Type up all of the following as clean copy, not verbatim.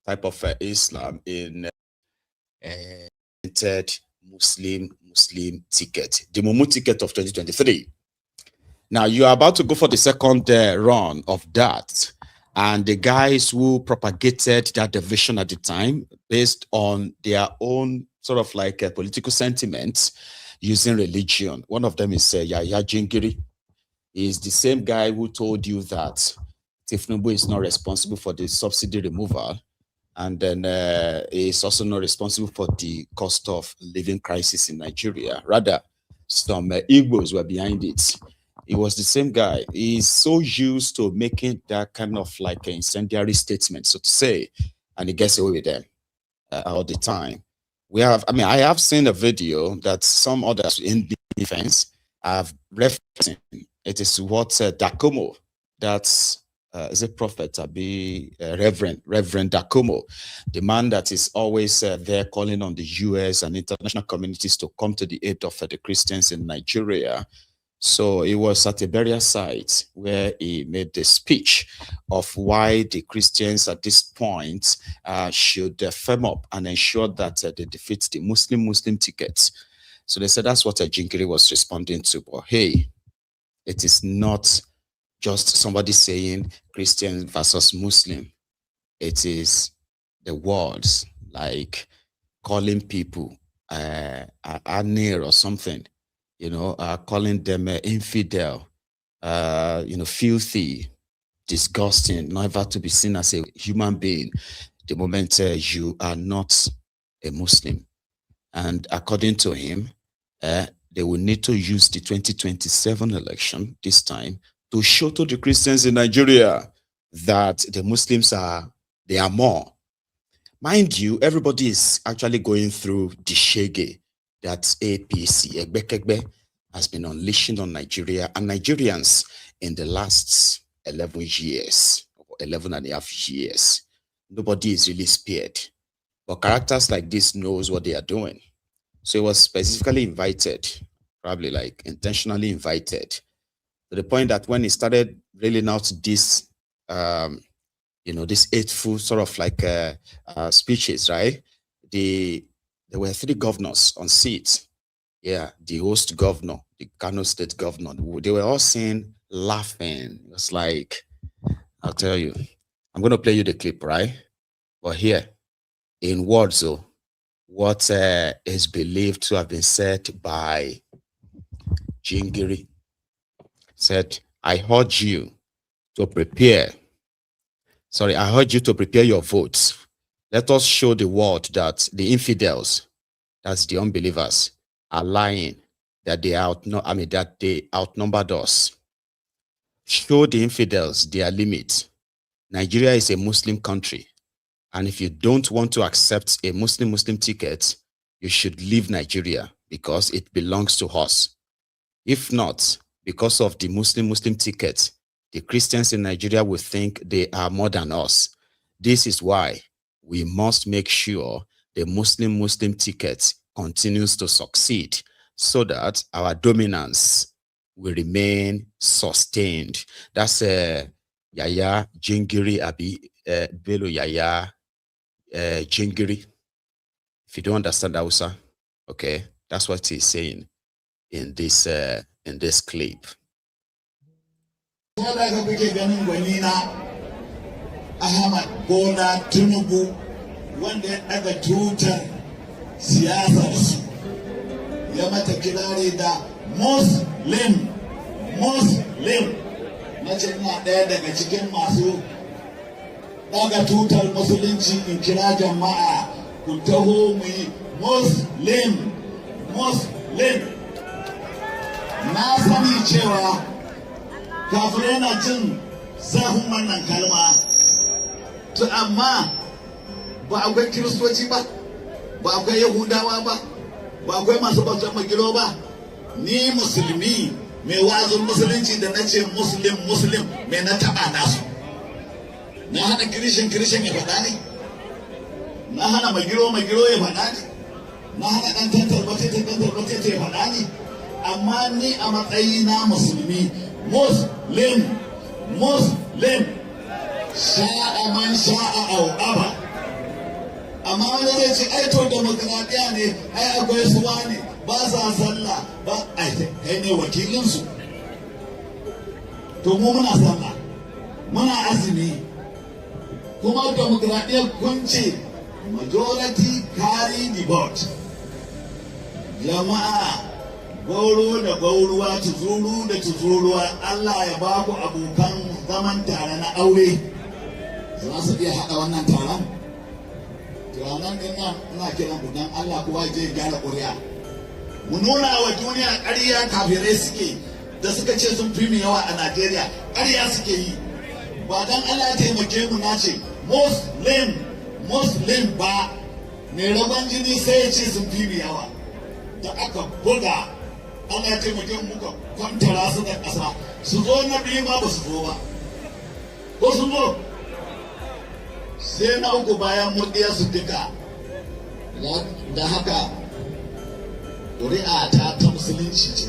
type of Islam in Muslim ticket, the Mumu ticket of 2023. Now you are about to go for the second run of that, and the guys who propagated that division at the time based on their own sort of like political sentiments using religion. One of them is Yahya Jingiri. Is the same guy who told you that Tinubu is not responsible for the subsidy removal, and then is also not responsible for the cost of living crisis in Nigeria. Rather, some Igbos were behind it. It was the same guy. He's so used to making that kind of like an incendiary statement, so to say, and he gets away with them all the time. I have seen a video that some others in defense have referencing. It is what Dakomo, that's is a prophet, Reverend Dakomo, the man that is always there calling on the US and international communities to come to the aid of the Christians in Nigeria. So it was at a burial site where he made the speech of why the Christians at this point should firm up and ensure that they defeat the Muslim tickets. So they said that's what Jingiri was responding to. But hey, it is not just somebody saying Christian versus Muslim. It is the words like calling people near or something, calling them infidel, filthy, disgusting, never to be seen as a human being the moment you are not a Muslim. And according to him, they will need to use the 2027 election this time to show to the Christians in Nigeria that the Muslims are more. Mind you, everybody is actually going through the shege that APC, Egbekegbe, has been unleashing on Nigeria and Nigerians in the last 11 years, or 11 and a half years. Nobody is really spared. But characters like this knows what they are doing. So he was specifically invited, probably like intentionally invited, to the point that when he started reeling out this, this hateful sort of like speeches, right? There were 3 governors on seats. Yeah, the host governor, the Kano State governor, they were all saying, laughing. It was like, I'll tell you, I'm going to play you the clip, right? But here, in words, what is believed to have been said by Jingiri, said, I urge you to prepare your votes. Let us show the world that the infidels, that's the unbelievers, are lying, that they outnumbered us. Show the infidels their limit. Nigeria is a Muslim country, and if you don't want to accept a Muslim ticket, you should leave Nigeria because it belongs to us. If not, because of the Muslim ticket, the Christians in Nigeria will think they are more than us. This is why we must make sure the Muslim ticket continues to succeed so that our dominance will remain sustained. That's Yahya Jingiri Bello Yahya Jingiri. If you don't understand Hausa, okay, that's what he's saying in this clip. Ahmad Bola Tinubu wanda ya daga tutar siyasarsu ya mata kirari da Muslim na ce ina ɗaya daga cikin masu daga tutar musulunci in kira jama'a ku taho mu yi Muslim na sani cewa kafirai na jin zafin wannan kalma. To amma ba akwai kiristoci ba akwai yahudawa ba akwai masu bautar magiro ba. Ni musulmi mai wazin musulunci da na ce muslim mai na taba nasu. Na hana kirishin ya faɗa ne, na hana magiro ya faɗa ne, na hana ɗan tantar batete ya faɗa ne. Amma ni a matsayi na musulmi muslim sha'a man sha'a au aba amma wani zai ce ai to demokradiya ne, ai akwai suwa ne ba sa sallah ba, ai kai ne wakilinsu. To mu muna sallah, muna azumi, kuma demokradiyyar kun ce majority carry the vote. Jama'a gauro da gauruwa, tuzuru da tuzuruwa, Allah ya ba ku abokan zaman tare na aure. Za su iya haɗa wannan taron? Taron ɗin nan ina kiran ku dan Allah kowa je gyara ƙuri'a. Mu nuna wa duniya ƙarya kafirai suke da suka ce sun fi mu yawa a Najeriya, ƙarya suke yi. Ba dan Allah ya taimake mu na ce Muslim ba, mai rabon jini sai ya ce sun fi mu yawa. Da aka buga, Allah ya taimake mu muka kwantara su da ƙasa, su zo na biyu ma ba su zo ba. Ko sun zo? Sai na uku bayan murɗiya su duka. Da haka ƙuri'a ta musulunci ce.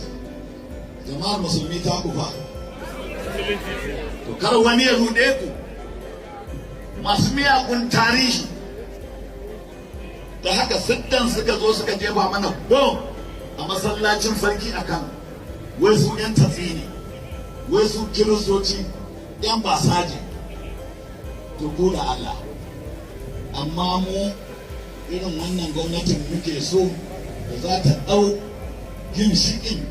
Jama'ar musulmi ta kufa. To kar wani ya ruɗe ku. Masu miyagun tarihi. Da haka siddan suka zo suka jefa mana bom a masallacin sarki a Kano. Wai su 'yan tatsi ne, wai su kiristoci, 'yan basaji. To ku da Allah. Amma mu irin wannan gwamnatin muke so da za ta ɗau ginshiƙin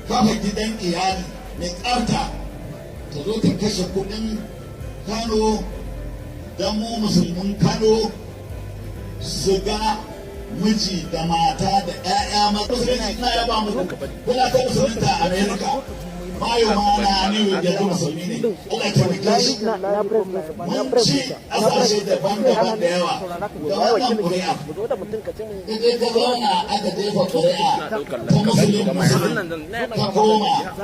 kafa gidan iyali mai tsafta, ta zo ta kashe kuɗin Kano don mu musulmin Kano su ga miji da mata da 'ya'ya musulunci. Ina yaba musu, kuna ta musulunta a Amerika, mayo mana ni yanzu musulmi ne, Allah ta rike shi. Mun ci ƙasashe daban-daban da yawa da wannan ƙuri'a. Idan ka zauna aka jefa ƙuri'a ta musulmi ka koma,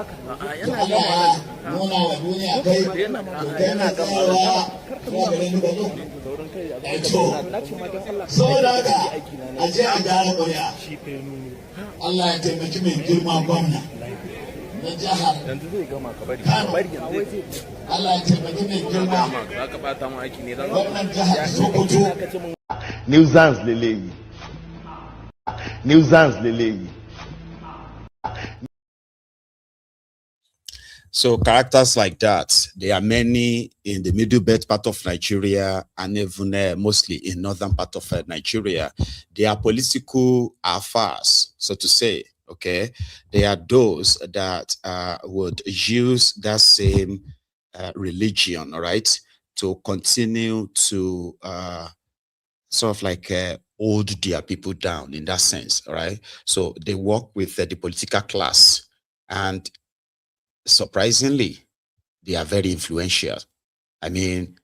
to Allah ya nuna wa duniya kai, to kai na tsayawa kuma garin da zo. Saboda haka a je a gyara ƙuri'a. Allah ya taimaki mai girma gwamna na jihar Kano. Allah ya taimaki mai girma gwamnan jihar Sokoto. Nuisance leleyi. Nuisance leleyi. So characters like that, there are many in the middle belt part of Nigeria and even mostly in northern part of Nigeria. They are political affairs, so to say. Okay, they are those that would use that same religion, all right, to continue to sort of like hold their people down in that sense, all right. So they work with the political class, and surprisingly, they are very influential. I mean,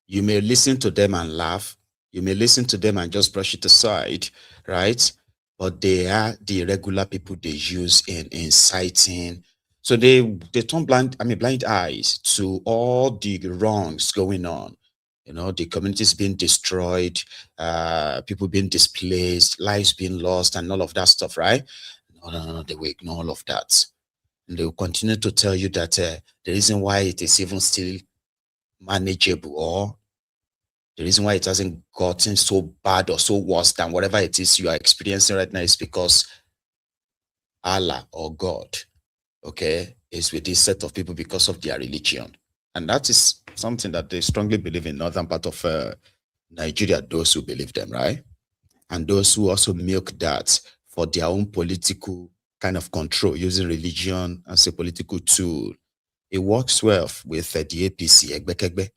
you may listen to them and laugh. You may listen to them and just brush it aside, right? But they are the regular people they use in inciting. So they turn blind eyes to all the wrongs going on. You know, the communities being destroyed, people being displaced, lives being lost, and all of that stuff, right? No, they will ignore all of that. And they will continue to tell you that the reason why it is even still manageable, or the reason why it hasn't gotten so bad or so worse than whatever it is you are experiencing right now, is because Allah or God, okay, is with this set of people because of their religion. And that is something that they strongly believe in northern part of Nigeria, those who believe them, right? And those who also milk that for their own political kind of control, using religion as a political tool. It works well with the APC.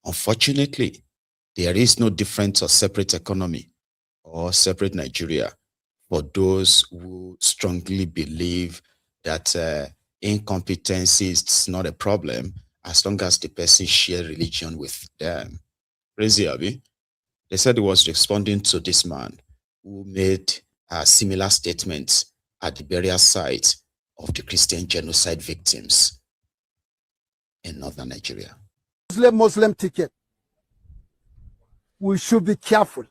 Unfortunately, there is no different or separate economy or separate Nigeria for those who strongly believe that incompetency is not a problem as long as the person shares religion with them. Crazy, Abi. They said he was responding to this man who made similar statements at the burial site of the Christian genocide victims in northern Nigeria. Muslim ticket. We should be careful.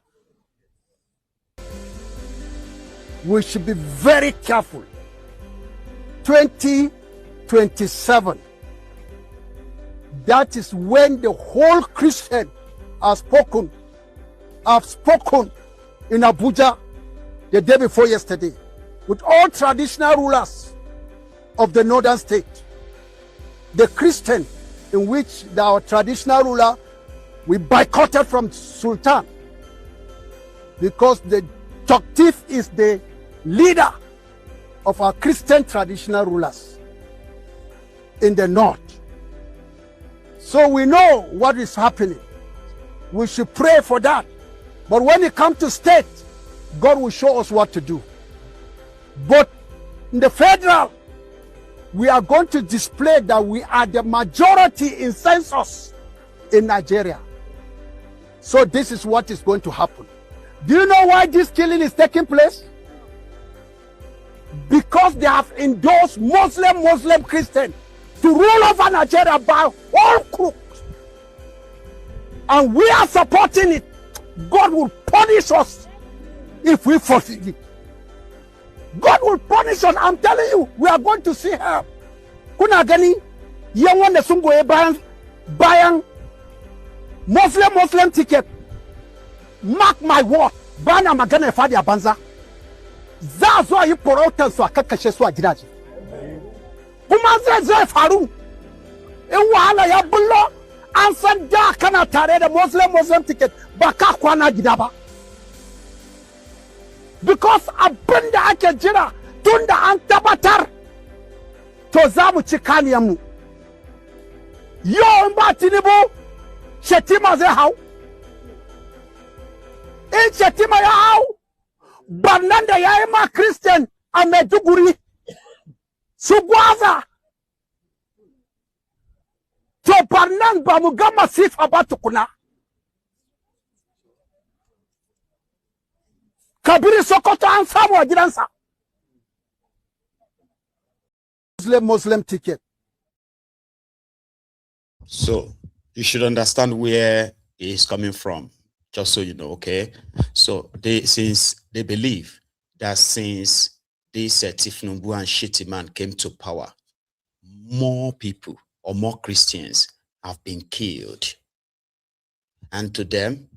We should be very careful. 2027. That is when the whole Christian has spoken I've spoken in Abuja the day before yesterday with all traditional rulers of the northern state. The Christian, in which our traditional ruler, we boycotted from Sultan because the Choktif is the leader of our Christian traditional rulers in the north. So we know what is happening. We should pray for that. But when it comes to state, God will show us what to do. But in the federal, we are going to display that we are the majority in census in Nigeria. So this is what is going to happen. Do you know why this killing is taking place? Because they have endorsed Muslim Christian to rule over Nigeria by all crooks. And we are supporting it. God will punish us if we forsake it. God will punish us. I'm telling you, we are going to see her. Kuna gani yawan da sun goye bayan Muslim ticket. Mark my word, bana magana fadi a banza. Za zo yi porautan su a kakkashe su a gidaje. Kuma zai faru. In wahala ya bullo, an san da kana tare da Muslim ticket ba ka kwana gida ba. Because abin da ake jira tun da an tabbatar to za mu ci kaniyanmu. Yau in ba Tinubu, Shetima zai hau. In Shetima ya hau, bannan da ya yi ma Christian a Maiduguri su gwaza. To bannan ba mu gama sifa ba tukuna. Kabiri Sokoto an samu a gidansa. Muslim ticket. So you should understand where he's coming from, just so you know, okay? So since they believe that since this Tinubu and shitty man came to power, more people or more Christians have been killed. And to them,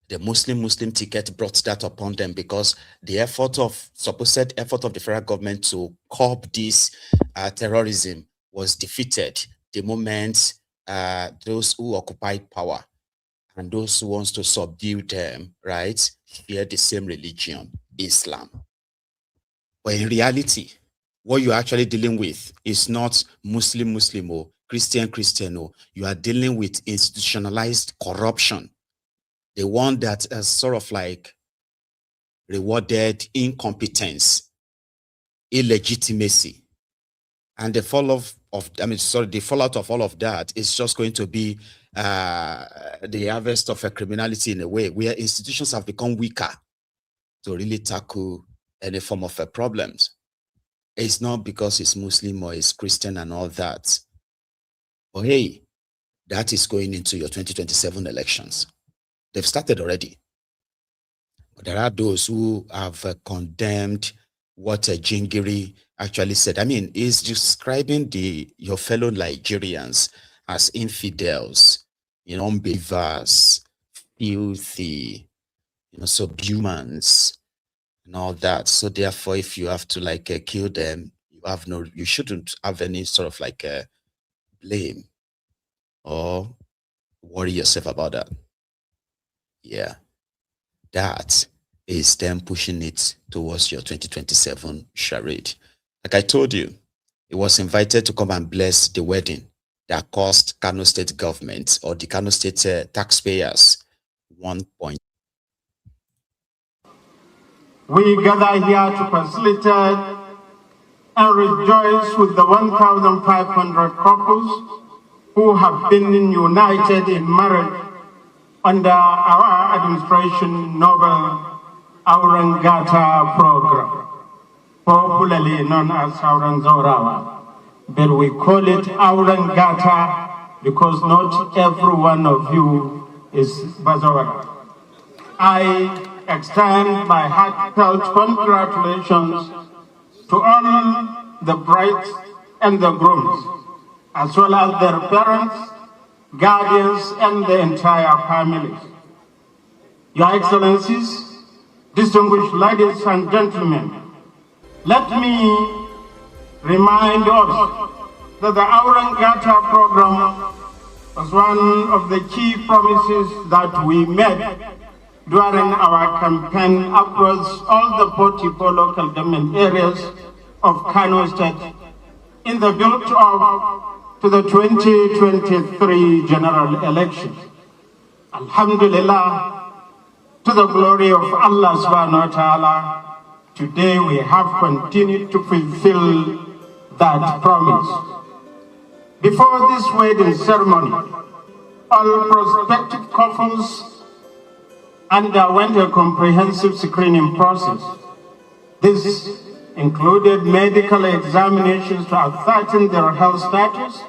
the Muslim ticket brought that upon them because the supposed effort of the federal government to curb this terrorism was defeated the moment those who occupied power and those who wants to subdue them, right, fear the same religion, Islam. But in reality, what you're actually dealing with is not Muslim or Christian or you are dealing with institutionalized corruption. The one that has sort of like rewarded incompetence, illegitimacy, and the fallout of all of that is just going to be the harvest of a criminality in a way where institutions have become weaker to really tackle any form of problems. It's not because it's Muslim or it's Christian and all that. But hey, that is going into your 2027 elections. They've started already. But there are those who have condemned what Jingir actually said. I mean, he's describing your fellow Nigerians as infidels, unbelievers, filthy, subhumans, and all that. So therefore, if you have to kill them, you shouldn't have any sort of blame or worry yourself about that. Yeah, that is them pushing it towards your 2027 charade. Like I told you, he was invited to come and bless the wedding that cost Kano State government or the Kano State taxpayers 1 point. We gather here to facilitate and rejoice with the 1,500 couples who have been united in marriage under our administration Nobel Aurangata program, popularly known as Auranzorawa. But we call it Aurangata because not every one of you is Bazawara. I extend my heartfelt congratulations to all the brides and the grooms, as well as their parents, guardians, and the entire family. Your Excellencies, distinguished ladies and gentlemen, let me remind us that the Aurangata program was one of the key promises that we made during our campaign across all the Politico local government areas of Kano State in the build-up to the 2023 general elections. Alhamdulillah, to the glory of Allah subhanahu wa ta'ala, today we have continued to fulfill that promise. Before this wedding ceremony, all prospective couples underwent a comprehensive screening process. This included medical examinations to ascertain their health status,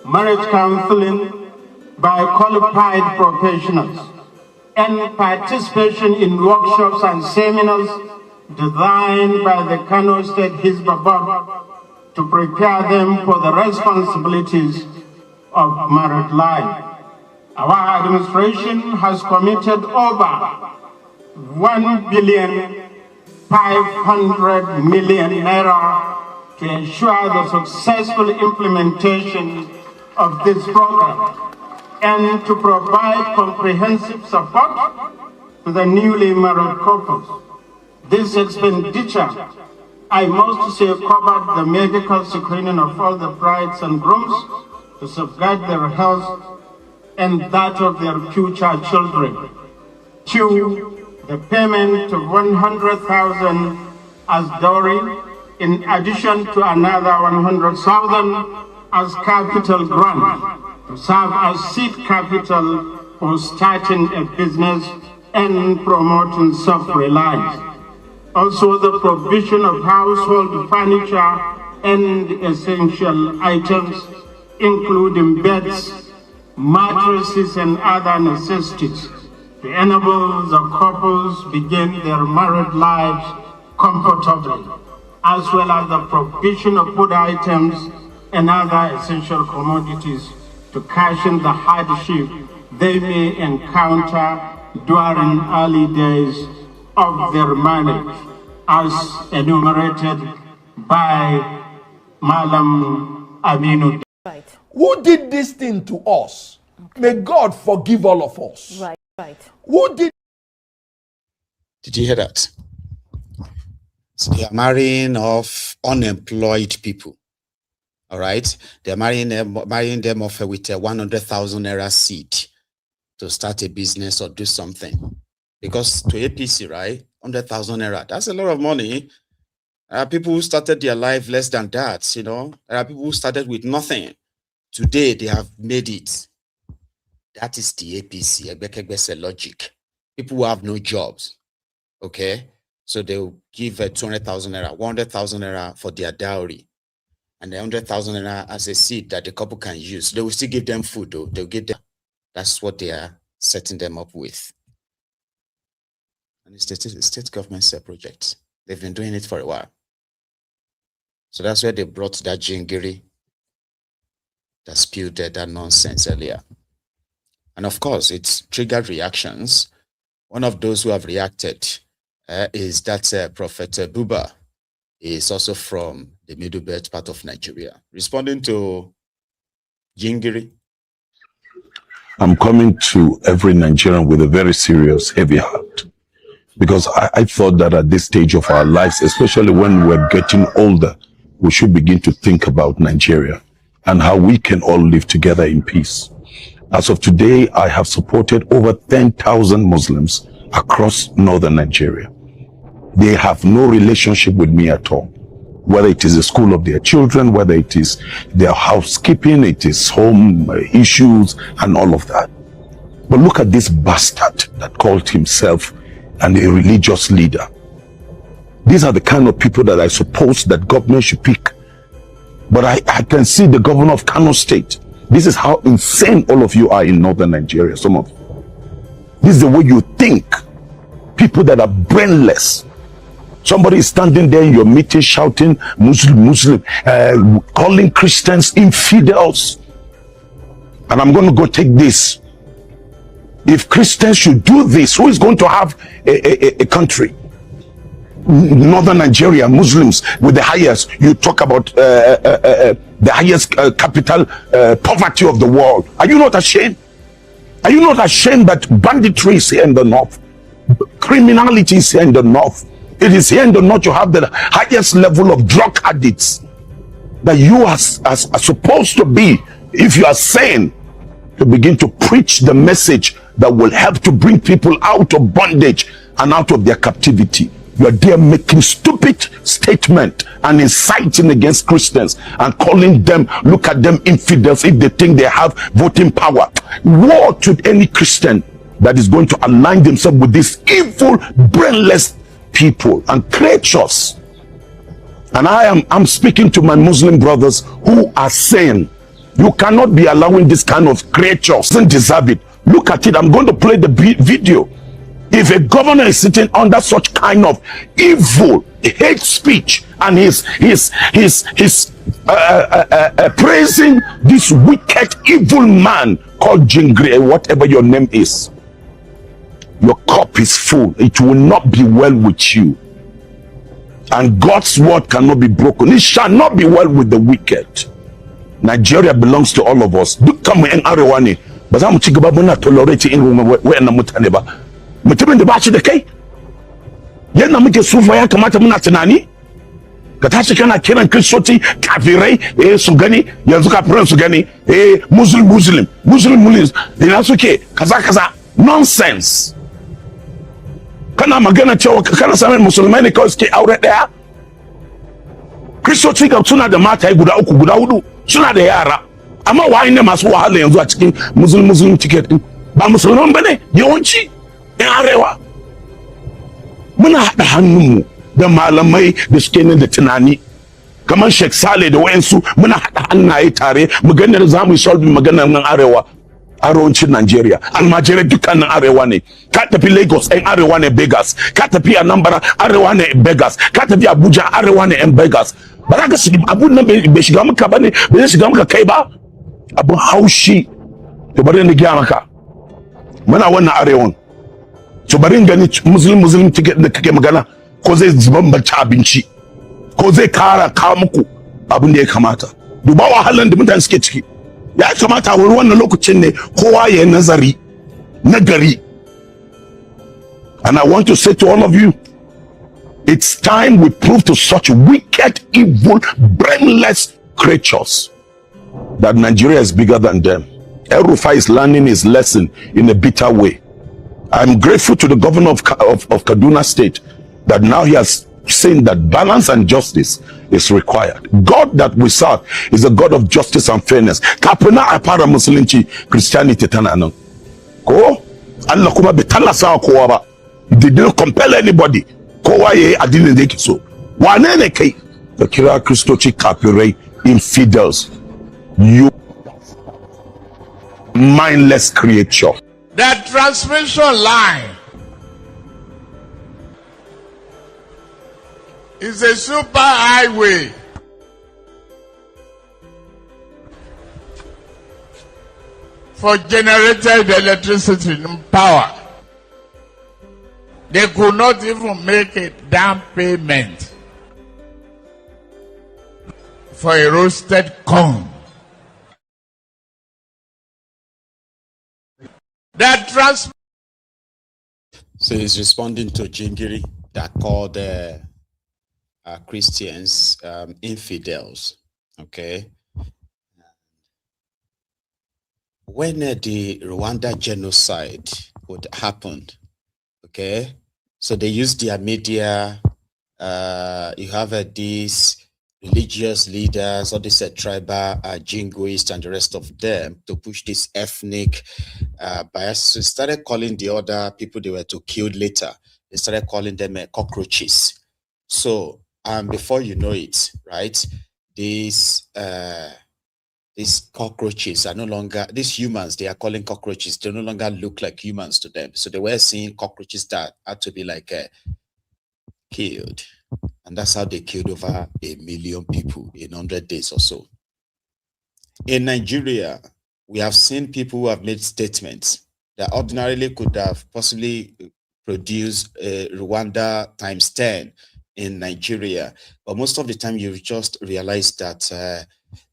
marriage counseling by qualified professionals, and participation in workshops and seminars designed by the Kano State Hizbah Board to prepare them for the responsibilities of married life. Our administration has committed over 1,500 billion naira to ensure the successful implementation of this program and to provide comprehensive support to the newly married couples. This expenditure, I must say, covered the medical screening of all the brides and grooms to safeguard their health and that of their future children. 2, the payment of 100,000 as dowry, in addition to another 100,000 as capital grant to serve as seed capital for starting a business and promoting self-reliance. Also, the provision of household furniture and essential items, including beds, mattresses, and other necessities, to enable the couples begin their married lives comfortably, as well as the provision of food items and other essential commodities to cushion the hardship they may encounter during early days of their marriage, as enumerated by Malam Aminu. Right. Who did this thing to us? Okay. May God forgive all of us. Right, right. Who did? Did you hear that? So they are marrying off unemployed people. All right, they're marrying them off with a 100,000 naira seed to start a business or do something. Because to APC, right, 100,000 naira, that's a lot of money. There are people who started their life less than that, you know. There are people who started with nothing. Today, they have made it. That is the APC, Egbekebese logic. People who have no jobs, okay? So they'll give 200,000 naira, 100,000 naira for their dowry, and the 100,000 naira as a seed that the couple can use. They will still give them food, though. They'll give them. That's what they are setting them up with. And it's the state government's project. They've been doing it for a while. So that's where they brought that Jingir that spewed that nonsense earlier. And of course, it's triggered reactions. One of those who have reacted is that Prophet Buba is also from the Middle Belt part of Nigeria. Responding to Jingir. I'm coming to every Nigerian with a very serious, heavy heart. Because I thought that at this stage of our lives, especially when we're getting older, we should begin to think about Nigeria and how we can all live together in peace. As of today, I have supported over 10,000 Muslims across northern Nigeria. They have no relationship with me at all. Whether it is the school of their children, whether it is their housekeeping, it is home issues and all of that. But look at this bastard that called himself a religious leader. These are the kind of people that I suppose that government should pick. But I can see the governor of Kano State. This is how insane all of you are in northern Nigeria, some of you. This is the way you think. People that are brainless. Somebody is standing there in your meeting shouting Muslim, calling Christians infidels. And I'm going to go take this If Christians should do this, who is going to have a country? Northern Nigeria, Muslims with the highest. You talk about the highest capital poverty of the world. Are you not ashamed? Are you not ashamed that banditry is here in the north? Criminality is here in the north. It is here in the north you have the highest level of drug addicts that you are supposed to be, if you are sane, to begin to preach the message that will help to bring people out of bondage and out of their captivity. You are there making stupid statement and inciting against Christians and calling them, look at them, infidels, if they think they have voting power. Woe to any Christian that is going to align themselves with these evil, brainless people and creatures. And I'm speaking to my Muslim brothers who are saying, you cannot be allowing this kind of creatures. Doesn't deserve it. Look at it. I'm going to play the video. If a governor is sitting under such kind of evil hate speech and he's praising this wicked evil man called Jingir, whatever your name is, your cup is full. It will not be well with you. And God's word cannot be broken. It shall not be well with the wicked. Nigeria belongs to all of us. Do come in Arewani, but I'm tolerate in where Namutaneba. Mutumin da bashi da kai yadda muke sufa ya kamata muna tunani ka tashi kana kiran kristoci kafirai su gani yanzu kafiran su gani muslim ina suke kaza nonsense. Kana magana cewa kana samun musulmai ne kawai suke aure daya. Kristoci ga suna da mata guda uku guda hudu, suna da yara, amma wa'ai ne masu wahala yanzu a cikin muslim ticket din ba musulman bane yawanci in arewa. Muna haɗa hannunmu da malamai da suke nan da tunani kamar Sheikh Saleh da wayansu, muna haɗa hannaye tare mu gane da zamu yi solve maganar nan arewa, arewacin Najeriya. Almajirai dukkanin arewa ne. Ka tafi Lagos ɗan arewa ne beggars, ka tafi Anambra arewa ne beggars, ka tafi Abuja arewa ne ɗan beggars. Ba za ka shiga abun nan bai shiga maka bane, bai shiga maka kai ba, abun haushi. To bari ni gaya maka, muna wannan arewan. To bari in gani muslim ticket da kake magana ko zai bambanta abinci ko zai kawo muku abin da ya kamata. Duba wahalan da mutane suke ciki. Ya kamata wani wannan lokacin ne kowa ya nazari nagari. And I want to say to all of you, it's time we prove to such wicked, evil, brainless creatures that Nigeria is bigger than them. El-Rufai is learning his lesson in a bitter way. I'm grateful to the governor of Kaduna State that now he has seen that balance and justice is required. God that we serve is a God of justice and fairness. Kapena apara Muslimci Christianity tana nan. Ko Allah kuma bai tallasa kowa ba. They didn't compel anybody. Kowa yayi addinin da yake so. Wane ne kai? Ka kira Kristoci kafirai, infidels. You mindless creature. The transmission line is a super highway for generated electricity and power. They could not even make a down payment for a roasted corn. So he's responding to Jingiri that called Christians infidels. Okay. When the Rwanda genocide would happen, okay, so they used their media. You have these religious leaders, all these tribal jingoists and the rest of them to push this ethnic bias. So they started calling the other people they were to kill later, they started calling them cockroaches. So before you know it, right, these cockroaches are no longer, these humans they are calling cockroaches, they no longer look like humans to them. So they were seeing cockroaches that had to be like killed. And that's how they killed over 1 million people in 100 days or so. In Nigeria, we have seen people who have made statements that ordinarily could have possibly produced Rwanda times 10 in Nigeria. But most of the time, you just realize that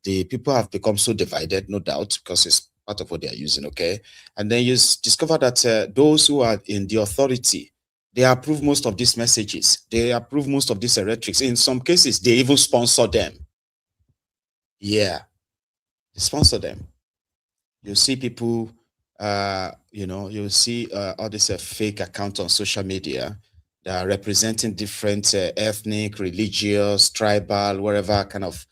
the people have become so divided, no doubt, because it's part of what they are using, okay? And then you discover that those who are in the authority, they approve most of these messages. They approve most of these rhetorics. In some cases, they even sponsor them. Yeah, they sponsor them. You see people, you see all these fake accounts on social media that are representing different ethnic, religious, tribal, whatever kind of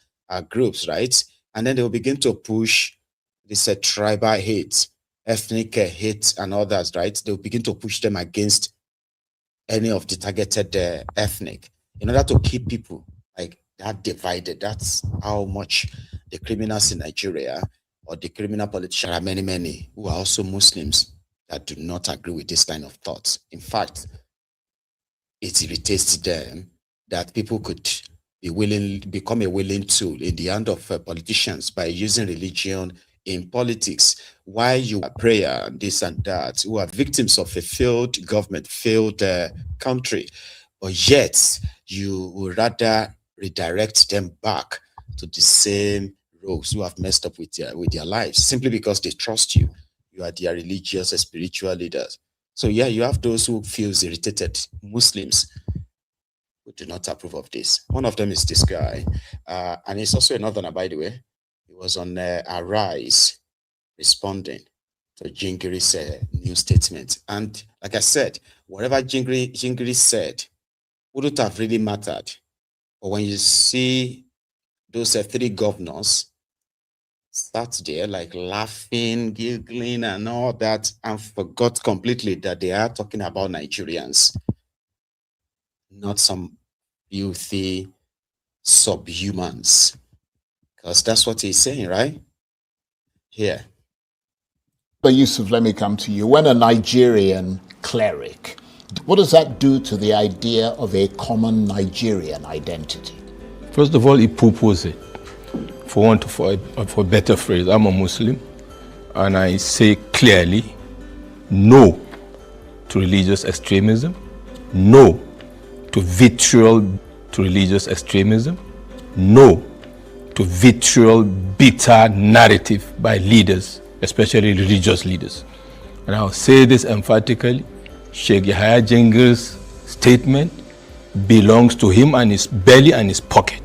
groups, right? And then they'll begin to push this tribal hate, ethnic hate, and others, right? They'll begin to push them against any of the targeted ethnic in order to keep people like that divided. That's how much the criminals in Nigeria or the criminal politicians are many who are also Muslims that do not agree with this kind of thoughts. In fact, it irritates them that people could become a willing tool in the hand of politicians by using religion in politics. Why you prayer, this and that, who are victims of a failed government, failed country, but yet you would rather redirect them back to the same rogues who have messed up with their lives simply because they trust you. You are their religious and spiritual leaders. So yeah, you have those who feel irritated, Muslims, who do not approve of this. One of them is this guy, and he's also another one, by the way. He was on Arise responding to Jingir's new statement. And like I said, whatever Jingiri said wouldn't have really mattered. But when you see those three governors sat there like laughing, giggling and all that, and forgot completely that they are talking about Nigerians, not some filthy subhumans. Because that's what he's saying, right? Here. But Yusuf, let me come to you. When a Nigerian cleric, what does that do to the idea of a common Nigerian identity? First of all, he poo-poos it. For a better phrase, I'm a Muslim, and I say clearly, no to religious extremism, no to vitriol to religious extremism, no to vitriol, bitter narrative by leaders, especially religious leaders. And I'll say this emphatically, Sheikh Yahya Jingir's statement belongs to him and his belly and his pocket,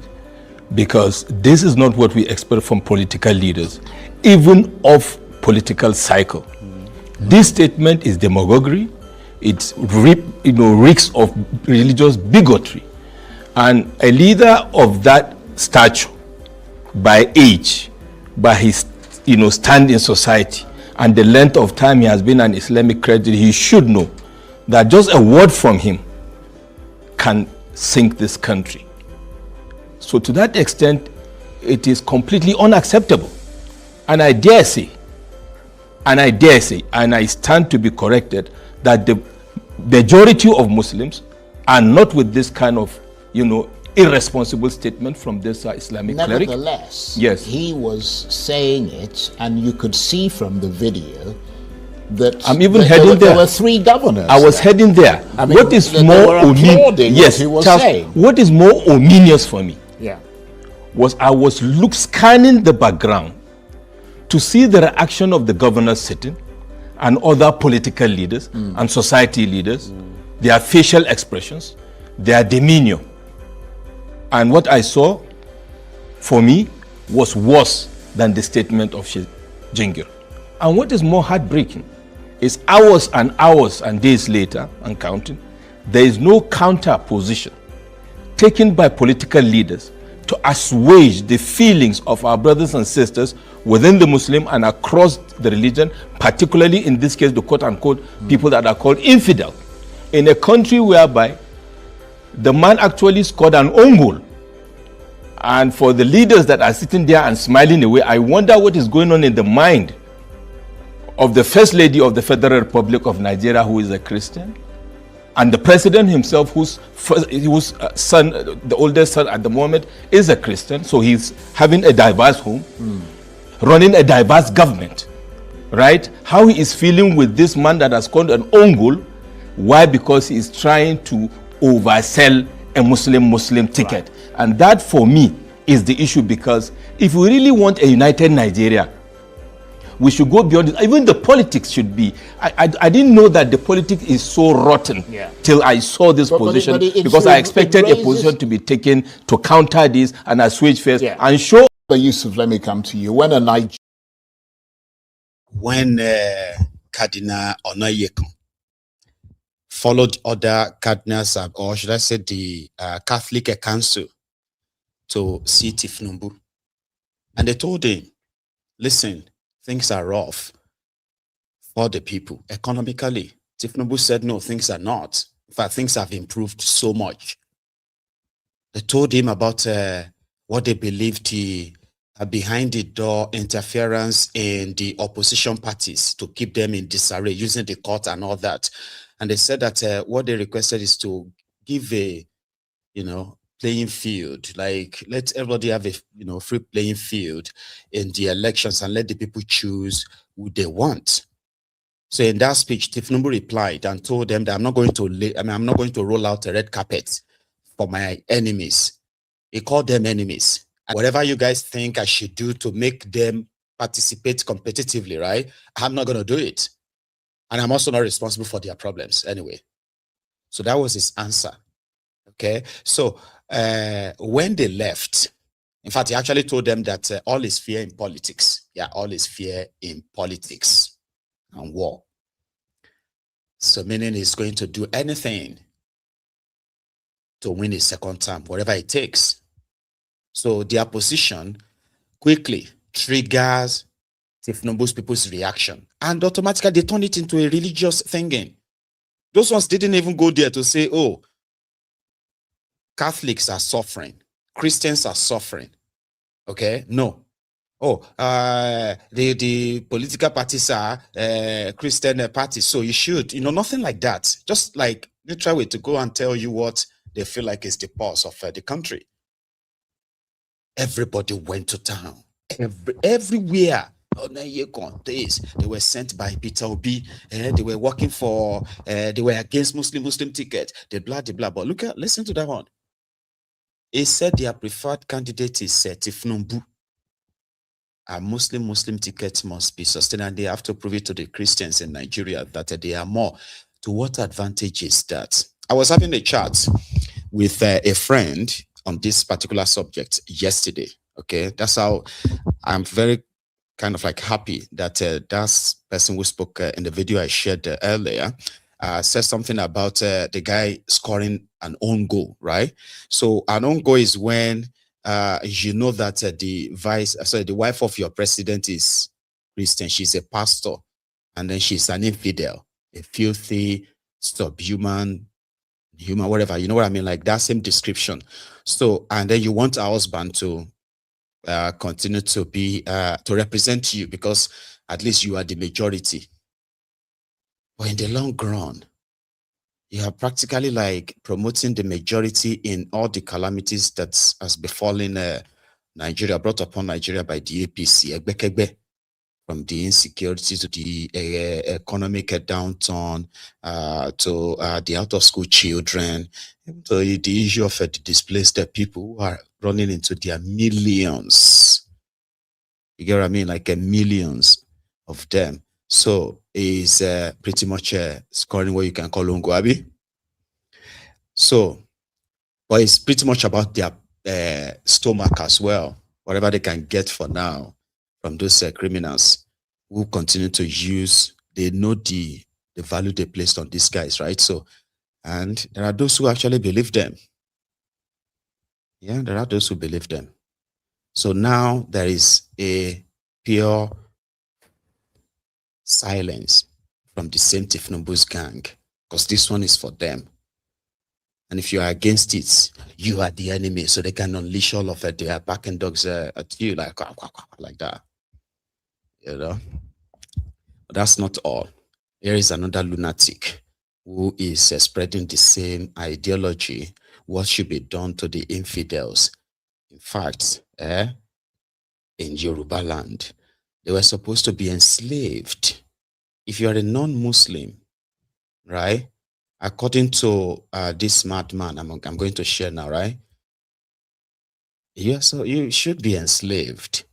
because this is not what we expect from political leaders, even of political cycle. This statement is demagoguery. It reeks of religious bigotry. And a leader of that stature, by age, by his stand in society, and the length of time he has been an Islamic credit, he should know that just a word from him can sink this country. So to that extent, it is completely unacceptable. And I dare say, and I stand to be corrected, that the majority of Muslims are not with this kind of, irresponsible statement from this Islamic cleric. Nevertheless, yes, he was saying it, and you could see from the video that I'm even heading there. There were three governors. I was heading there. I mean, what is more ominous? Yes, he was Charles, saying. What is more ominous for me? Yeah. Was I was scanning the background to see the reaction of the governors sitting and other political leaders and society leaders, their facial expressions, their demeanor. And what I saw, for me, was worse than the statement of Jingir. And what is more heartbreaking is hours and days later, and counting, there is no counter position taken by political leaders to assuage the feelings of our brothers and sisters within the Muslim and across the religion, particularly in this case, the quote-unquote people that are called infidel, in a country whereby the man actually scored an own goal. And for the leaders that are sitting there and smiling away, I wonder what is going on in the mind of the First Lady of the Federal Republic of Nigeria, who is a Christian, and the president himself, whose son, the oldest son at the moment, is a Christian. So he's having a diverse home, running a diverse government. right? How he is feeling with this man that has scored an own goal. Why? Because he is trying to oversell a Muslim ticket. Right. And that for me is the issue, because if we really want a united Nigeria, we should go beyond it. Even the politics should be. I didn't know that the politics is so rotten till I saw this position, because I expected a position to be taken to counter this and assuage first and show. But Yusuf, let me come to you. When Cardinal Maiyegun followed other cardinals, or should I say the Catholic Council, to see Tinubu, and they told him, listen, things are rough for the people economically. Tinubu said, no, things are not. In fact, things have improved so much. They told him about what they believed behind the door interference in the opposition parties to keep them in disarray, using the court and all that. And they said that what they requested is to give a, playing field, like let everybody have a, free playing field in the elections and let the people choose who they want. So in that speech, Tinubu replied and told them that I'm not going to roll out a red carpet for my enemies. He called them enemies. And whatever you guys think I should do to make them participate competitively, right? I'm not going to do it. And I'm also not responsible for their problems anyway. So that was his answer. Okay. So when they left, in fact, he actually told them that all is fear in politics. Yeah, all is fear in politics and war. So meaning he's going to do anything to win his second term, whatever it takes. So the opposition quickly triggers Tinubu's people's reaction, and automatically they turn it into a religious thinking. Those ones didn't even go there to say, oh, Catholics are suffering, Christians are suffering. Okay, no. Oh, the political parties are Christian parties, so you should, nothing like that. Just like neutral way to go and tell you what they feel like is the pulse of the country. Everybody went to town. Everywhere. They were sent by Peter Obi. They were working for. They were against Muslim ticket. They blah. But listen to that one. He said their preferred candidate is Tinubu. A Muslim ticket must be sustained, and they have to prove it to the Christians in Nigeria that they are more. To what advantage is that? I was having a chat with a friend on this particular subject yesterday. Okay, that's how I'm very kind of like happy that that person who spoke in the video I shared earlier said something about the guy scoring an own goal, right? So an own goal is when you know that the wife of your president is Christian, she's a pastor, and then she's an infidel, a filthy, subhuman, human, whatever, you know what I mean? Like that same description. So, and then you want a husband to continue to be to represent you because at least you are the majority. But in the long run, you are practically like promoting the majority in all the calamities that has befallen Nigeria, brought upon Nigeria by the APC, from the insecurity to the economic downturn, to the out-of-school children, to the issue of the displaced people who are running into their millions. You get what I mean? Like millions of them. So is pretty much scoring what you can call Unguabi. So, but it's pretty much about their stomach as well. Whatever they can get for now from those criminals who continue to use, they know the value they placed on these guys, right? So, and there are those who actually believe them. Yeah, there are those who believe them. So now there is a pure silence from the same Tinubu's gang, because this one is for them. And if you are against it, you are the enemy. So they can unleash all of their backing dogs at you like that. You know? But that's not all. Here is another lunatic who is spreading the same ideology. What should be done to the infidels? In fact, in Yoruba land, They were supposed to be enslaved. If you are a non-Muslim, right? According to this madman I'm going to share now, right? So you should be enslaved.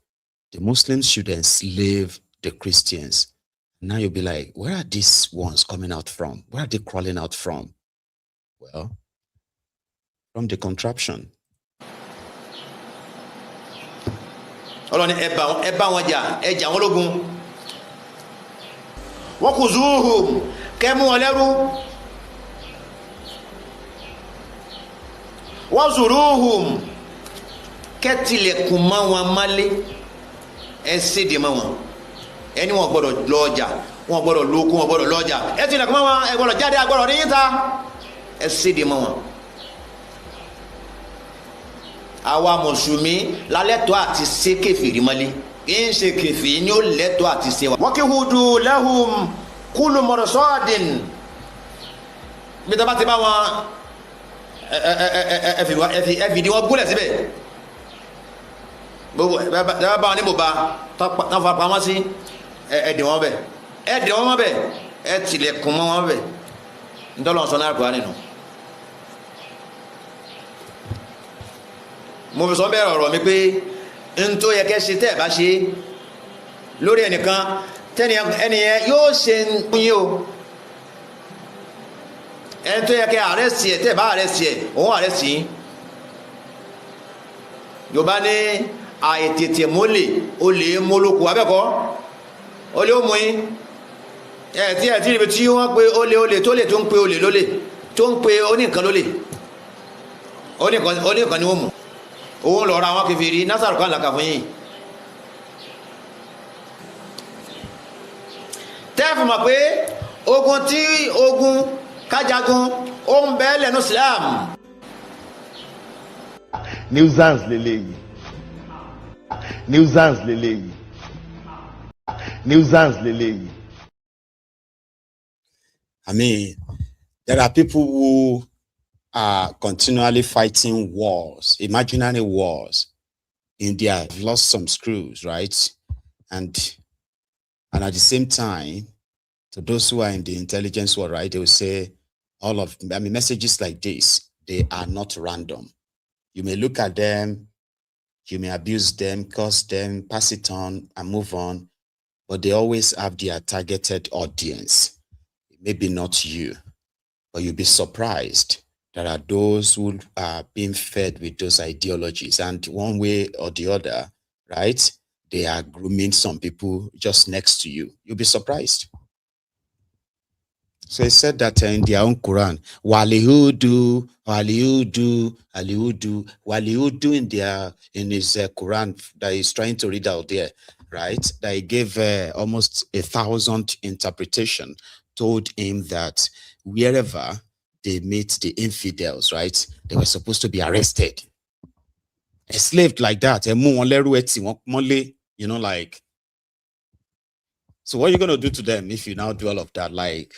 The Muslims should enslave the Christians. Now you'll be like, where are these ones coming out from? Where are they crawling out from? Well, from the contraption. Ọlọ́ni ẹ bá wọn jà, ẹ jà wọn lógun. Wọ́n kù zuhum, kẹ́ mú wọn lẹ́rú. Wọ́n zuruhum, kẹ́ tilẹ̀kùn mọ́ wọn mọ́lé. Ẹ sédè mọ́ wọn. Ẹni wọn gbọ́dọ̀ lọ ọjà, wọn gbọ́dọ̀ lóko, wọn gbọ́dọ̀ lọ ọjà. Ẹ tilẹ̀kùn mọ́ wọn, ẹ gbọ́dọ̀ jáde, agbọ́dọ̀ rí yín ta. Ẹ sédè mọ́ wọn. Àwa mùsùlùmí la lẹ́tọ̀ọ́ àti ṣe kèfèrí mọ́lé, kì í ṣe kèfèrí ni ó lẹ́tọ̀ọ́ àti ṣe wa. Wọ́n kí hudu lahum kúlù mọ̀rọ̀sọ́ọ̀dìn bí tá bá ti bá wọn ẹ fìdí wọn gúnlẹ̀ síbẹ̀ bá wọn ní bòbá tán fa pamọ́ sí ẹ̀dì wọn bẹ̀ ẹ̀dì wọn bẹ̀ ẹ tilẹ̀kùn mọ́ wọn bẹ̀ ntọ́lọ́ sọ náà kúrò nínú. Mo fi sọ bẹ́ẹ̀ ọ̀rọ̀ mi pé n tó yẹ kẹ́ ṣe tẹ́ ẹ̀ bá ṣe lórí ẹnìkan ẹnìyẹn yóò ṣe ń yín o ẹni tó yẹ kẹ́ àrẹ́sì ẹ̀ tẹ́ ẹ̀ bá àrẹ́sì ẹ̀ òun àrẹ́sì yín. Yorùbá ní àìtètè mólè olè mólókù abẹ́kọ́ olè ó mú yín tí ibi tí wọ́n pe olè tó lè tó ń pe olè lólè tó ń pe oníkan lólè oníkan ni wọ́n mú òun lọ ra àwọn kèfèrí násàrù kan làkà fún yìí. Tẹ́ẹ̀fù mọ̀ pé ogun kájagun ó ń bẹ lẹ́nu Islam. Nuisance lélẹ́yìí. Nuisance lélẹ́yìí. Nuisance lélẹ́yìí. I mean, there are people who are continually fighting wars, imaginary wars. India have lost some screws, right? And at the same time, to those who are in the intelligence world, right, they will say messages like this, they are not random. You may look at them, you may abuse them, curse them, pass it on and move on, but they always have their targeted audience. Maybe not you, but you'll be surprised. There are those who are being fed with those ideologies, and one way or the other, right, they are grooming some people just next to you. You'll be surprised. So it said that in their own Quran, Walihudu in his Quran that he's trying to read out there, right? That he gave almost 1,000 interpretation, told him that wherever they meet the infidels, right, they were supposed to be arrested, enslaved like that. You know, like, so what are you going to do to them if you now do all of that? Like,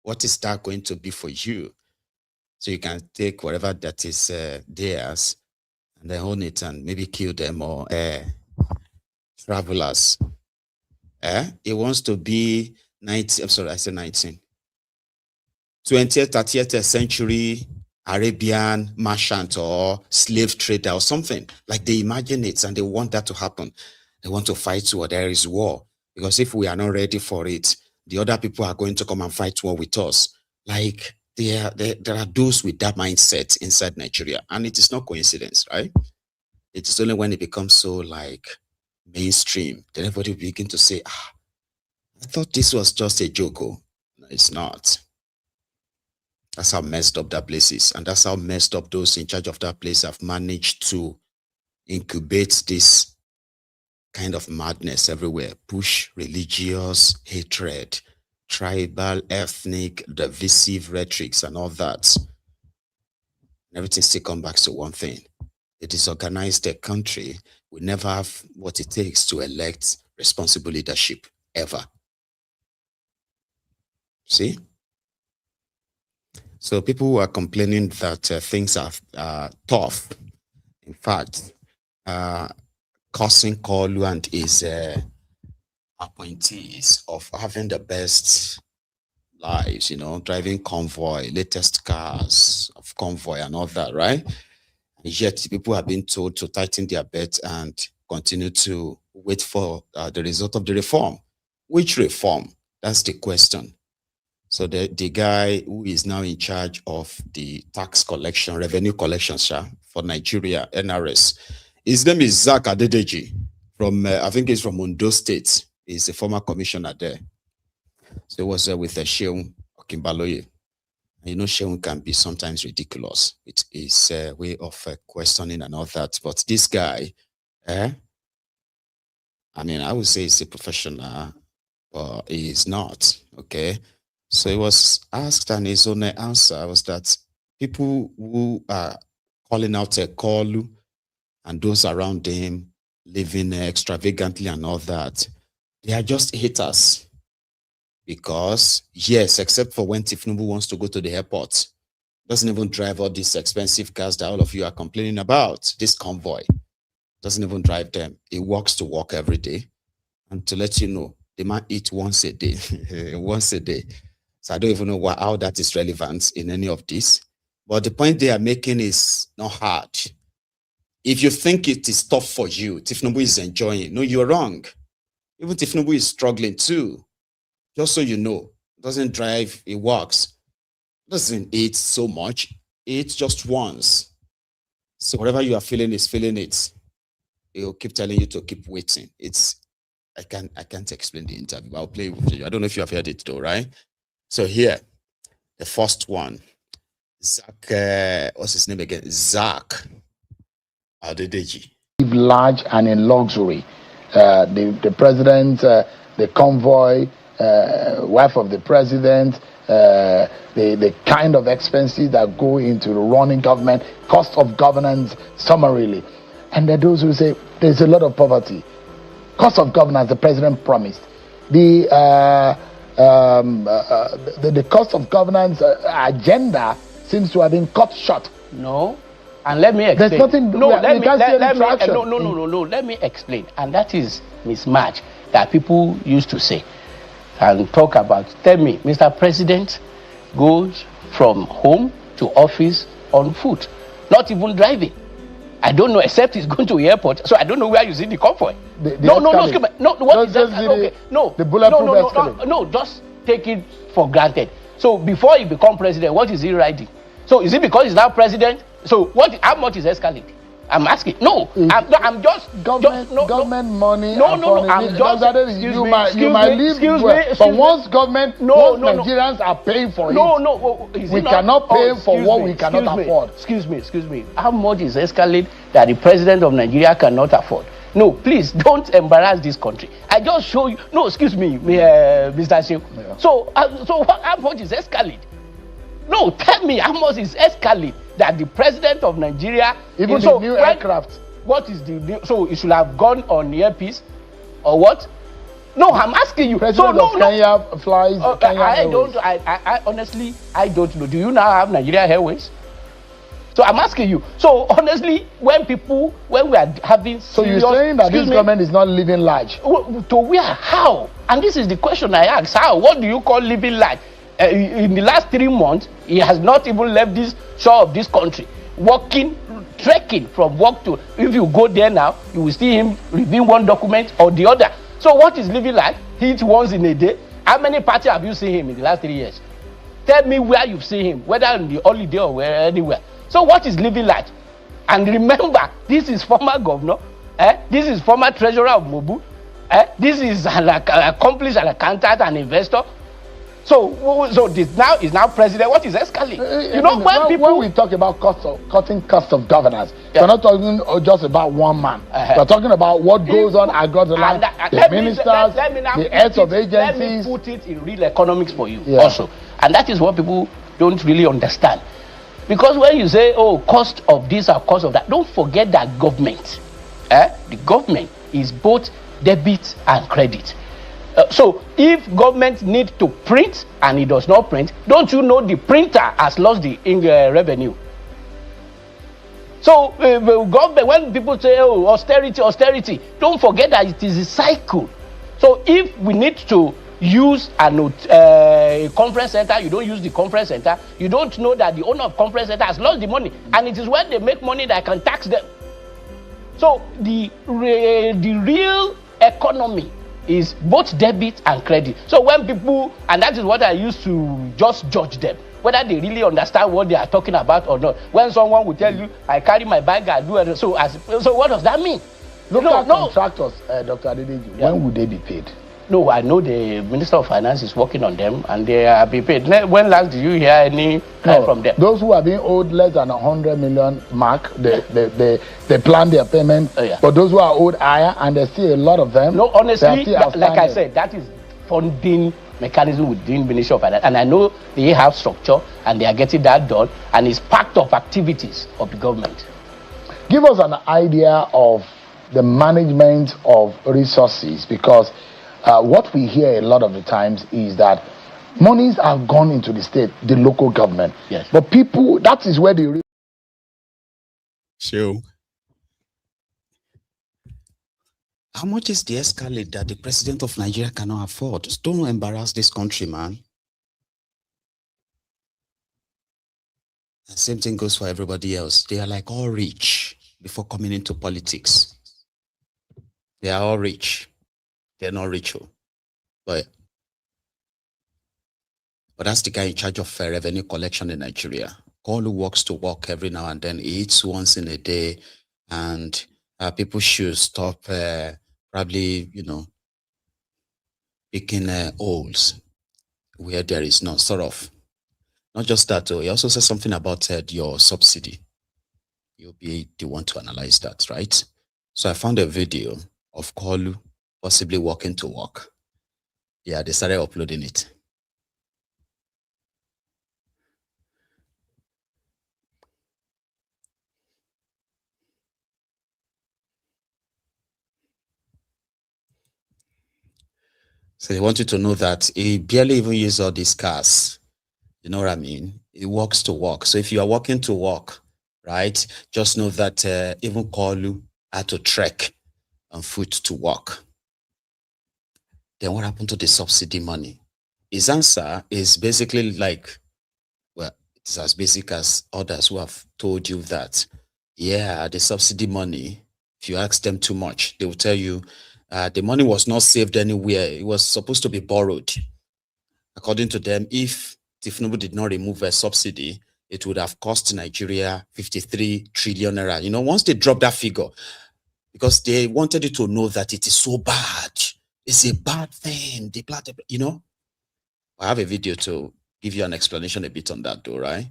what is that going to be for you? So you can take whatever that is theirs and then own it and maybe kill them or travelers. It wants to be 19th, I'm sorry, I said 19. 20th, 30th century Arabian merchant or slave trader or something. Like they imagine it and they want that to happen. They want to fight war. There is war. Because if we are not ready for it, the other people are going to come and fight war with us. Like there are those with that mindset inside Nigeria. And it is not coincidence, right? It is only when it becomes so like mainstream that everybody begin to say, I thought this was just a joke. No, it's not. That's how messed up that place is. And that's how messed up those in charge of that place have managed to incubate this kind of madness everywhere. Push religious hatred, tribal, ethnic, divisive rhetorics and all that. And everything still comes back to one thing. A disorganized country will never have what it takes to elect responsible leadership, ever. See? So people who are complaining that things are tough, in fact, cursing Kolu and his appointees of having the best lives, driving convoy, latest cars of convoy and all that, right? And yet people have been told to tighten their belt and continue to wait for the result of the reform. Which reform? That's the question. So the guy who is now in charge of the tax collection, revenue collection, for Nigeria, NRS, his name is Zach Adedeji from, I think he's from Ondo State. He's a former commissioner there. So it was with Sheikh Okimbaloye. Sheikh can be sometimes ridiculous. It is a way of questioning and all that. But this guy, I would say he's a professional, but he is not, okay? So he was asked, and his own answer was that people who are calling out a call and those around him living extravagantly and all that, they are just haters. Because, yes, except for when Tinubu wants to go to the airport, doesn't even drive all these expensive cars that all of you are complaining about, this convoy, doesn't even drive them. He walks to work every day. And to let you know, the man eats once a day, once a day. So I don't even know how that is relevant in any of this. But the point they are making is not hard. If you think it is tough for you, Tinubu is enjoying. No, you're wrong. Even Tinubu is struggling too. Just so you know, doesn't drive, it works. Doesn't eat so much, eats just once. So whatever you are feeling is feeling it. He'll keep telling you to keep waiting. I can't explain the interview. I'll play with you. I don't know if you have heard it though, right? So here, the first one, Zach, what's his name again? Zach Adedeji. Large and in luxury. The president, the convoy, wife of the president, the kind of expenses that go into running government, cost of governance summarily. And there are those who say there's a lot of poverty. Cost of governance, the president promised. The cost of governance agenda seems to have been cut short. No. And let me explain. There's nothing. No, let me explain. And that is mismatch that people used to say and talk about. Tell me, Mr. President goes from home to office on foot, not even driving. I don't know, except he's going to the airport, so I don't know where you see the convoy. No, just take it for granted. So before he become president, what is he riding? So is it because he's now president? So how much is escalating? I'm asking. No, I'm just government money. I'm just. You might leave. But once Nigerians are paying for it, we cannot pay for what we cannot afford. Excuse me. How much is escalate that the president of Nigeria cannot afford? No, please don't embarrass this country. I just show you. No, excuse me, Mr. Sheikh. Yeah. So how much is escalate? No, tell me how much is escalate that the president of Nigeria, even the new aircraft. What is the new? So it should have gone on earpiece, or what? No, I'm asking you. President of Kenya flies. I honestly, I don't know. Do you now have Nigeria Airways? So I'm asking you. So honestly, when we are having so you're saying that this government is not living large? To where? How? And this is the question I ask. How? What do you call living large? In the last 3 months, he has not even left this shore of this country, walking, trekking from work to. If you go there now, you will see him reviewing one document or the other. So what is living like? He eats once in a day. How many parties have you seen him in the last 3 years? Tell me where you've seen him, whether on the holiday or anywhere. So what is living like? And remember, this is former governor. This is former treasurer of Mobu. This is an accomplished an accountant and investor. So this now is now president. What is escalating? When we talk about cutting cost of governance, we're not talking just about one man. We're talking about what goes on across the line. The ministers, the heads of agencies. Let me put it in real economics for you also, and that is what people don't really understand. Because when you say, cost of this or cost of that, don't forget that government, the government is both debit and credit. So if government needs to print and it does not print, don't you know the printer has lost the revenue? So government, when people say austerity, don't forget that it is a cycle. So if we need to use a conference center, you don't use the conference center, you don't know that the owner of conference center has lost the money, and it is when they make money that I can tax them. So the real economy is both debit and credit. So when people, and that is what I used to just judge them, whether they really understand what they are talking about or not. When someone will tell you, I carry my bag, I do it, so what does that mean? Local contractors, Dr. Adedeji, when would they be paid? No, I know the Minister of Finance is working on them, and they are being paid. When last did you hear any from them? Those who are being owed less than 100 million mark, they plan their payment. But those who are owed higher, and there's still a lot of them. No, honestly, like I said, that is funding mechanism within Ministry of Finance, and I know they have structure and they are getting that done, and it's part of activities of the government. Give us an idea of the management of resources, because what we hear a lot of the times is that monies have gone into the state, the local government. Yes. But people, that is where the... So, how much is the escalate that the president of Nigeria cannot afford? Just don't embarrass this country, man. And same thing goes for everybody else. They are like all rich before coming into politics. They are all rich. They're not rich, but that's the guy in charge of revenue collection in Nigeria. All who walks to work every now and then, he eats once in a day, and people should stop probably, picking holes where there is none, sort of. Not just that, he also said something about your subsidy. You'll be the one to analyze that, right? So I found a video of Kolu possibly walking to work. Yeah, they started uploading it. So they want you to know that he barely even uses all these cars. You know what I mean? He walks to work. So if you are walking to work, right, just know that even Kolu had to trek on foot to work. Then what happened to the subsidy money? His answer is basically like, well, it's as basic as others who have told you that, yeah, the subsidy money, if you ask them too much, they will tell you the money was not saved anywhere. It was supposed to be borrowed. According to them, if Tinubu did not remove a subsidy, it would have cost Nigeria 53 trillion naira. Once they dropped that figure, because they wanted you to know that it is so bad. It's a bad thing. I have a video to give you an explanation a bit on that though, right?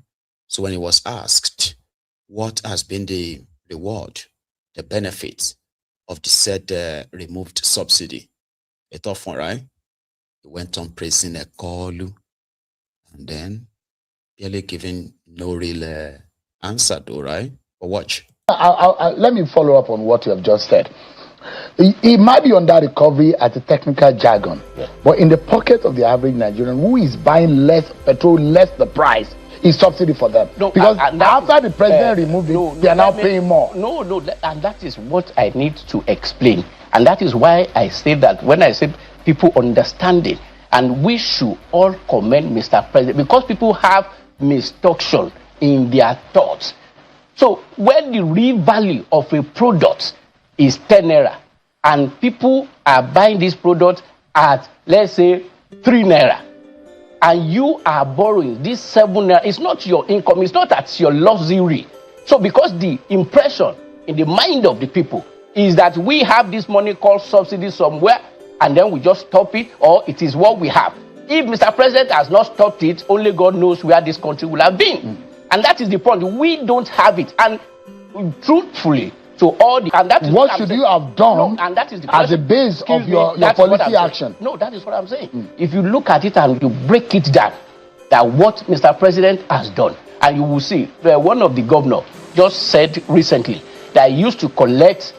So when he was asked what has been the reward, the benefit of the said removed subsidy, a tough one, right? He went on praising a Kolu, and then barely giving no real answer though, right? But watch. Let me follow up on what you have just said. It might be under recovery as a technical jargon, but in the pocket of the average Nigerian who is buying less petrol, less the price, is subsidy for them. No, because after the president removed it, they are now paying more. And that is what I need to explain. And that is why I say that when I said people understand it, and we should all commend Mr. President, because people have misdirection in their thoughts. So when the real value of a product is 10 naira, and people are buying this product at, let's say, 3 naira, and you are borrowing this 7 naira, it's not your income, it's not at your luxury. So because the impression in the mind of the people is that we have this money called subsidy somewhere, and then we just stop it, or it is what we have. If Mr. President has not stopped it, only God knows where this country will have been. And that is the point. We don't have it. And truthfully, to all the... And that is what should you have done and that is the as a base of your policy action? No, that is what I'm saying. If you look at it and you break it down, that what Mr. President has done, and you will see, one of the governors just said recently that he used to collect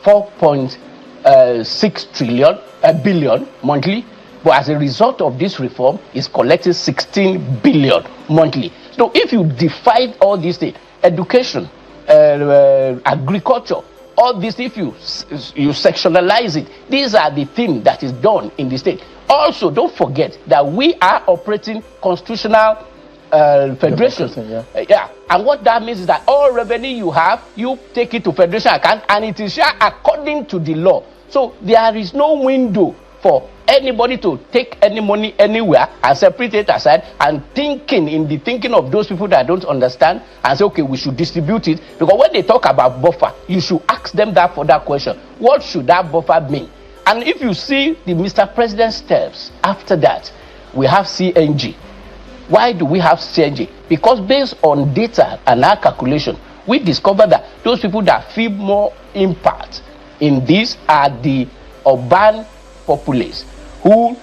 4.6 billion monthly, but as a result of this reform, is collecting 16 billion monthly. So if you divide all these things, education, agriculture, all this, if you sectionalize it, these are the things that is done in the state. Also, don't forget that we are operating constitutional federation. Yeah, and what that means is that all revenue you have, you take it to federation account, and it is shared according to the law. So there is no window for anybody to take any money anywhere and separate it aside and in the thinking of those people that don't understand and say, okay, we should distribute it. Because when they talk about buffer, you should ask them that for that question. What should that buffer mean? And if you see the Mr. President steps after that, we have CNG. Why do we have CNG? Because based on data and our calculation, we discovered that those people that feel more impact in this are the urban populace who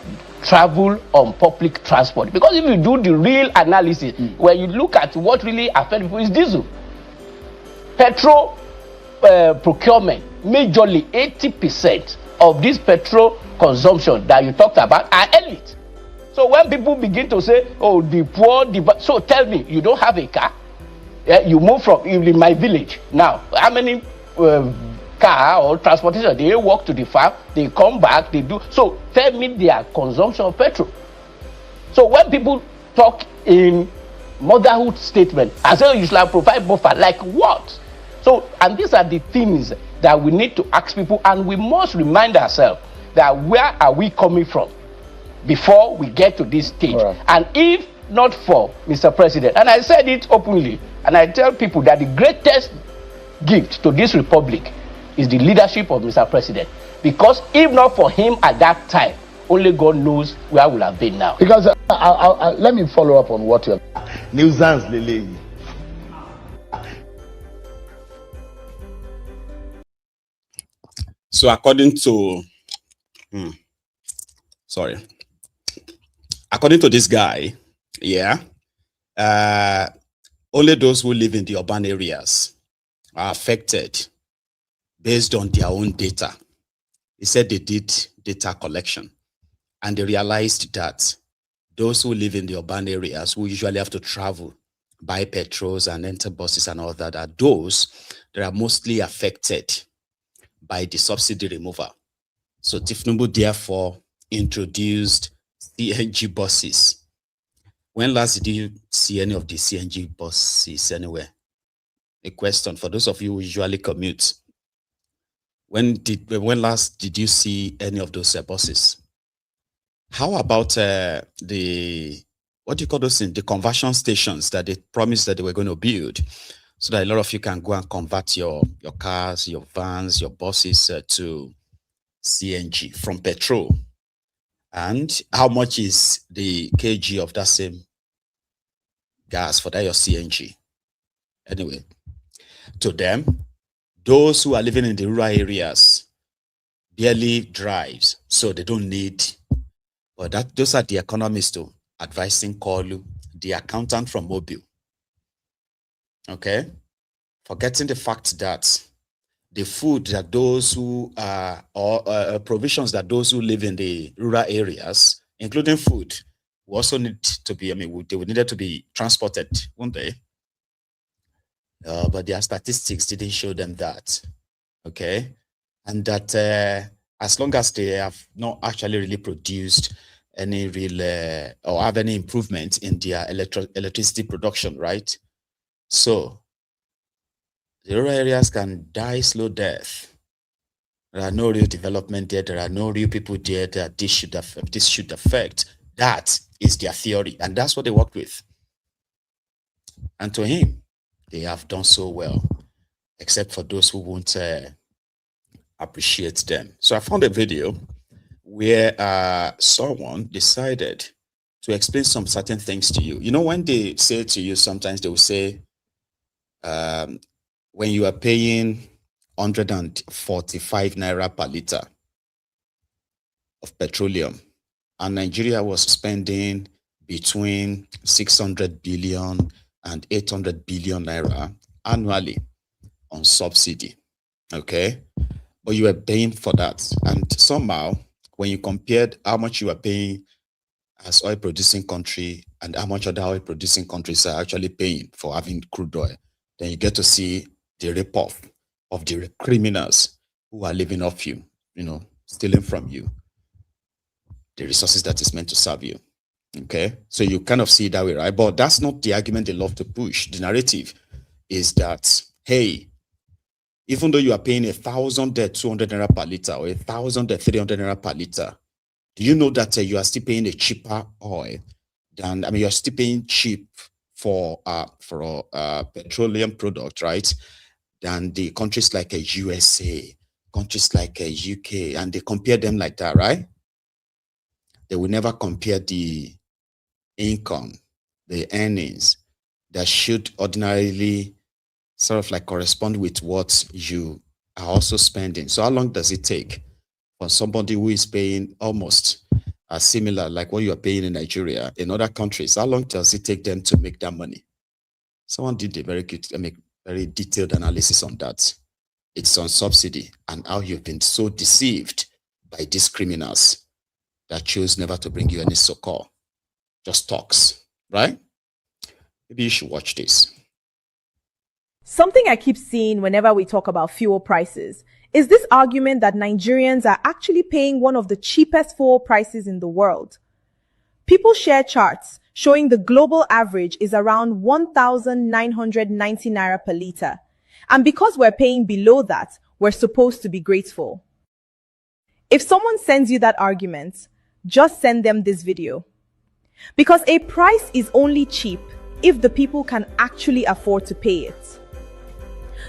travel on public transport. Because if you do the real analysis, where you look at what really affects people, is diesel. Petrol procurement, majorly 80% of this petrol consumption that you talked about are elite. So when people begin to say, oh, the poor, so tell me, you don't have a car? You move from in my village. Now, how many car or transportation? They walk to the farm, they come back, they do. So tell me their consumption of petrol. So when people talk in motherhood statement, I say you should provide buffer, like what? So, and these are the things that we need to ask people, and we must remind ourselves that where are we coming from before we get to this stage. Right. And if not for Mr. President, and I said it openly, and I tell people that the greatest gift to this republic is the leadership of Mr. President. Because if not for him at that time, only God knows where we'll have been now. Because let me follow up on what you're... Nuisance lele. So according to according to this guy, yeah, only those who live in the urban areas are affected based on their own data. He said they did data collection and they realized that those who live in the urban areas who usually have to travel, buy petrols and enter buses and all that, are those that are mostly affected by the subsidy removal. So Tinubu therefore introduced CNG buses. When last did you see any of the CNG buses anywhere? A question for those of you who usually commute. When last did you see any of those buses? How about the, what do you call those things? The conversion stations that they promised that they were going to build, so that a lot of you can go and convert your cars, your vans, your buses to CNG from petrol. And how much is the kg of that same gas for that your CNG? Anyway, to them, those who are living in the rural areas barely drives, so they don't need. But those are the economists too, advising Kolu, the accountant from Mobile. Okay, forgetting the fact that the food that those who are, or provisions that those who live in the rural areas, including food, will also need to be, they would need to be transported, won't they? But their statistics didn't show them that. Okay, and that as long as they have not actually really produced any real or have any improvement in their electricity production, right? So the rural areas can die slow death. There are no real development there. There are no real people there that this should affect. That is their theory, and that's what they work with. And to him, they have done so well, except for those who won't appreciate them. So I found a video where someone decided to explain some certain things to you. You know, when they say to you, sometimes they will say, when you are paying 145 naira per liter of petroleum, and Nigeria was spending between 600 billion and 800 billion naira annually on subsidy, okay? But you were paying for that. And somehow, when you compared how much you are paying as oil-producing country and how much other oil-producing countries are actually paying for having crude oil, then you get to see the rip-off of the criminals who are living off you, stealing from you the resources that is meant to serve you. Okay, so you kind of see it that way, right? But that's not the argument they love to push. The narrative is that, hey, even though you are paying 1,000 200 naira per liter or 1,000 300 naira per liter, do you know that you are still paying a cheaper oil than, you're still paying cheap for a petroleum product, right? Than the countries like a USA, countries like a UK, and they compare them like that, right? They will never compare the income, the earnings that should ordinarily sort of like correspond with what you are also spending. So how long does it take for somebody who is paying almost similar like what you are paying in Nigeria, in other countries? How long does it take them to make that money? Someone did a very good, very detailed analysis on that. It's on subsidy and how you've been so deceived by these criminals that choose never to bring you any succor. Just talks, right? Maybe you should watch this. Something I keep seeing whenever we talk about fuel prices is this argument that Nigerians are actually paying one of the cheapest fuel prices in the world. People share charts showing the global average is around 1,990 naira per liter. And because we're paying below that, we're supposed to be grateful. If someone sends you that argument, just send them this video. Because a price is only cheap if the people can actually afford to pay it.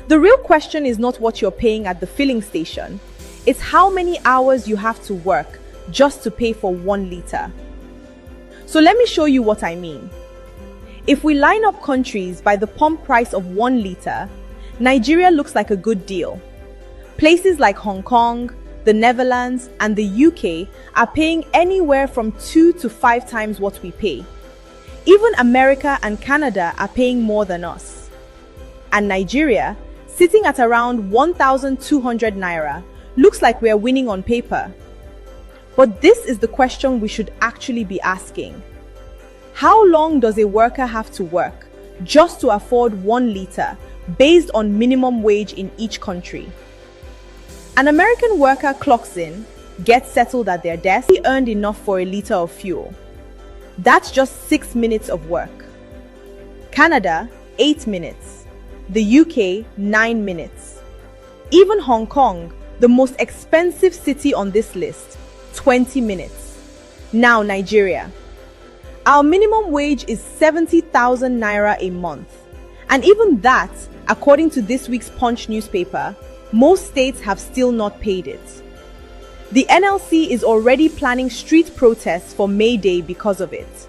The real question is not what you're paying at the filling station. It's how many hours you have to work just to pay for 1 liter. So let me show you what I mean. If we line up countries by the pump price of 1 liter, Nigeria looks like a good deal. Places like Hong Kong, the Netherlands, and the UK are paying anywhere from 2 to 5 times what we pay. Even America and Canada are paying more than us. And Nigeria, sitting at around 1,200 naira, looks like we're winning on paper. But this is the question we should actually be asking. How long does a worker have to work just to afford 1 liter based on minimum wage in each country? An American worker clocks in, gets settled at their desk, he earned enough for a liter of fuel. That's just 6 minutes of work. Canada, 8 minutes. The UK, 9 minutes. Even Hong Kong, the most expensive city on this list, 20 minutes. Now Nigeria. Our minimum wage is 70,000 naira a month. And even that, according to this week's Punch newspaper, most states have still not paid it. The NLC is already planning street protests for May Day because of it.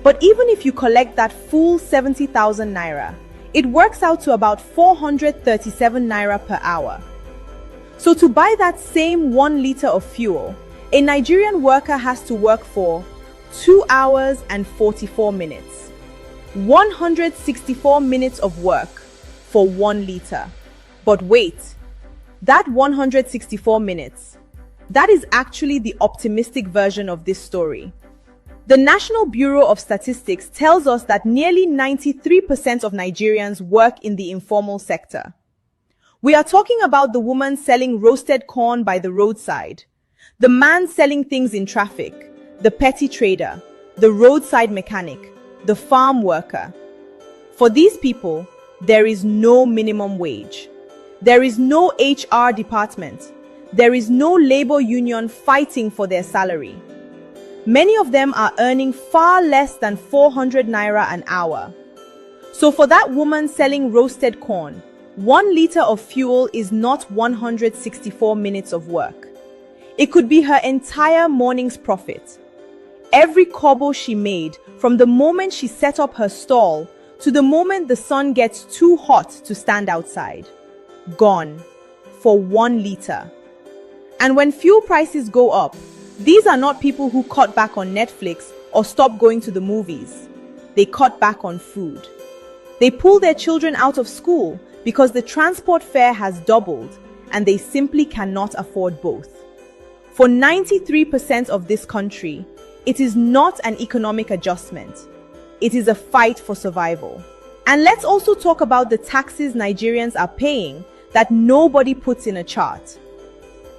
But even if you collect that full 70,000 naira, it works out to about 437 naira per hour. So to buy that same 1 liter of fuel, a Nigerian worker has to work for 2 hours and 44 minutes. 164 minutes of work for 1 liter. But wait, that 164 minutes, that is actually the optimistic version of this story. The National Bureau of Statistics tells us that nearly 93% of Nigerians work in the informal sector. We are talking about the woman selling roasted corn by the roadside, the man selling things in traffic, the petty trader, the roadside mechanic, the farm worker. For these people, there is no minimum wage. There is no HR department. There is no labor union fighting for their salary. Many of them are earning far less than 400 naira an hour. So for that woman selling roasted corn, 1 liter of fuel is not 164 minutes of work. It could be her entire morning's profit. Every kobo she made from the moment she set up her stall to the moment the sun gets too hot to stand outside. Gone for 1 liter. And when fuel prices go up, these are not people who cut back on Netflix or stop going to the movies. They cut back on food. They pull their children out of school because the transport fare has doubled and they simply cannot afford both. For 93% of this country, it is not an economic adjustment. It is a fight for survival. And let's also talk about the taxes Nigerians are paying that nobody puts in a chart.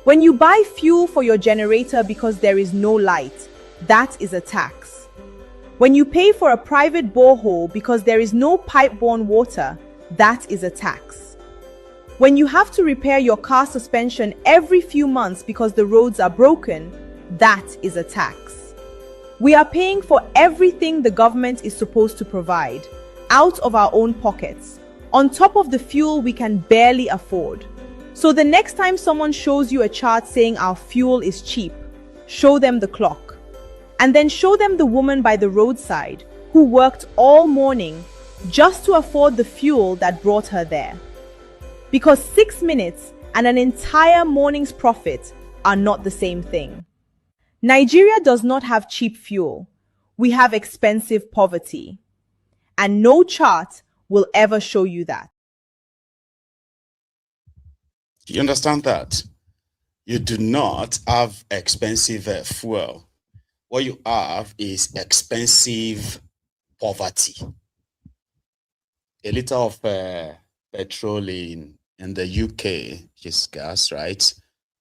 When you buy fuel for your generator because there is no light, that is a tax. When you pay for a private borehole because there is no pipe-borne water, that is a tax. When you have to repair your car suspension every few months because the roads are broken, that is a tax. We are paying for everything the government is supposed to provide, out of our own pockets, on top of the fuel we can barely afford. So the next time someone shows you a chart saying our fuel is cheap, show them the clock. And then show them the woman by the roadside who worked all morning just to afford the fuel that brought her there. Because 6 minutes and an entire morning's profit are not the same thing. Nigeria does not have cheap fuel. We have expensive poverty. And no chart will ever show you that. You understand that? You do not have expensive fuel. What you have is expensive poverty. A liter of petrol in the UK, which is gas, right,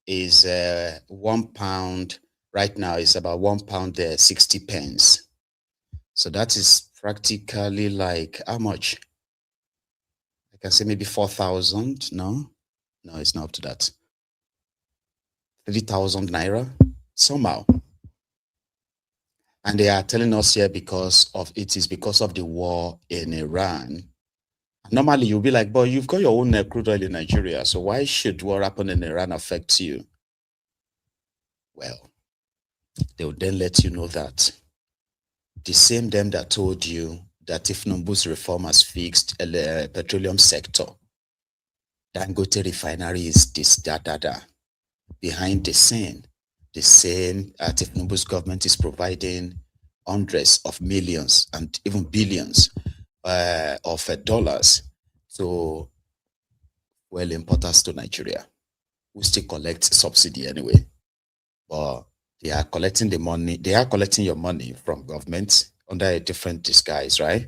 is £1. Right now, it's about £1 60 pence. So that is practically like how much? I can say maybe 4,000. No, it's not up to that. 3,000 naira somehow. And they are telling us here because of the war in Iran. Normally, you'll be like, but you've got your own crude oil in Nigeria, so why should what happened in Iran affect you? Well, they will then let you know that the same them that told you that if Tinubu's reform has fixed the petroleum sector, Dangote refinery is this, that. Behind the scene, the same Tinubu's government is providing hundreds of millions and even billions of dollars to well importers to Nigeria, who still collect subsidy anyway. But they are collecting the money, they are collecting your money from government under a different disguise, right?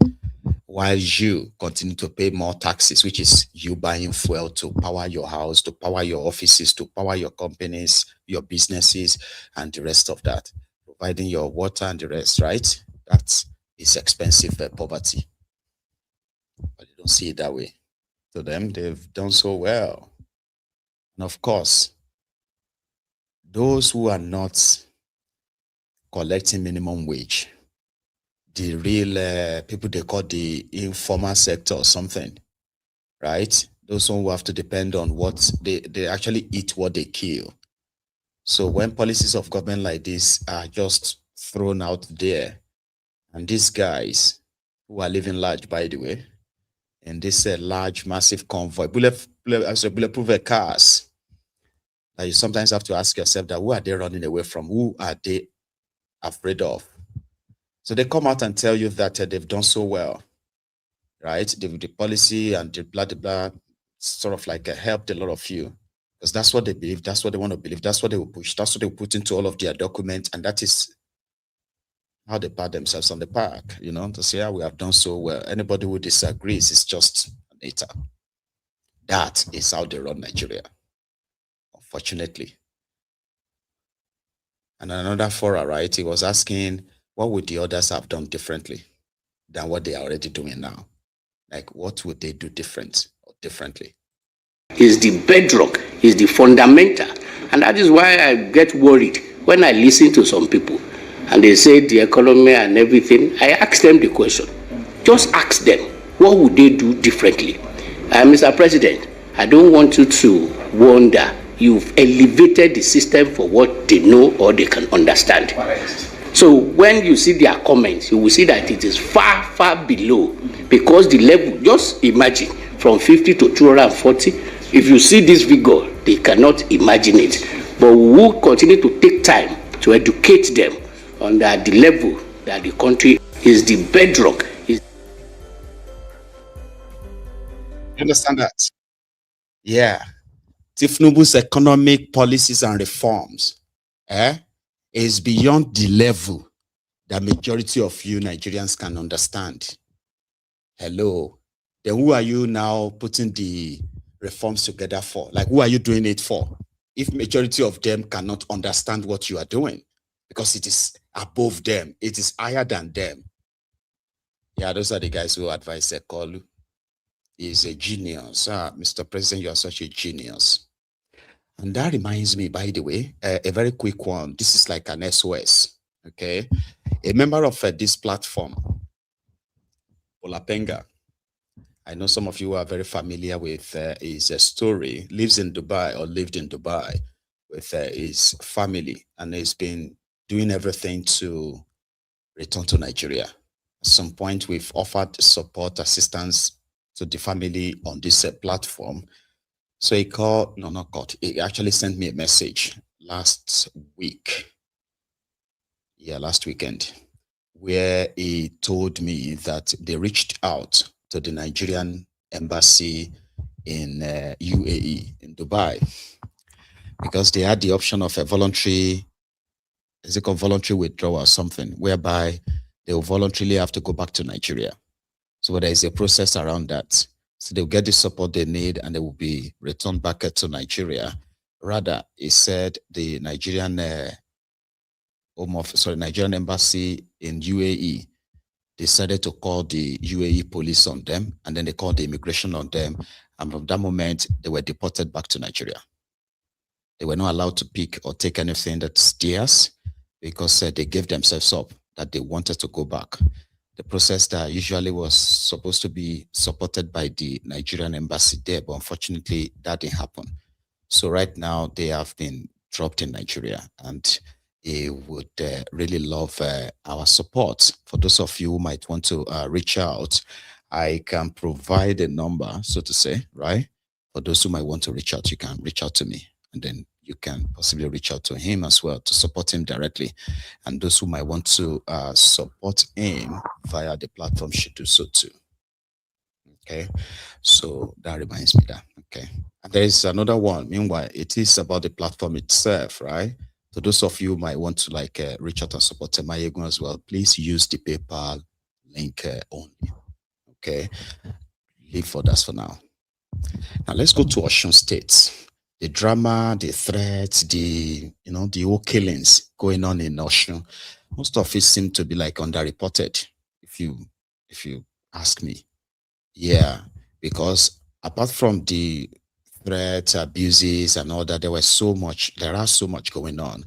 While you continue to pay more taxes, which is you buying fuel to power your house, to power your offices, to power your companies, your businesses, and the rest of that. Providing your water and the rest, right? That is expensive poverty. But they don't see it that way. To them, they've done so well. And of course, those who are not collecting minimum wage, the real people they call the informal sector or something, right? Those who have to depend on what they actually eat what they kill. So when policies of government like this are just thrown out there, and these guys who are living large, by the way, and this large, massive convoy, bulletproof cars, that you sometimes have to ask yourself that who are they running away from? Who are they afraid of? So they come out and tell you that they've done so well, right? The policy and the blah, blah, blah, sort of like helped a lot of you. Because that's what they believe, that's what they want to believe, that's what they will push, that's what they will put into all of their documents, and that is how they pat themselves on the back, you know, to say, we have done so well. Anybody who disagrees is just an hater. That is how they run Nigeria, unfortunately. And another fora, right, he was asking, what would the others have done differently than what they are already doing now? Like, what would they do differently? Is the bedrock, is the fundamental. And that is why I get worried when I listen to some people and they say the economy and everything. I ask them the question. Just ask them, what would they do differently? Mr. President, I don't want you to wonder. You've elevated the system for what they know or they can understand. So when you see their comments, you will see that it is far, far below, because the level, just imagine, from 50 to 240, if you see this figure, they cannot imagine it. But we will continue to take time to educate them on the level that the country is the bedrock. You understand that? Yeah. Tinubu's economic policies and reforms is beyond the level that majority of you Nigerians can understand. Hello. Then who are you now putting the reforms together for? Like, who are you doing it for? If majority of them cannot understand what you are doing, because it is above them, it is higher than them. Yeah, those are the guys who advise Ekolu. He's a genius. Mr. President, you are such a genius. And that reminds me, by the way, a very quick one. This is like an SOS, okay? A member of this platform, Olapenga, I know some of you are very familiar with his story, lives in Dubai or lived in Dubai with his family, and he's been doing everything to return to Nigeria. At some point, we've offered support, assistance to the family on this platform. So he called, no, not called, he actually sent me a message last week. Yeah, last weekend, where he told me that they reached out to the Nigerian embassy in UAE, in Dubai, because they had the option of a voluntary, is it called voluntary withdrawal or something, whereby they will voluntarily have to go back to Nigeria. So there is a process around that. So they'll get the support they need and they will be returned back to Nigeria. Rather, he said the Nigerian Nigerian embassy in UAE decided to call the UAE police on them, and then they called the immigration on them. And from that moment, they were deported back to Nigeria. They were not allowed to pick or take anything that's theirs because they gave themselves up that they wanted to go back. The process that usually was supposed to be supported by the Nigerian embassy there, but unfortunately that didn't happen. So right now they have been dropped in Nigeria, and he would really love our support. For those of you who might want to reach out, I can provide a number, so to say, right? For those who might want to reach out, you can reach out to me, and then you can possibly reach out to him as well to support him directly. And those who might want to support him via the platform should do so too. Okay, so that reminds me that. Okay, and there is another one. Meanwhile, it is about the platform itself, right? So those of you who might want to reach out and support Maiyegun as well, please use the PayPal link only. Okay, leave others for now. Now let's go to Osun State. The drama, the threats, the whole killings going on in Osun, most of it seem to be like underreported, if you ask me. Yeah, because apart from the threats, abuses, and all that, there are so much going on.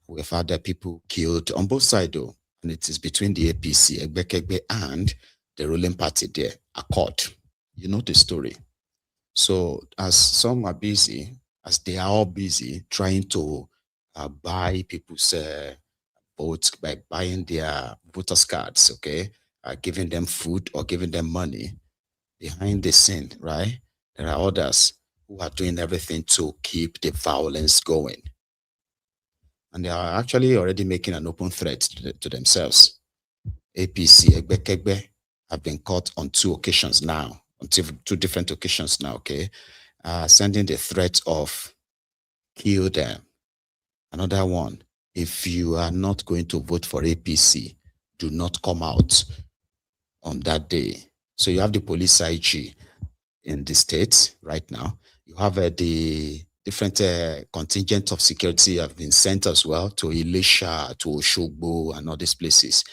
We've had people killed on both sides, though, and it is between the APC, Egbekegbe, and the ruling party there, Accord. You know the story. So as some are busy, as they are all busy trying to buy people's votes by buying their voters cards, okay, giving them food or giving them money, behind the scene, right, there are others who are doing everything to keep the violence going. And they are actually already making an open threat to themselves. APC, Egbekegbe, have been caught on 2 occasions now, on 2 different occasions now, okay, sending the threat of kill them. Another one, if you are not going to vote for APC, do not come out on that day. So you have the police IG in the state right now. You have the different contingent of security have been sent as well to Elisha, to Oshogbo, and all these places.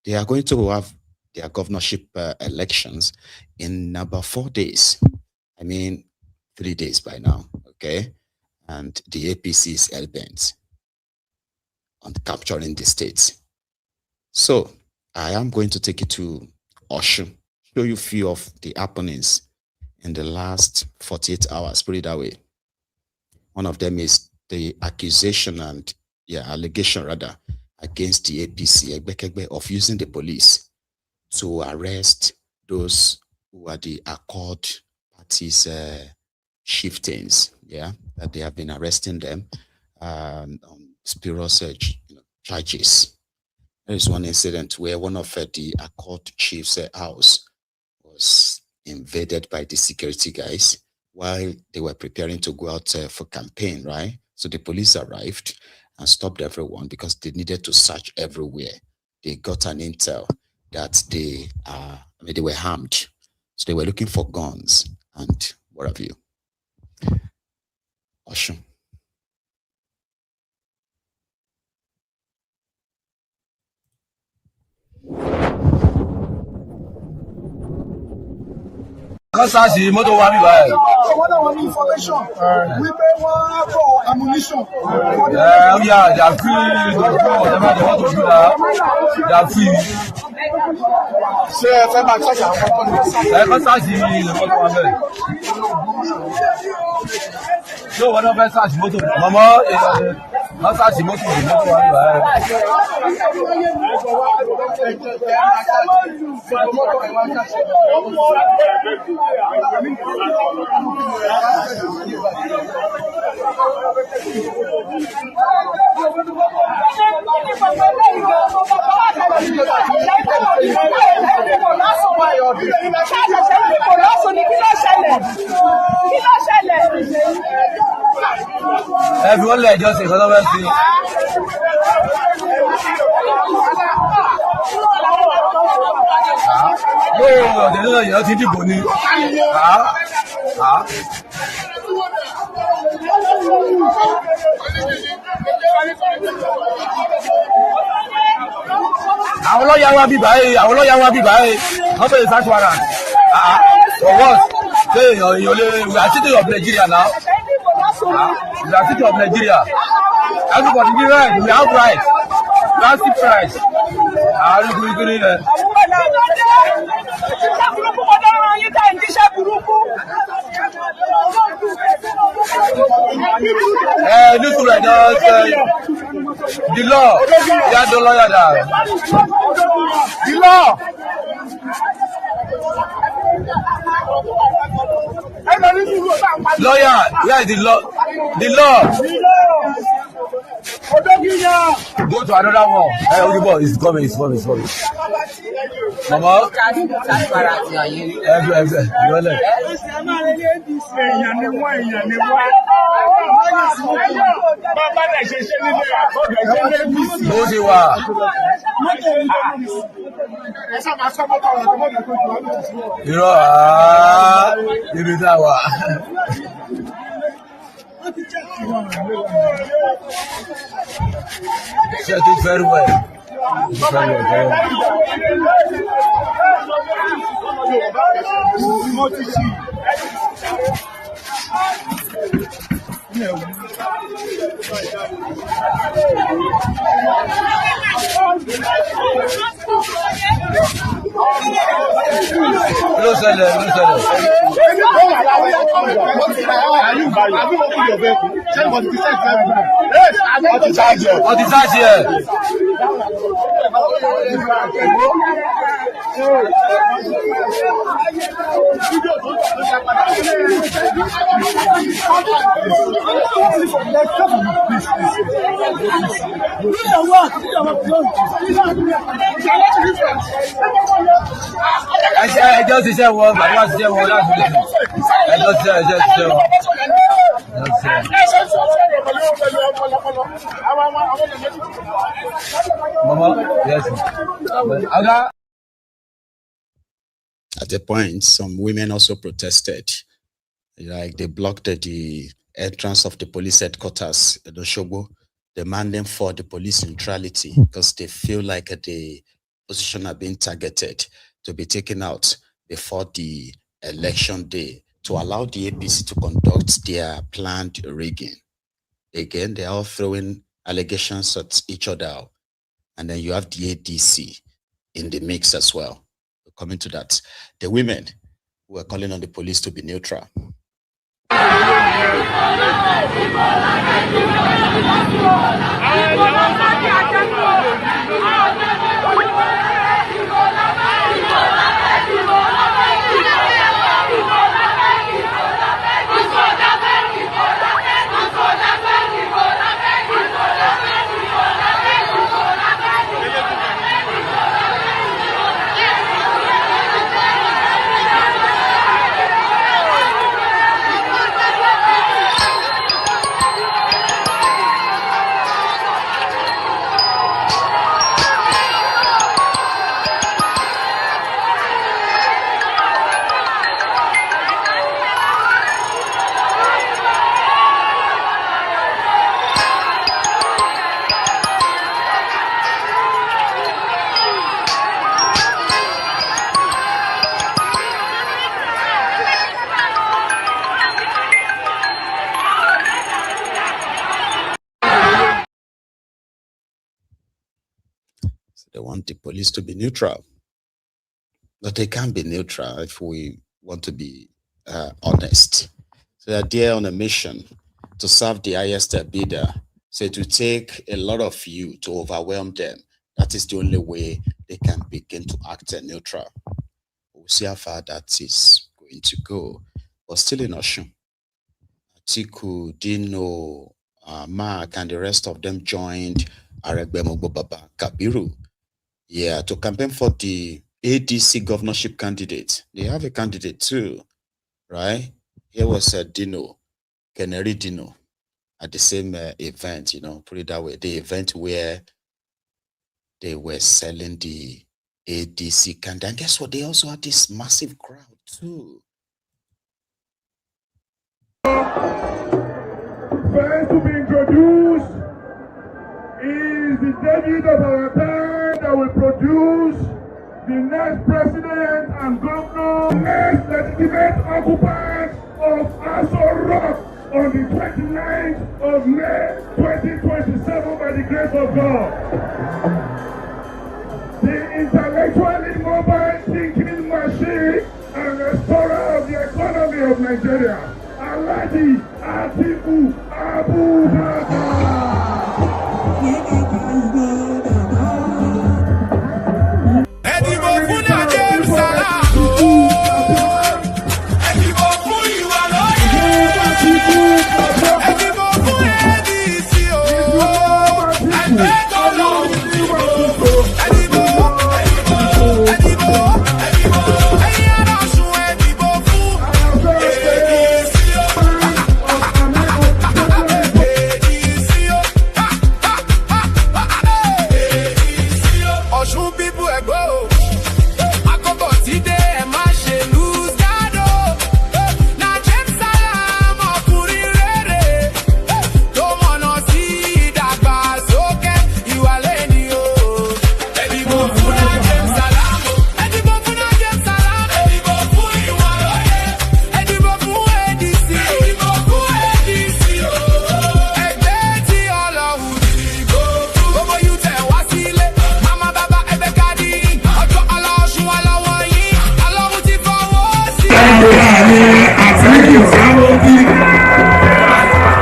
They are going to have their governorship elections in about 4 days. I mean, 3 days by now, okay? And the APC is hell-bent on capturing the states. So I am going to take you to Osun, show you a few of the happenings in the last 48 hours, put it that way. One of them is the accusation and allegation rather against the APC Egbekegbe of using the police to arrest those who are the Accord party's chieftains, that they have been arresting them on spurious charges. There is one incident where one of the Accord chief's house was invaded by the security guys while they were preparing to go out for campaign, right? So the police arrived and stopped everyone because they needed to search everywhere. They got an intel that they were harmed. So they were looking for guns and what have you. Oshun. Kọ́sáàsì mọ́tò wa bíbá ẹ̀. Wọ́n náà wọ́n ní information wípé wọ́n kọ́ ammunition. Ó yà they are free whatever they want to do now they are free. Ṣé ẹ fẹ́ máa ṣàṣà àwọn ọkọ ní ọ̀sán? Kọ́sáàsì mọ́tò wa bẹ́ẹ̀. Ṣé wọn náà fẹ́ sáàsì mọ́tò? Mọ̀mọ́ kọ́sáàsì mọ́tò wa bíbá ẹ̀. Everyone lè jọ sí ìkọ́tọ́ bẹ́ẹ̀ sí. Yóò ọ̀dẹ̀ náà yẹn ti dìbò ni. Àwọn lọ́ọ̀yà wa bí báyìí, wọ́n fẹ́ẹ́ search warrant. For what? Ṣé èèyàn lè we are citizen of Nigeria now? We are citizen of Nigeria. Everybody be right, we have rights. We have civil rights. Àárín kúrúkúrú rẹ̀. Nítorí ẹ̀jọ́ the law, yá dán lọ́yà dà. The law. Lawyer, where is the law? The law. Go to another one. Hey, Ojibo, it's coming. Mama. Bó ṣe wà. Irọ́ ibi tá a wà. Check it very well. Ló ṣẹlẹ̀. Wọ́n ti sáàjì ẹ̀. Ẹjọ́ ṣiṣẹ́ wọn, bàbá ṣiṣẹ́ wọn láti lè. Ẹjọ́ ṣiṣẹ́ wọn. Mama, yes. At the point, some women also protested. Like they blocked the entrance of the police headquarters at Osogbo, demanding for the police neutrality because they feel like the position are being targeted to be taken out before the election day to allow the APC to conduct their planned rigging. Again, they are all throwing allegations at each other. And then you have the ADC in the mix as well. Coming to that, the women were calling on the police to be neutral. They want the police to be neutral. But they can't be neutral if we want to be honest. So they're there on a mission to serve the highest bidder. So to take a lot of you to overwhelm them, that is the only way they can begin to act neutral. We'll see how far that is going to go. But still in Oshun, Atiku, Dino, Mark, and the rest of them joined Aregbemogo Baba Kabiru, to campaign for the ADC governorship candidate. They have a candidate too, right? Here was Dino, Keneri Dino, at the same event, put it that way, the event where they were selling the ADC candidate. And guess what? They also had this massive crowd too. First to be introduced is the David of our time that will produce the next president and governor, next legitimate occupant of Aso Rock on the 29th of May 2027 by the grace of God. The intellectually mobile thinking machine and restorer of the economy of Nigeria, Alhaji Atiku Abubakar.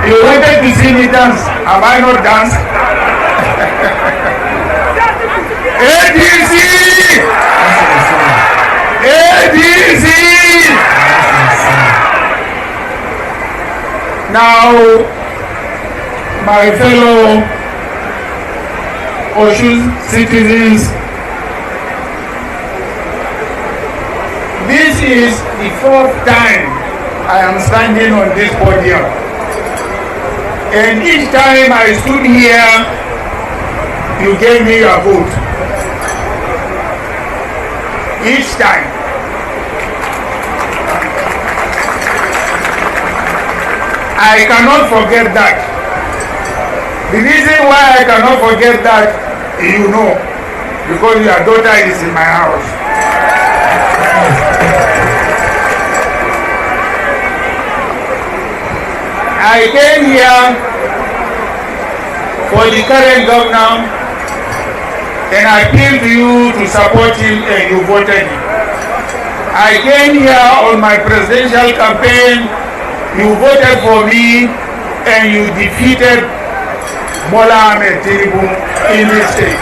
You wanted to see me dance. Have I not danced? ADC! ADC! Now, my fellow Osun citizens, this is the fourth time I am standing on this podium. And each time I stood here, you gave me your vote. Each time. I cannot forget that. The reason why I cannot forget that, because your daughter is in my house. I came here for the current governor and I appealed to you to support him and you voted him. I came here on my presidential campaign, you voted for me and you defeated Bola Ahmed Tinubu in this state.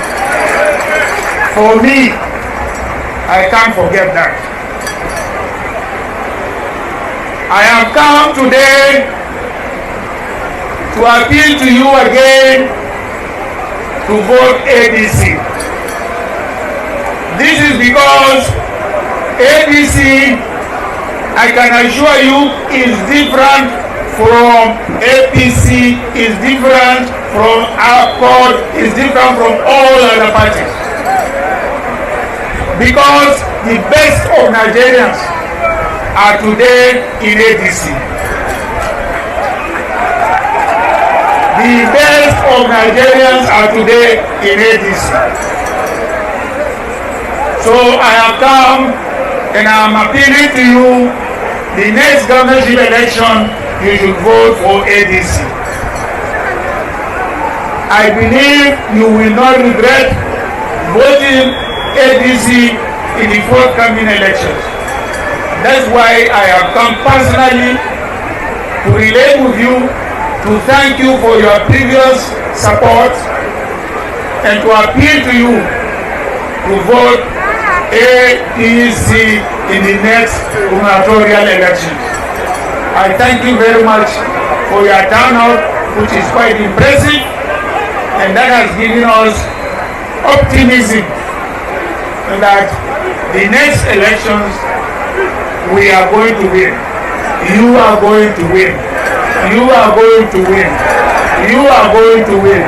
For me, I can't forget that. I have come today to appeal to you again to vote ADC. This is because ADC, I can assure you, is different from APC, is different from ACORD, is different from all other parties. Because the best of Nigerians are today in ADC. The best of Nigerians are today in ADC. So I have come and I am appealing to you, the next governorship election, you should vote for ADC. I believe you will not regret voting APC in the forthcoming elections. That's why I have come personally to relate with you, to thank you for your previous support, and to appeal to you to vote APC in the next gubernatorial elections. I thank you very much for your turnout, which is quite impressive, and that has given us optimism that the next elections we are going to win. You are going to win. You are going to win. You are going to win.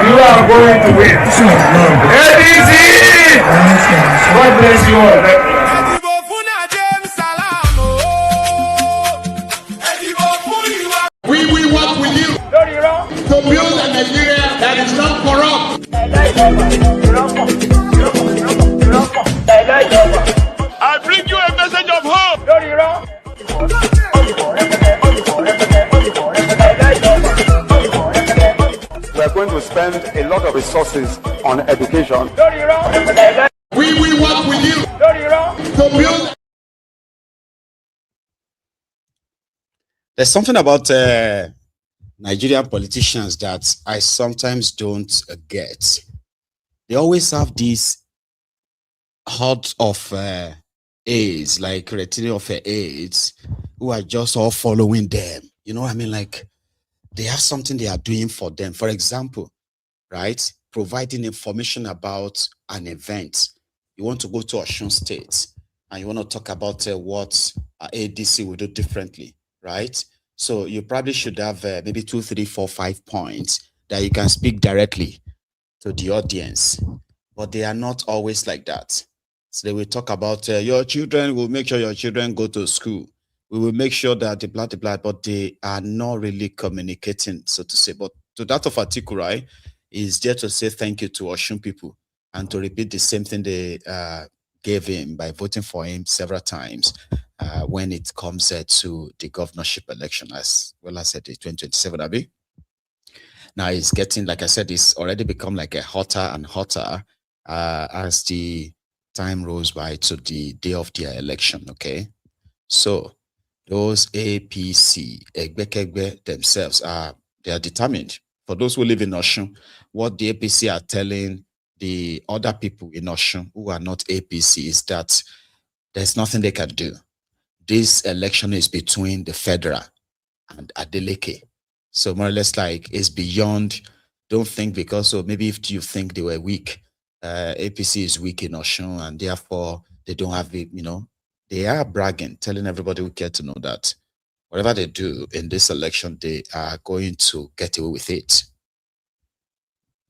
You are going to win. ABC! God bless you all. We will work with you to build a Nigeria that is not corrupt. I bring you a message of hope. We are going to spend a lot of resources on education. We will work with you to build. There's something about Nigerian politicians that I sometimes don't get. They always have this heart of AIDS, like retinue of AIDS, who are just all following them. You know what I mean? Like they have something they are doing for them. For example, right? Providing information about an event. You want to go to Osun State and you want to talk about what ADC will do differently. Right? So you probably should have maybe 2, 3, 4, 5 points that you can speak directly to the audience, but they are not always like that. So they will talk about your children, we'll make sure your children go to school. We will make sure that the blah, blah, but they are not really communicating, so to say. But to that of Atiku, right, is there to say thank you to Osun people and to repeat the same thing they gave him by voting for him several times. When it comes to the governorship election, as well as at the 2027, Abi. Now it's getting, like I said, it's already become like a hotter and hotter as the time rolls by to the day of their election. Okay, so those APC Egbekegbe themselves they are determined. For those who live in Osun, what the APC are telling the other people in Osun who are not APC is that there's nothing they can do. This election is between the federal and Adeleke. So more or less like it's beyond, don't think because so maybe if you think they were weak, APC is weak in Osun and therefore they don't have it, you know, they are bragging, telling everybody who care to know that whatever they do in this election, they are going to get away with it.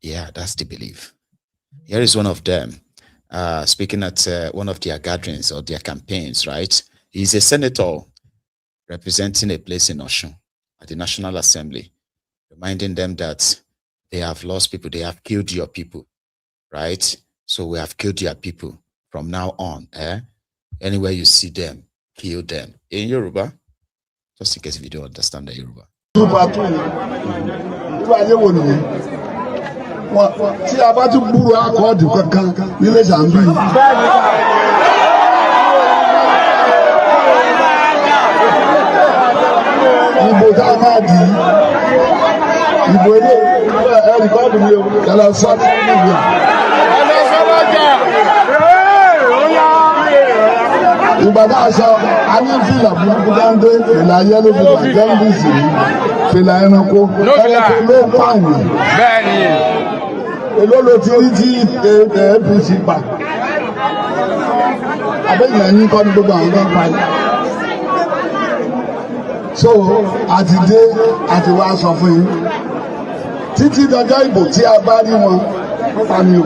Yeah, that's the belief. Here is one of them speaking at one of their gatherings or their campaigns, right? He's a senator representing a place in Osun at the National Assembly, reminding them that they have lost people, they have killed your people, right? So we have killed your people from now on. Anywhere you see them, kill them. In Yoruba, just in case if you don't understand the Yoruba. Tí a bá tún gbúrò akọ́ọ̀dù kankan nílé Zambia. Ìbò tá a máa dì í, ìbò ilé ẹ̀rìkọ́ọ̀dù mi ò kẹlẹ̀ sọ́ọ̀tì níbi. Ìgbà tá a sọ, a ní fìlà burúkú dáńdé, fìlà yẹ́lò fìlà jẹ́ńdìsì, fìlà ẹranko, ẹranko ló ń pààyàn. Bẹ́ẹ̀ni. Èló ló ti rí tí APC pa. Abẹ́yìn ẹ̀yìn kọ́ ní gbogbo àwọn tó ń pa yìí. So àti dé àti wá sọ fún yín. Títí dọjọ́ ìbò tí a bá rí wọn, ó pa ni o.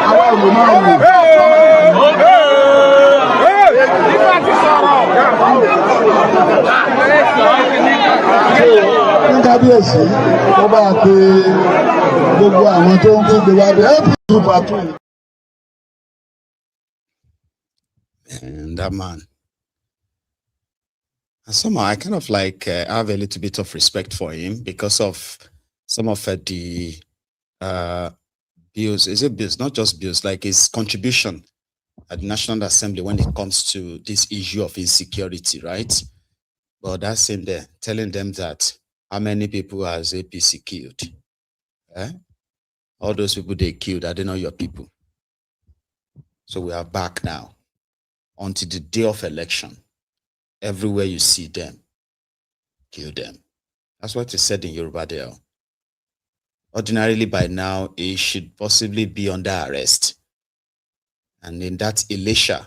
Àwọn ìlú náà wò. Kábíyèsí tó bá pe gbogbo àwọn tó ń kígbe wá bí APC pàtó. And that man. And somehow I kind of like have a little bit of respect for him because of some of the bills. Is it bills? Not just bills, like his contribution at the National Assembly when it comes to this issue of insecurity, right? But that's in there, telling them that how many people has APC killed? All those people they killed, are they not your people? So we are back now. Until the day of election, everywhere you see them, kill them. That's what is said in Yoruba there. Ordinarily by now, he should possibly be under arrest. And in that Elisha,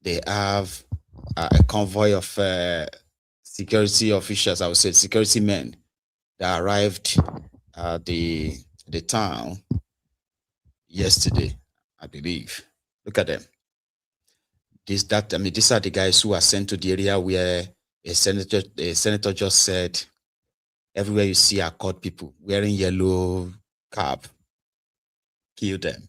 they have a convoy of security officials, I would say security men, that arrived at the town yesterday, I believe. Look at them. These are the guys who are sent to the area where a senator just said, everywhere you see are caught people wearing yellow cap, kill them.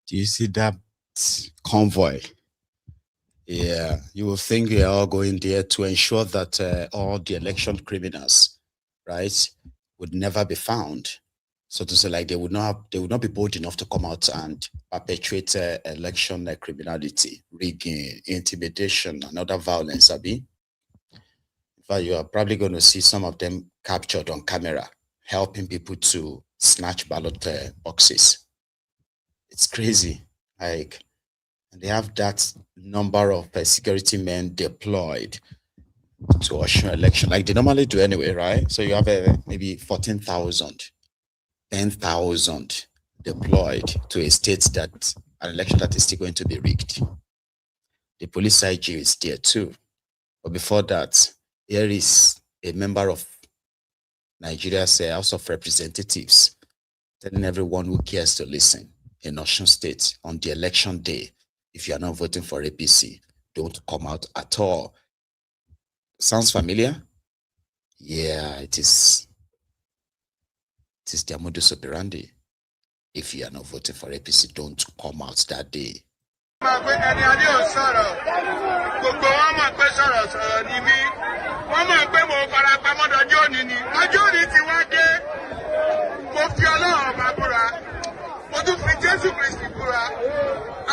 Do you see that convoy? Yeah, you will think we are all going there to ensure that all the election criminals, right, would never be found. So to say, like they would not be bold enough to come out and perpetrate election criminality, rigging, intimidation, and other violence. Abi, in fact, you are probably going to see some of them captured on camera, helping people to snatch ballot boxes. It's crazy, like. And they have that number of security men deployed to assure election, like they normally do anyway, right? So you have maybe 14,000, 10,000 deployed to a state that an election that is still going to be rigged. The police IG is there too. But before that, here is a member of Nigeria's House of Representatives telling everyone who cares to listen in Osun State on the election day, if you are not voting for APC, don't come out at all. Sounds familiar? Yeah, it is. It is their modus operandi. If you are not voting for APC, don't come out that day.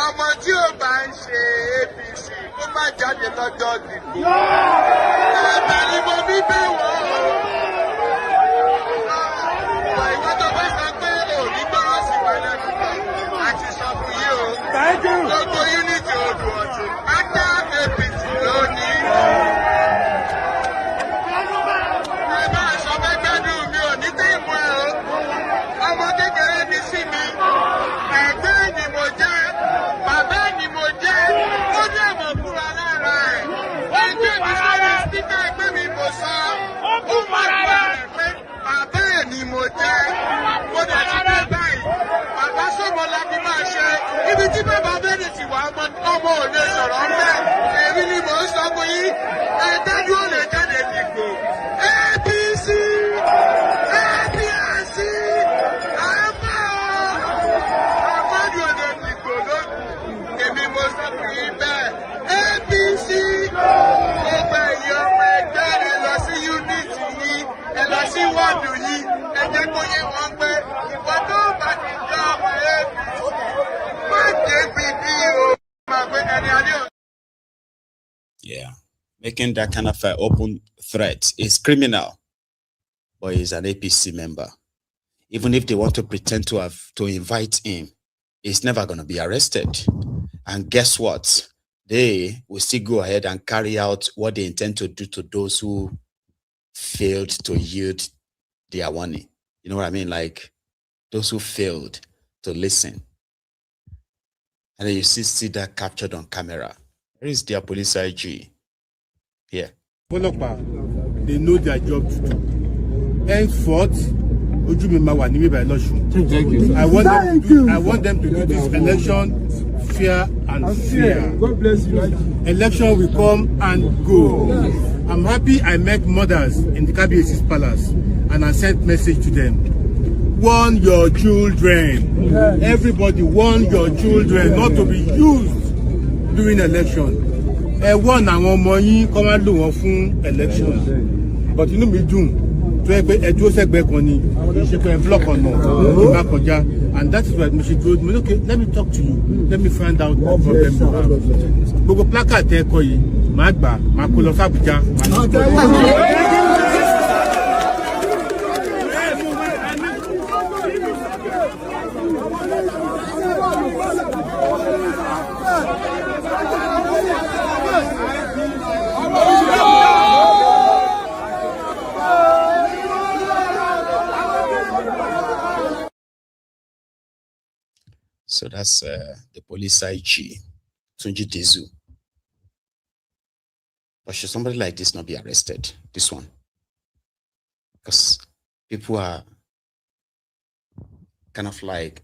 Ọmọ tí ó bá ń ṣe APC ó má jáde lọ́jọ́ dìbò. Ẹ̀bẹ̀ ni mo bí bẹ̀ wọ́n. Ìwé tó bá sọ pé òní gbọ́rọ̀ sí wọlé nípa àti sọ fún yí o. Gbogbo unity odò ọ̀tún pátá APC lónìí. Ẹ bá aṣọ gbẹ́gbẹ́dùn mi ò ní tẹ́ ìmú ẹ o. Ọmọ kékeré ní sí mi. Ẹgbẹ́ ni mo jẹ́. Bàbá ni mo jẹ́, ó ní ẹ̀mọ̀ fúnra lára ẹ̀. Ẹgbẹ́ mi sáré síkà ẹgbẹ́ mi kò sọ. Ó máa gbọ́ rẹ̀ pé bàbá ẹ̀ ni mo jẹ́. Mo dẹ̀ ti dé báyìí. Bàbá sọ̀mọ́ la fi máa ṣe. Ibi tí bàbá bẹ́ẹ̀ni ti wà ọmọ ò lè sọ̀rọ̀ ńbẹ́. Èmi ni mò ń sọ fún yín. Ẹ̀dájú ò lè jáde dìbò. APC! APC! APC gbogbo ẹ̀yọ́ ọmọ ẹgbẹ́ ẹ lọ sí unity yìí ẹ lọ sí wọ́ọ̀dù yìí ẹ jẹ́ kó yé wọn pé ìwọ tó bá ti jọ ọmọ APC má débi bí o máa gbé ẹni adé o. Yeah, making that kind of open threat is criminal, but he's an APC member. Even if they want to pretend to invite him, he's never going to be arrested. And guess what? They will still go ahead and carry out what they intend to do to those who failed to yield their warning. You know what I mean? Like those who failed to listen. And then you see that captured on camera. Where is their police IG? Here. They know their job to do. Henceforth, I want them to do this election fair and fair. God bless you. Election will come and go. I'm happy I met mothers in the KBC's palace and I sent message to them. Warn your children. Everybody warn your children not to be used during election. Warn our money come and do one election. But you know me do. And that is why she told me, okay, let me talk to you. Let me find out what problem you have. But placard there call you, Magba, Makulo Fabuja. So that's the police IG, Tunji Dezu. But should somebody like this not be arrested? This one. Because people are kind of like,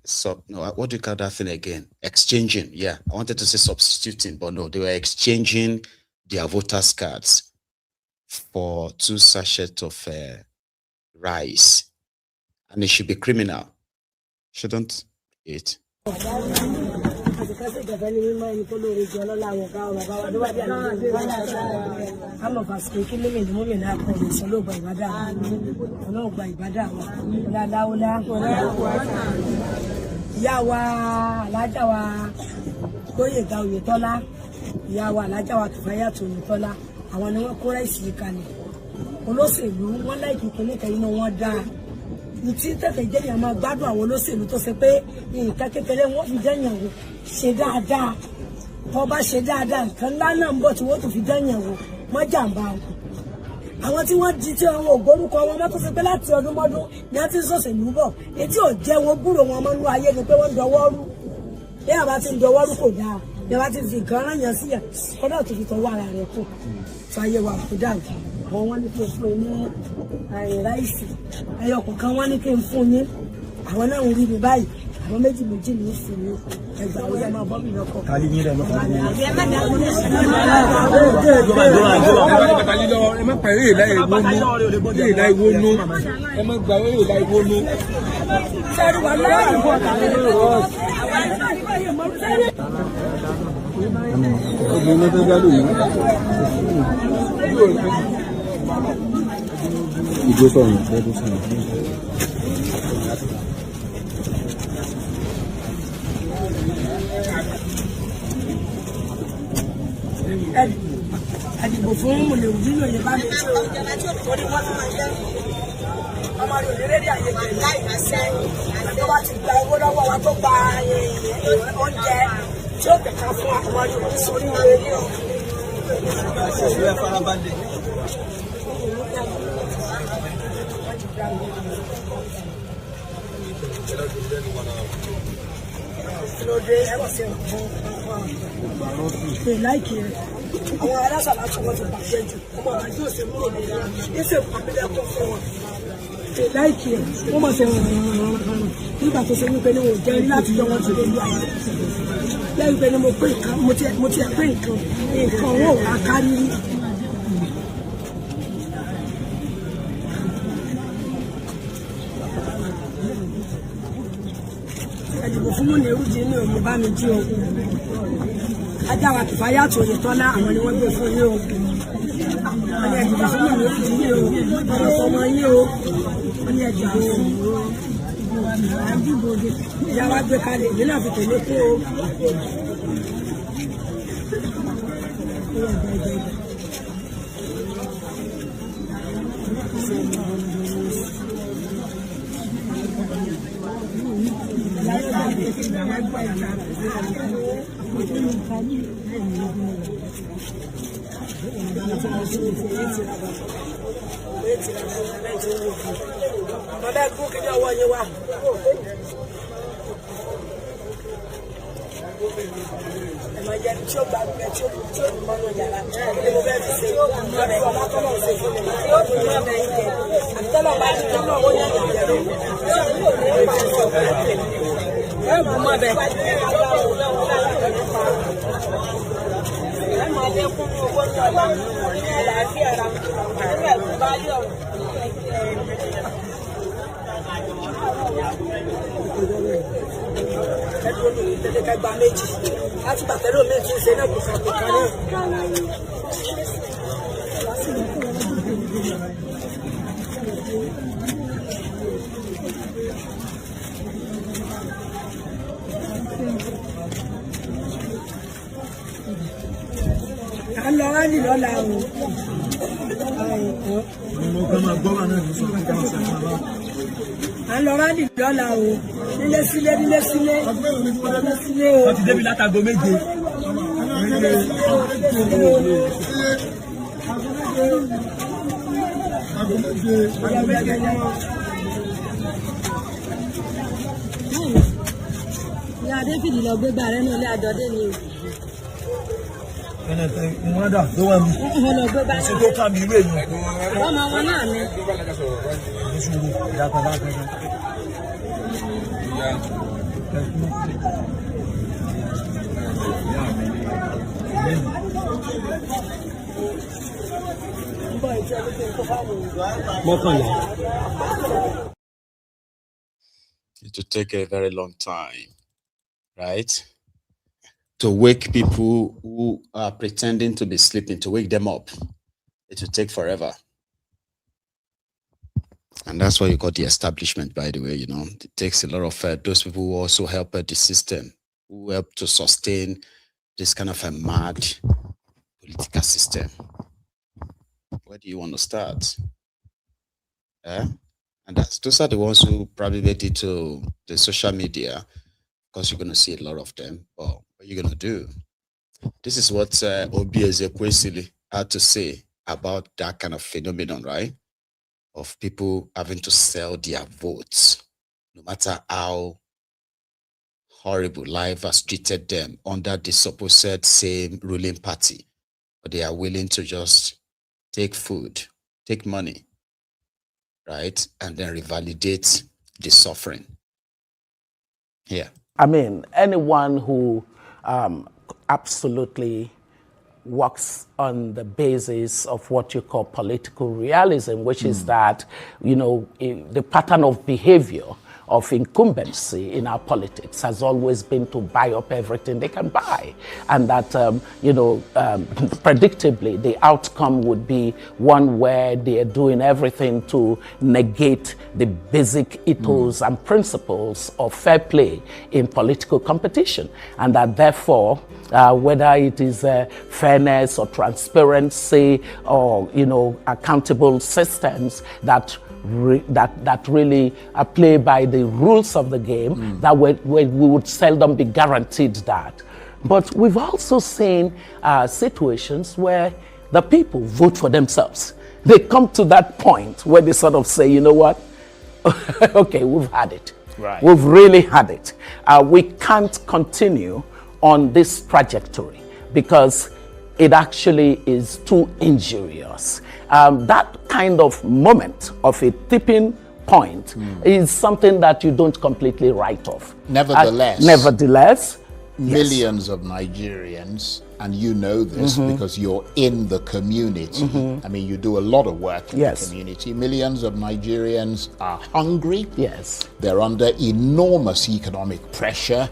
what do you call that thing again? Exchanging. Yeah, I wanted to say substituting, but no, they were exchanging their voters' cards for 2 sachets of rice. And it should be criminal. Shouldn't it? Yawa Alajawa Koyega Oyetola, Yawa Alajawa Kifayatu Oyetola, àwọn ni wọ́n kó ráìsì kalẹ̀. Olóṣèlú wọ́n láìkì kìíní kan inú wọn dáa. Ní tí tẹ̀fẹ̀ jẹ́yàn máa gbádùn àwọn olóṣèlú tó ṣe pé nǹkan kékeré wọ́n fi jẹ́yàn wò ṣe dáadáa. Tó bá ṣe dáadáa nǹkan ńlá náà ń bọ̀ tí wọ́n tún fi jẹ́yàn wò mọ́ jàǹbá wọn. Àwọn tí wọ́n di tí àwọn ògbórúkọ wọn mọ́ tó ṣe pé láti ọdún mọ́dún ni wọ́n ti ń ṣòṣèlú bọ̀. Etí ò jẹ́ wọn gbúrò wọn mọ́ nú ayé ni pé wọ́n dọwọ́ rú. Bí àbá ti ń dọwọ́ rú kò dáa. Bí àbá ti fi nǹkan rán yàn síyà kọ́dà tó fi tọwọ́ ara rẹ̀ kù. Sọ ayé wa kò dáa. Àwọn wọn ní kí n fún yín ní ráìsì. Ẹyọ kọ̀ọ̀kan wọn ní kí n fún yín. Àwọn náà ń rí mi báyìí. Àwọn méjì méjì ní ìsìn ní ẹgbàá ó yẹ máa bọ́ mi lọ́kọ̀. Kálí yín rẹ̀ lọ́kọ̀. Ẹ má pàrọ̀ èèlà ìwónú. Èèlà ìwónú. Ẹ má gbà èèlà ìwónú. Sẹ́ni wà láàyè bọ̀ tàbí obìnrin tó gbádù yìí. Ìjọ sọ̀rọ̀ ìfẹ́ sọ̀rọ̀. Àdìbò fún Mùlẹ̀wùdí lòye bá mi ṣe orí wọ́n ti máa jẹ́ ọmọ rẹ̀ òdèrè dí àyè jẹ̀ láì àṣẹ àti wọ́n ti gba owó lọ́wọ́ wa tó gba oúnjẹ tí ó tẹ̀ka fún àwọn Yorùbá sórí rẹ̀ ní ọ̀. Lóde ẹ̀rọ sí ọ̀gbọ́n láìkì rẹ̀. Àwọn alásàlá tí wọ́n ti bàjẹ́ jù ọmọ àjọ òṣèlú òmìnira ẹsẹ̀ àpẹẹrẹ kọ́ fún wọn. Láìkì rẹ̀ wọ́n mọ̀ sí nígbà tó ṣe wípé ní wọ́n jẹ́ láti yọ wọ́n ti lè lu àyè. Lẹ́yìn pé ní mo pé nǹkan mo ti ẹ̀ pé nǹkan wọn ò wá kárí rí. Ẹ̀dìbò fún Mùlẹ̀wùdí ní òye bá mi jí o. Ajáwa Kìfáyàtù Oyètọ́lá àwọn ni wọ́n gbé fún yín o. Wọ́n ní ẹ̀dìbò fún Mùlẹ̀wùdí yín o. Ọ̀rọ̀ ọmọ yín o. Wọ́n ní ẹ̀dìbò fún ìyá wa gbé kalẹ̀ ìlú náà fi tẹ̀lé kú o. Bàbá ẹ̀kú kí ni ọwọ́ yẹn wà? Ẹ̀mọ̀ jẹ́ tí ó gbàgbé tí ó mọ́nú yàrá. Kí ni mo fẹ́ fi ṣe? Lọ́dẹ̀ ọba tọ́lọ̀ ṣe fún mi. Tí ó tún mọ́ bẹ́ẹ̀ jẹ. Àti tọ́lọ̀ bá ti tọ́lọ̀ ó yẹ kí jẹ lóko. Ẹ kú mọ́ bẹ́ẹ̀. Ẹ máa jẹ́ kún owó ní ọba ní àlàáfíà ra. Ní ẹ̀kú bá yọ̀. Ẹ̀dùn olùyìn tẹ́lẹ̀ ká gba méjì. Láti bàtẹ́rì omi tún ṣe náà kò kàkùkà náà. À ń lọ rálì lọ́la o. À ń lọ rálì lọ́la o. Nílé sílé nílé sílé. Nílé sílé o. Wọ́n ti débi látago méje. Ìyá Adéfìdì lọ gbé gbà rẹ̀ náà lé àjọdé ni o. Ẹnìtẹ̀ ìwádà tó wà mí. Ṣé tó ká mi ìwé mi? Wọ́n máa wọn náà ni. Ìṣòro ìdápadà kankan. It will take a very long time, right? to wake people who are pretending to be sleeping, to wake them up. It will take forever. And that's why you got the establishment, by the way. You know, it takes a lot of those people who also help the system, who help to sustain this kind of a mad political system. Where do you want to start? And those are the ones who probably made it to the social media, because you're going to see a lot of them. But what are you going to do? This is what Obi Ezekwesili had to say about that kind of phenomenon, right? Of people having to sell their votes, no matter how horrible life has treated them under the supposed same ruling party. But they are willing to just take food, take money, right? And then revalidate the suffering. Yeah. I mean, anyone who absolutely works on the basis of what you call political realism, which is that, you know, the pattern of behavior of incumbency in our politics has always been to buy up everything they can buy. And that, predictably, the outcome would be one where they are doing everything to negate the basic ethos and principles of fair play in political competition. And that, therefore, whether it is fairness or transparency or, you know, accountable systems that really play by the rules of the game, that we would seldom be guaranteed that. But we've also seen situations where the people vote for themselves. They come to that point where they sort of say, you know what, okay, we've had it. Right. We've really had it. We can't continue on this trajectory because it actually is too injurious. That kind of moment of a tipping point is something that you don't completely write off. Nevertheless, millions of Nigerians, and you know this because you're in the community. I mean, you do a lot of work in the community. Millions of Nigerians are hungry. Yes. They're under enormous economic pressure.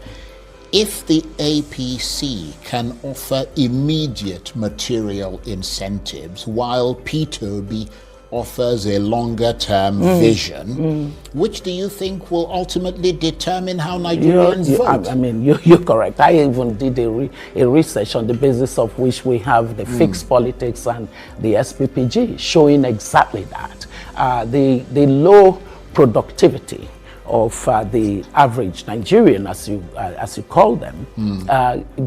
If the APC can offer immediate material incentives while P2B offers a longer-term vision, which do you think will ultimately determine how Nigerians vote? I mean, you're correct. I even did a research on the basis of which we have the fixed politics and the SPPG showing exactly that. The low productivity of the average Nigerian, as you call them,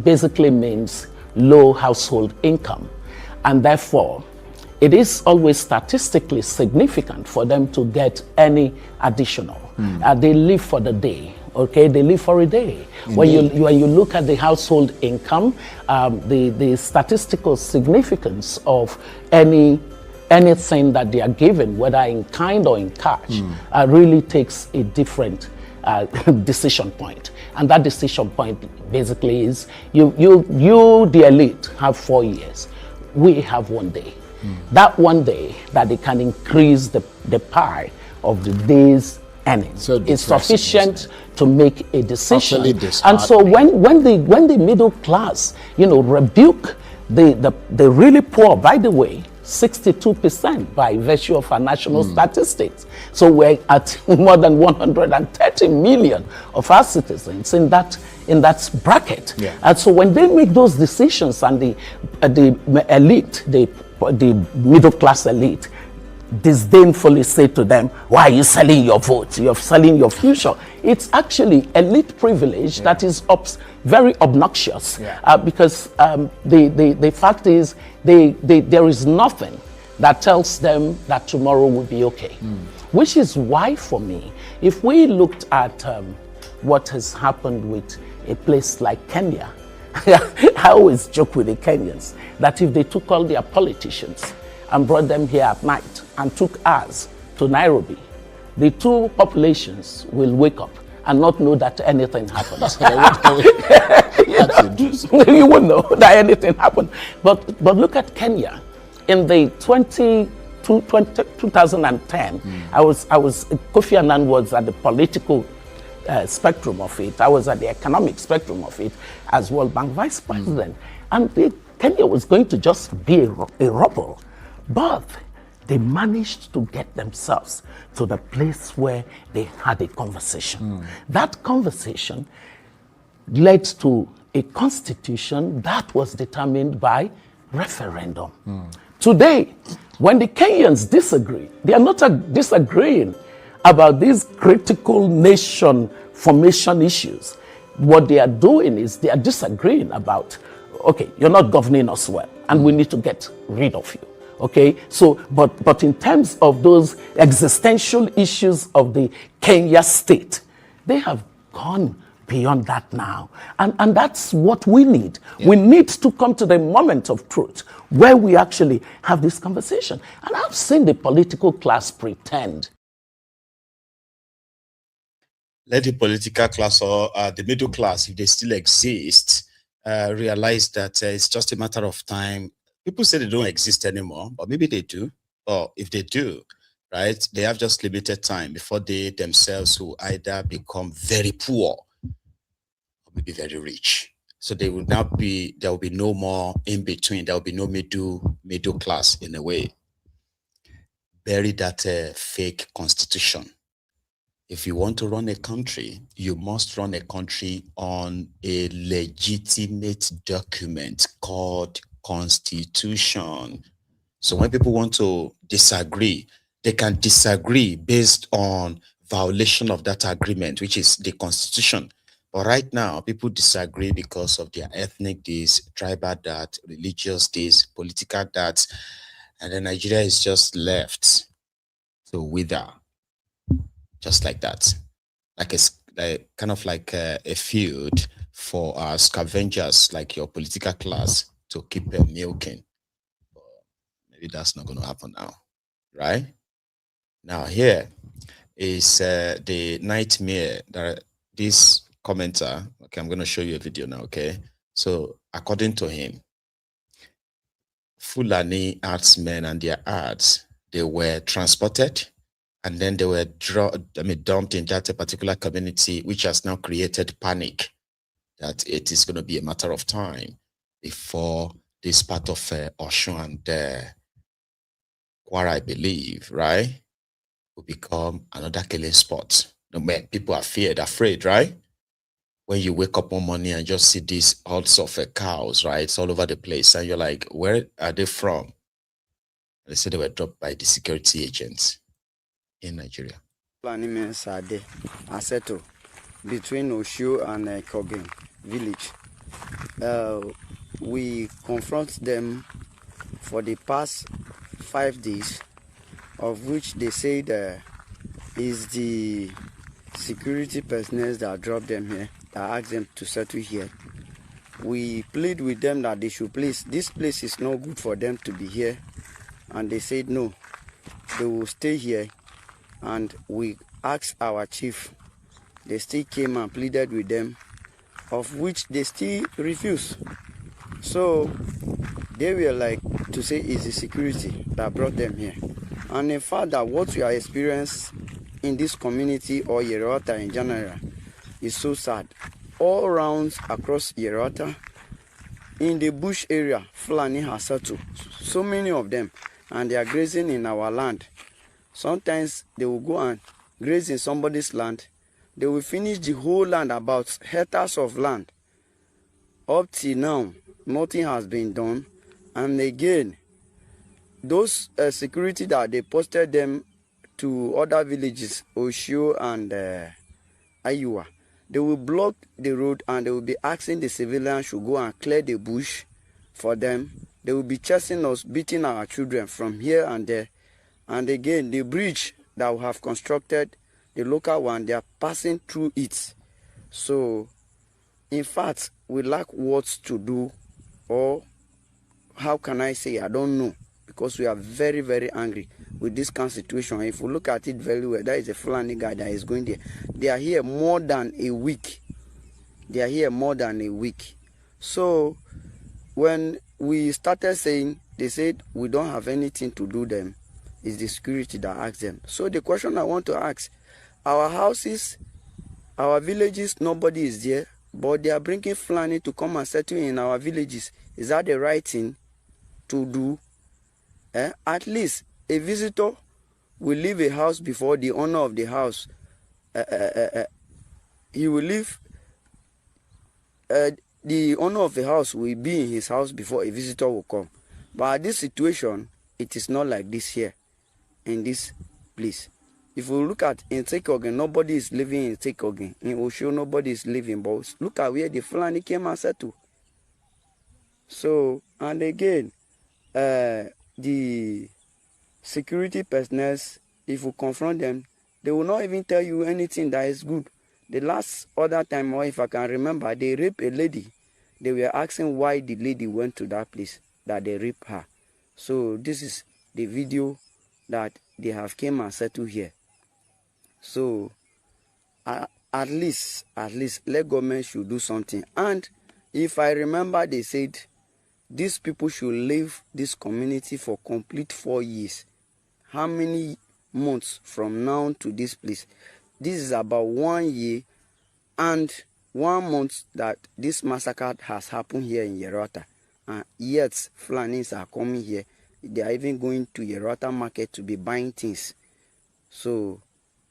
basically means low household income. And therefore, it is always statistically significant for them to get any additional. They live for the day, okay? They live for a day. When you look at the household income, the statistical significance of anything that they are given, whether in kind or in cash, really takes a different decision point. And that decision point basically is you the elite, have 4 years. We have 1 day. That 1 day that they can increase the pie of the day's earnings is sufficient to make a decision. And so when the middle class, you know, rebuke the really poor, by the way, 62% by virtue of our national statistics. So we're at more than 130 million of our citizens in that bracket. And so when they make those decisions and the elite, the middle class elite, disdainfully say to them, why are you selling your vote? You're selling your future. It's actually elite privilege that is very obnoxious because the fact is there is nothing that tells them that tomorrow will be okay. Which is why, for me, if we looked at what has happened with a place like Kenya, I always joke with the Kenyans that if they took all their politicians and brought them here at night and took us to Nairobi, the two populations will wake up and not know that anything happened. You won't know that anything happened. But look at Kenya. In the 2010, Kofi Annan was at the Politico spectrum of it. I was at the economic spectrum of it as World Bank Vice President. And Kenya was going to just be a rubble. But they managed to get themselves to the place where they had a conversation. That conversation led to a constitution that was determined by referendum. Today, when the Kenyans disagree, they are not disagreeing about these critical nation formation issues. What they are doing is they are disagreeing about, okay, you're not governing us well, and we need to get rid of you. Okay, so, but in terms of those existential issues of the Kenya state, they have gone beyond that now. And that's what we need. Yeah. We need to come to the moment of truth where we actually have this conversation. And I've seen the political class pretend. Let the political class or the middle class, if they still exist, realize that it's just a matter of time. People say they don't exist anymore, but maybe they do. Or if they do, right, they have just limited time before they themselves will either become very poor or maybe very rich. So they will not be, there will be no more in between. There will be no middle class in a way. Bury that fake constitution. If you want to run a country, you must run a country on a legitimate document called Constitution. So when people want to disagree, they can disagree based on violation of that agreement, which is the Constitution. But right now, people disagree because of their ethnic this, tribal that, religious this, political that, and then Nigeria is just left to wither, just like that, like kind of like a field for scavengers, like your political class, to keep milking. But maybe that's not going to happen now, right? Now here is the nightmare that this commenter, okay, I'm going to show you a video now, okay? So according to him, Fulani artsmen and their arts, they were transported and then they were dumped in that particular community, which has now created panic that it is going to be a matter of time before this part of Oshun and Kwara, I believe, right, will become another killing spot. People are afraid, right? When you wake up one morning and just see these hordes of cows, right? It's all over the place. And you're like, where are they from? They say they were dropped by the security agents in Nigeria. Animals are there, Aseto, between Oshu and Kogen village. We confront them for the past 5 days, of which they said is the security personnel that dropped them here, that asked them to settle here. We plead with them that they should please, this place is not good for them to be here, and they said no, they will stay here. And we asked our chief, they still came and pleaded with them, of which they still refused. So they were like to say it's the security that brought them here. And in fact, that what we are experiencing in this community or Yerota in general is so sad. All rounds across Yerota, in the bush area, Fulani has settled, so many of them, and they are grazing in our land. Sometimes they will go and graze in somebody's land. They will finish the whole land, about hectares of land. Up till now, nothing has been done. And again, those security that they posted them to other villages, Osho and Ayua, they will block the road and they will be asking the civilians to go and clear the bush for them. They will be chasing us, beating our children from here and there. And again, the bridge that we have constructed, the local one, they are passing through it. So, in fact, we lack words to do, or how can I say, I don't know, because we are very, very angry with this kind of situation. If we look at it very well, that is a Fulani guy that is going there. They are here more than a week. They are here more than a week. So, when we started saying, they said we don't have anything to do them. It's the security that asks them. So the question I want to ask, our houses Our villages, nobody is there, but they are bringing Fulani to come and settle in our villages. Is that the right thing to do? At least a visitor will leave a house before the owner of the house. He will leave. The owner of the house will be in his house before a visitor will come. But at this situation, it is not like this here, in this place. If we look at in Tekogen, nobody is living in Tekogen. In Osho, nobody is living. But look at where the Fulani came and settled. So, and again, the security personnel, if you confront them, they will not even tell you anything that is good. The last other time, or if I can remember, they raped a lady. They were asking why the lady went to that place, that they raped her. So this is the video that they have came and settled here. So at least let government should do something. And if I remember, they said these people should leave this community for complete 4 years. How many months from now to this place? This is about 1 year and 1 month that this massacre has happened here in Yerota. And yet Fulanis are coming here. They are even going to Yerota market to be buying things. So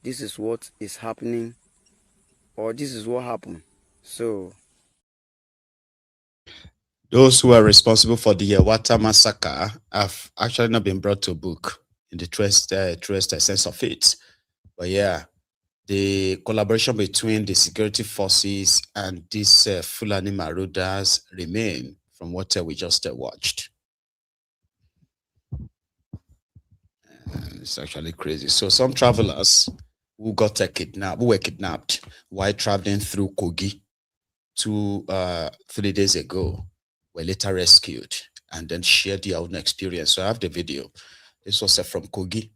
this is what is happening, or this is what happened. So those who are responsible for the Yerota massacre have actually not been brought to book in the truest sense of it. But yeah, the collaboration between the security forces and these Fulani marauders remain from what we just watched. It's actually crazy. So some travelers who got who were kidnapped while traveling through Kogi 3 days ago were later rescued and then shared their own experience. So I have the video. This was from Kogi.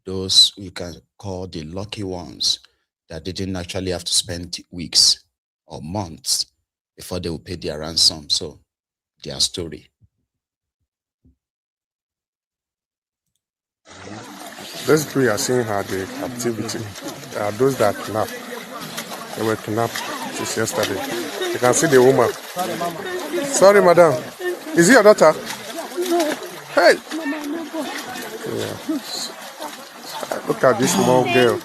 Those you can call the lucky ones that didn't actually have to spend weeks or months before they will pay their ransom. So their story. Basically, we are seeing how the captivity. Those that kidnapped, they were kidnapped since yesterday. You can see the woman. Sorry, madam. Is it your daughter? Hey! Yeah. Look at this small girl.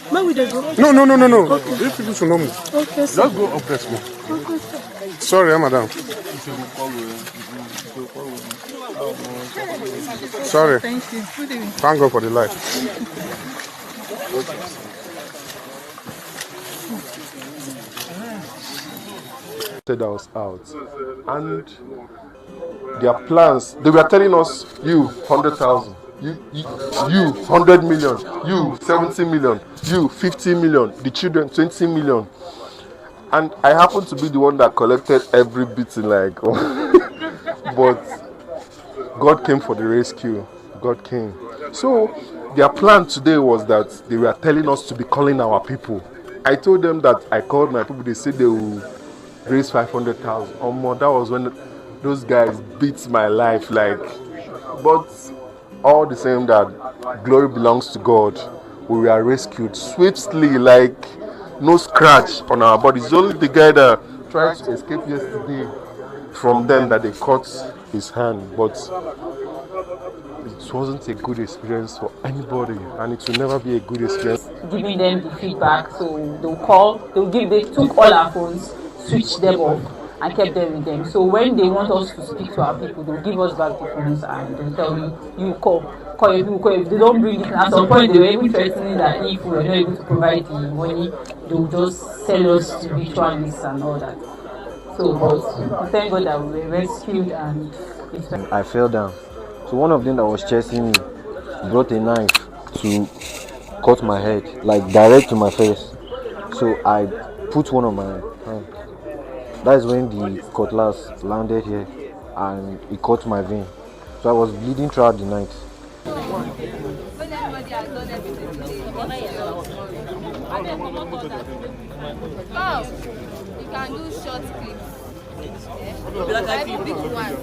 Where will they go? No. Okay. These people should know me. Okay, Just go up there small. Okay. Sorry, madam. Sorry. Thank you. Good evening. Thank God for the life. That was out, and their plans. They were telling us, you 100,000, you 100 million, you 70 million, you 50 million, the children 20 million, and I happened to be the one that collected every bit in like, but God came for the rescue. God came. So their plan today was that they were telling us to be calling our people. I told them that I called my people. They said they will raise 500,000 or more. That was when those guys beat my life, like. But all the same, that glory belongs to God. We were rescued swiftly, like no scratch on our bodies. Only the guy that tried to escape yesterday from them that they cut his hand, but it wasn't a good experience for anybody, and it will never be a good experience. Giving them the feedback, so they took all our phones, switched them off, and kept them with them. So when they want us to speak to our people, they'll give us back the phones and they'll tell you call your people, call. If they don't bring it, at some point they were even threatening that if we were not able to provide the money, they'll just sell us to ritualists and all that. So, but thank God that we were rescued and I fell down. So one of them that was chasing me brought a knife to cut my head, like direct to my face. So I put one on my hand. That is when the cutlass landed here and it cut my vein. So I was bleeding throughout the night. You can do short clips. Like big one.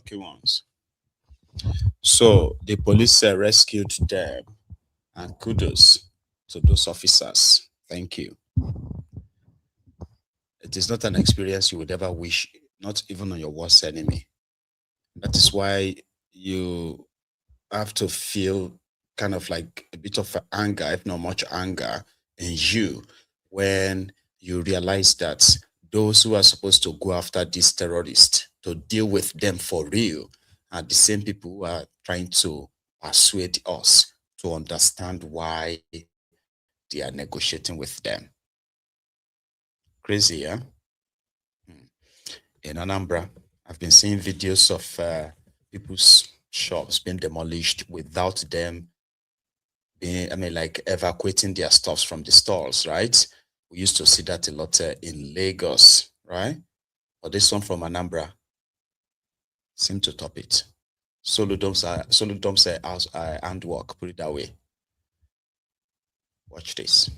Okay, ones. So the police rescued them, and kudos to those officers. Thank you. It is not an experience you would ever wish, not even on your worst enemy. That is why you have to feel kind of like a bit of anger, if not much anger, in you when you realize that those who are supposed to go after these terrorists to deal with them for real are the same people who are trying to persuade us to understand why they are negotiating with them. Crazy, yeah? In Anambra, I've been seeing videos of people's shops being demolished without them being, like evacuating their stuffs from the stalls, right? We used to see that a lot in Lagos, right? But this one from Anambra seemed to top it. Soludom's handwork, put it that way. Watch this.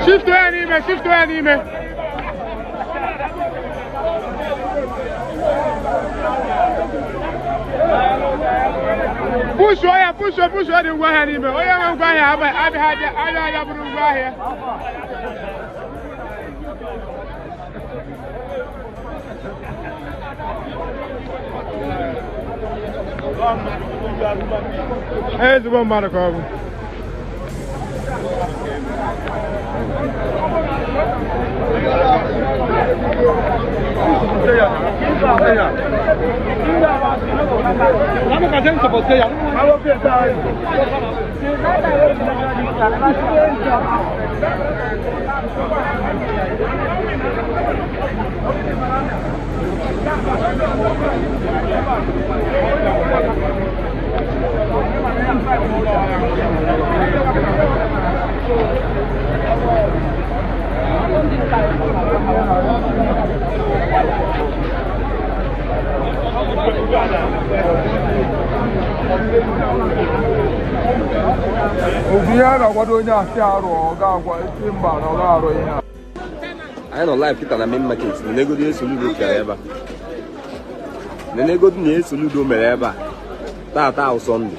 Shift to anime, shift to anime. Push wire, push wire, the wire anime. Oh yeah, I'm going here. I here. Here's the one man call. I don't like it on the main market. The nego de soludo mereba. The nego de soludo mereba. That on Sunday.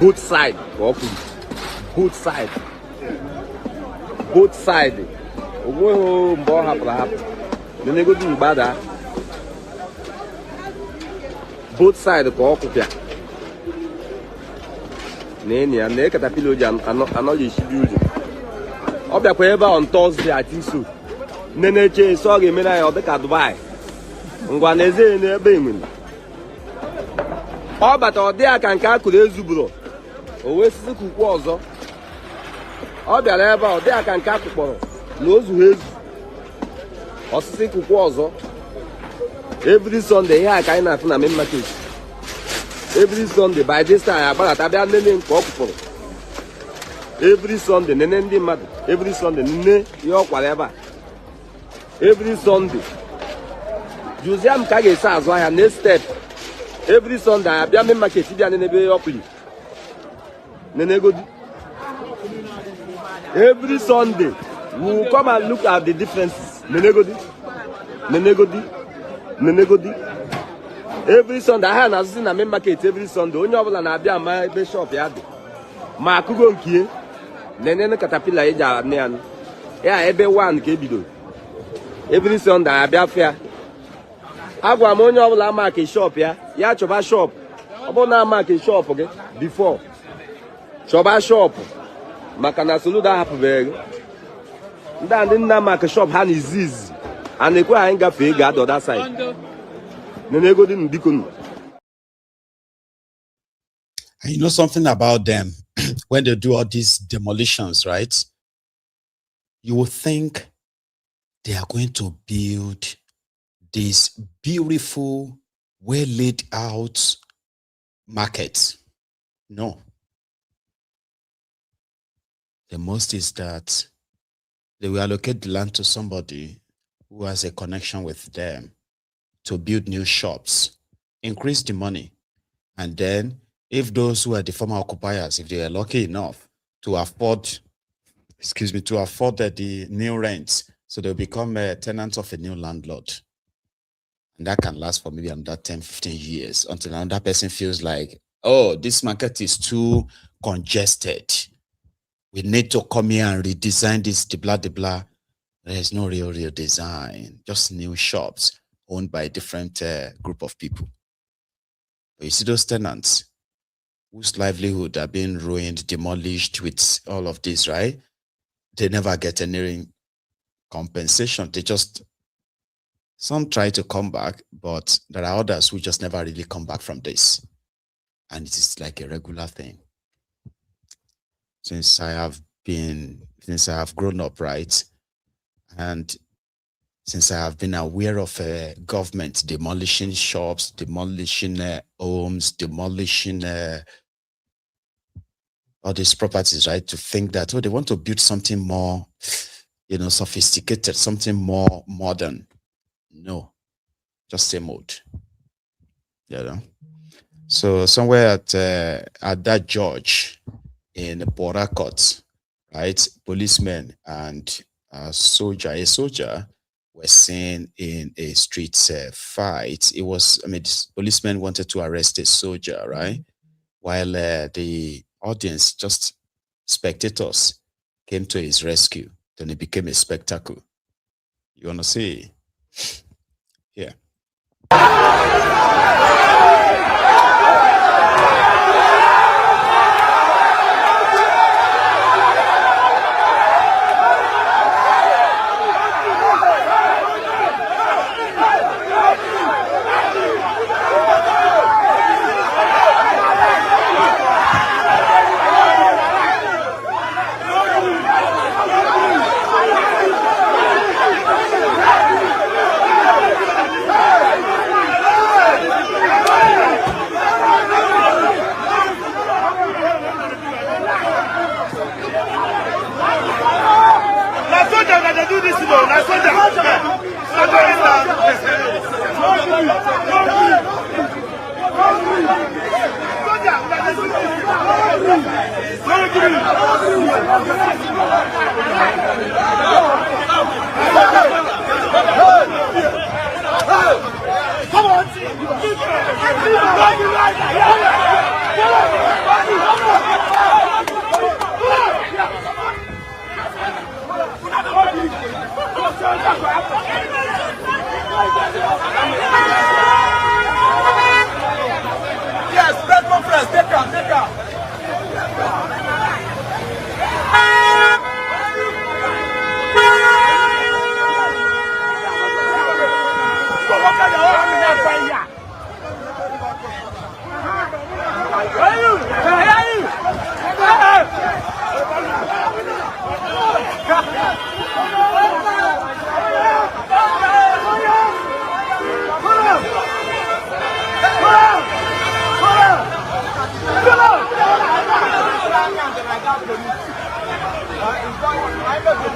Both side. Both side. Both side. Oh, more happen. The nego de bada. Both side go okupia. Nene and the caterpillar jam cannot use building. Obia kweba on Thursday at Isu. Nene che sorry me na obe ka Dubai. Ngwa neze ne ebe imin. Obata ode aka nka akure ezuburo. o wee sisi kukwu ọzọ ọ bịara ebe ọ dị aka nke akụkpọrọ na ozu ezu osisi kukwu ọzọ every Sunday ihe a ka anyị na-afụ na main market every Sunday by this time agbalata bịa nene nke ọ kụkpọrọ every Sunday nene ndị mmadụ every Sunday nne ihe ọ kwara ebe a every Sunday jụzie m ka a ga-esi azụ ahịa next step every Sunday abịa main market bịa nenebe ihe ọkụli nenegodi every Sunday we will come and look at the differences nenegodi every Sunday ahịa na-azụzi na main market every Sunday onye ọbụla na-abịa ama ebe shop ya dị ma akụgo nkie nene katapila eji anị anụ ya ebe 1 ka ebido every Sunday abịa fịa agwa m onye ọbụla ama ka shop ya chọba shop ọ bụrụ na ama ka shop gị before chọba shop maka na Soludo ahapụbeghị ndị nna maka shop ha na izizi a na-ekwe anyị gafee ego at other side nenego dị mbiko. And you know something about them when they do all these demolitions, right? You will think they are going to build this beautiful, well laid out market. No. The most is that they will allocate the land to somebody who has a connection with them to build new shops, increase the money, and then if those who are the former occupiers, if they are lucky enough to afford, to afford the new rents, so they'll become tenants of a new landlord. And that can last for maybe another 10, 15 years until another person feels like, oh, this market is too congested. We need to come here and redesign this, blah. There's no real design, just new shops owned by a different group of people. But you see those tenants whose livelihood are being ruined, demolished with all of this, right? They never get any compensation. Some try to come back, but there are others who just never really come back from this. And it is like a regular thing. Since I have grown up, right? And since I have been aware of government demolishing shops, demolishing homes, demolishing all these properties, right? To think that, oh, they want to build something more, sophisticated, something more modern. No, just same old. So somewhere at that George in Borakot, right? Policemen and a soldier were seen in a street fight. It was, this policeman wanted to arrest a soldier, right? While the audience, just spectators, came to his rescue. Then it became a spectacle. You want to see? Yeah. Yes, let my friends take out.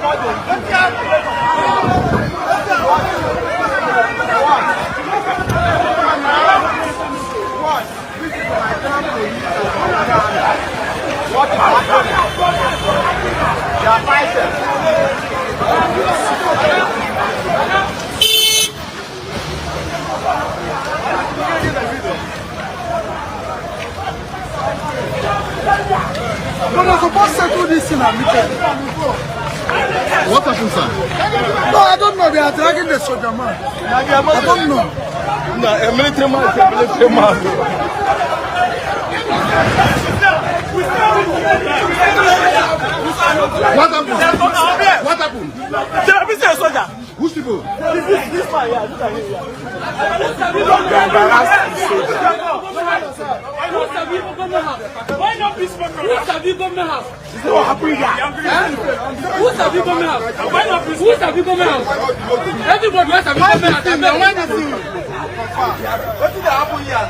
No, they're supposed to do this in a meeting. What happened, sir? No, I don't know. They are dragging the soldier man. I don't know. No, a military man is a military man. What happened? What happened? Mr. Soldier. Who's people? This man here. Look at him here. Why not peace government house? Who's have you government house? What happened here? Who's have you government house? Why not peace? Who's have you government house? Everybody wants have you government house. Why not peace? What did happen here?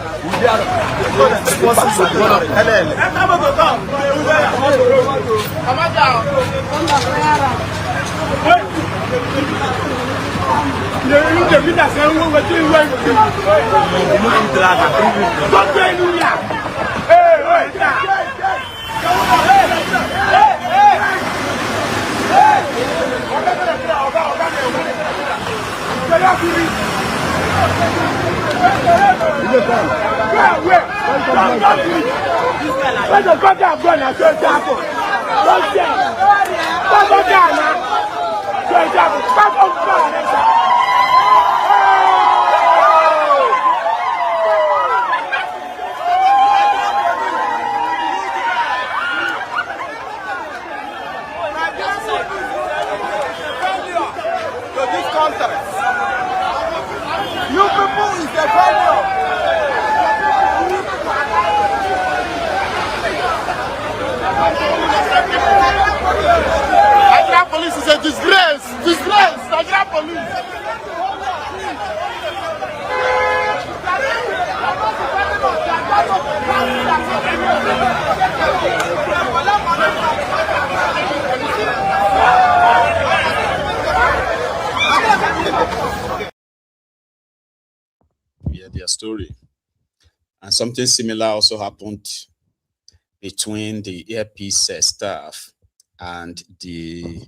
You people is the failure. Nigeria police is a disgrace. Disgrace. Nigeria police. Yeah, their story. And something similar also happened between the airpiece staff and the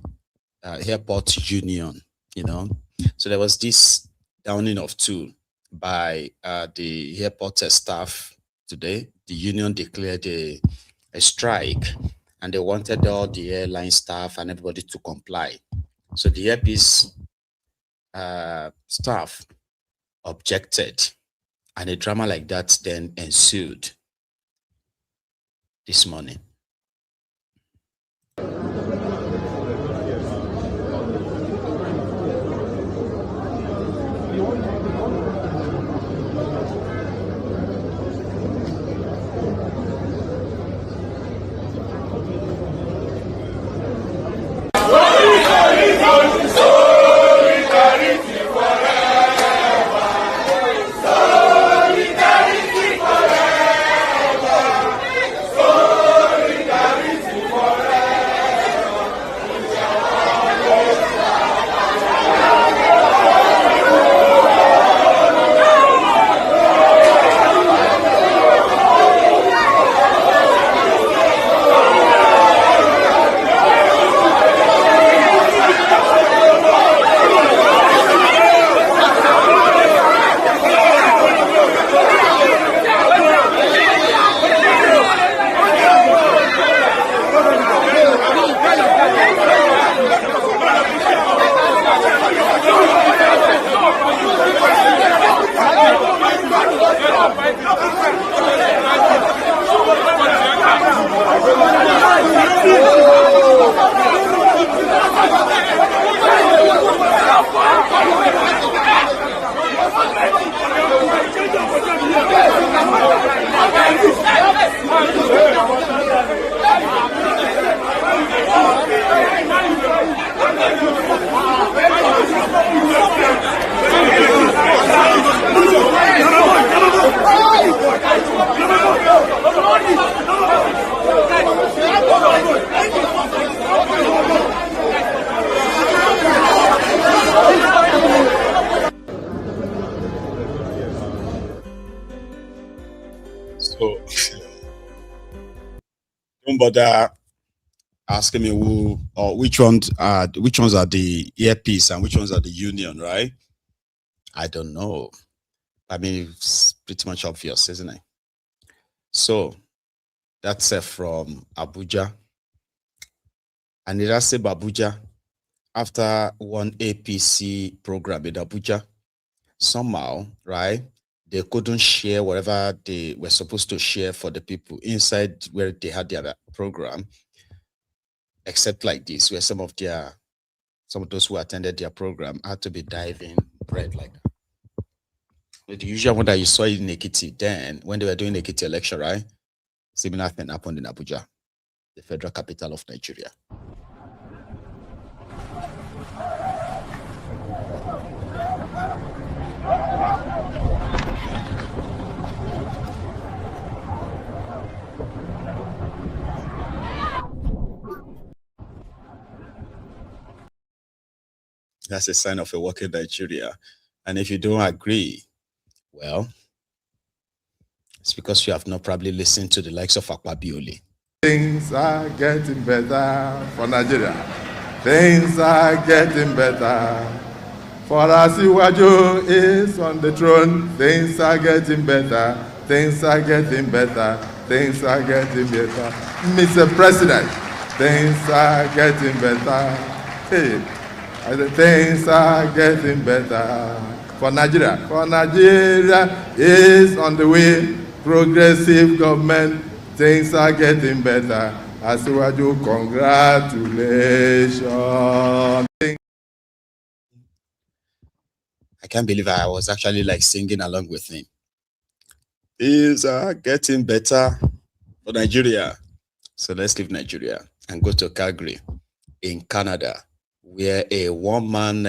airport union, you know. So there was this downing of tool by the airport staff today. The union declared a strike, and they wanted all the airline staff and everybody to comply. So the airpiece staff objected, and a drama like that then ensued this morning. Solidarity forever. don't bother asking me who or which ones are the earpiece and which ones are the union, right? I don't know. I mean, it's pretty much obvious, isn't it? So that's from Abuja. And it has Abuja, after one APC program in Abuja, somehow, right, they couldn't share whatever they were supposed to share for the people inside where they had their program, except like this, where some of those who attended their program had to be diving bread like that. The usual one that you saw in Ekiti then, when they were doing Ekiti election, right? Similar thing happened in Abuja, the federal capital of Nigeria. That's a sign of a working Nigeria. And if you don't agree, well, it's because you have not probably listened to the likes of Akwabioli. Things are getting better for Nigeria. Things are getting better. For Asiwaju is on the throne. Things are getting better. Things are getting better. Things are getting better. Mr. President, things are getting better. Hey, things are getting better for Nigeria. For Nigeria is on the way. Progressive government. Things are getting better. Asiwaju, congratulations. I can't believe I was actually like singing along with him. Things are getting better for Nigeria. So let's leave Nigeria and go to Calgary in Canada, where a one-man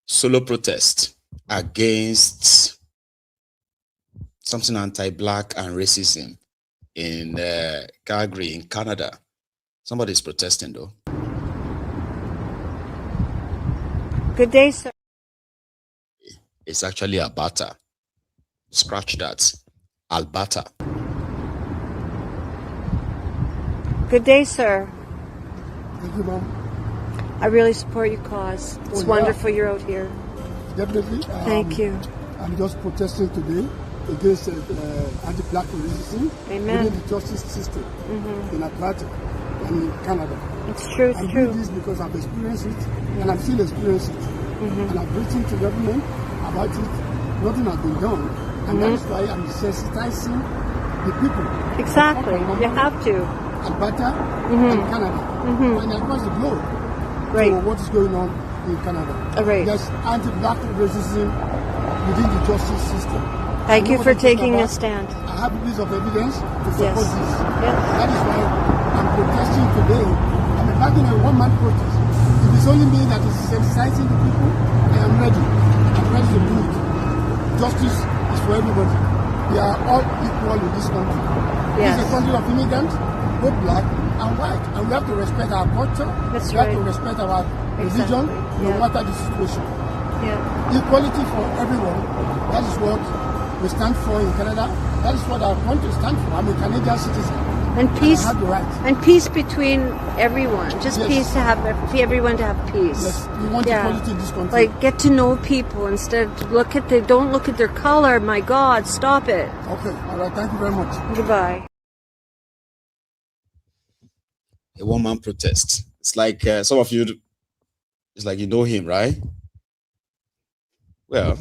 solo protest against something anti-black and racism in Calgary in Canada. Somebody's protesting though. Good day, sir. It's actually Alberta. Scratch that. Alberta. Good day, sir. Thank you, ma'am. I really support your cause. It's wonderful you're out here. Definitely. Thank you. I'm just protesting today against anti-black racism Amen. within the justice system in Atlanta and in Canada. It's true, it's I true. do this because I've experienced it and I'm still experiencing it. And I've written to government about it. Nothing has been done. And that is why I'm sensitizing the people. Exactly. You have to. Alberta and Canada. And across the globe. Right. So what is going on in Canada? Right. There's anti-black racism within the justice system. Thank you for taking a stand. I have a piece of evidence to support Yes. this. Yes. That is why I'm protesting today. I'm embarking on a one-man protest. If it's only me that is sensitizing the people, I am ready. I'm ready to do it. Justice is for everybody. We are all equal in this country. Yes. It's a country of immigrants, both black and white. And we have to respect our culture. That's we have right. to respect our religion, no matter the situation. Yeah. Equality for everyone. That is what we stand for in Canada. That is what our country stands for. I'm a Canadian citizen. And peace. I have the right. And peace between everyone. Just Yes. peace to have everyone to have peace. Yes, we want equality in this country. Like get to know people instead of don't look at their color. My God, stop it. Okay, all right. Thank you very much. Goodbye. A one-man protest. It's like some of you, it's like you know him, right? Well,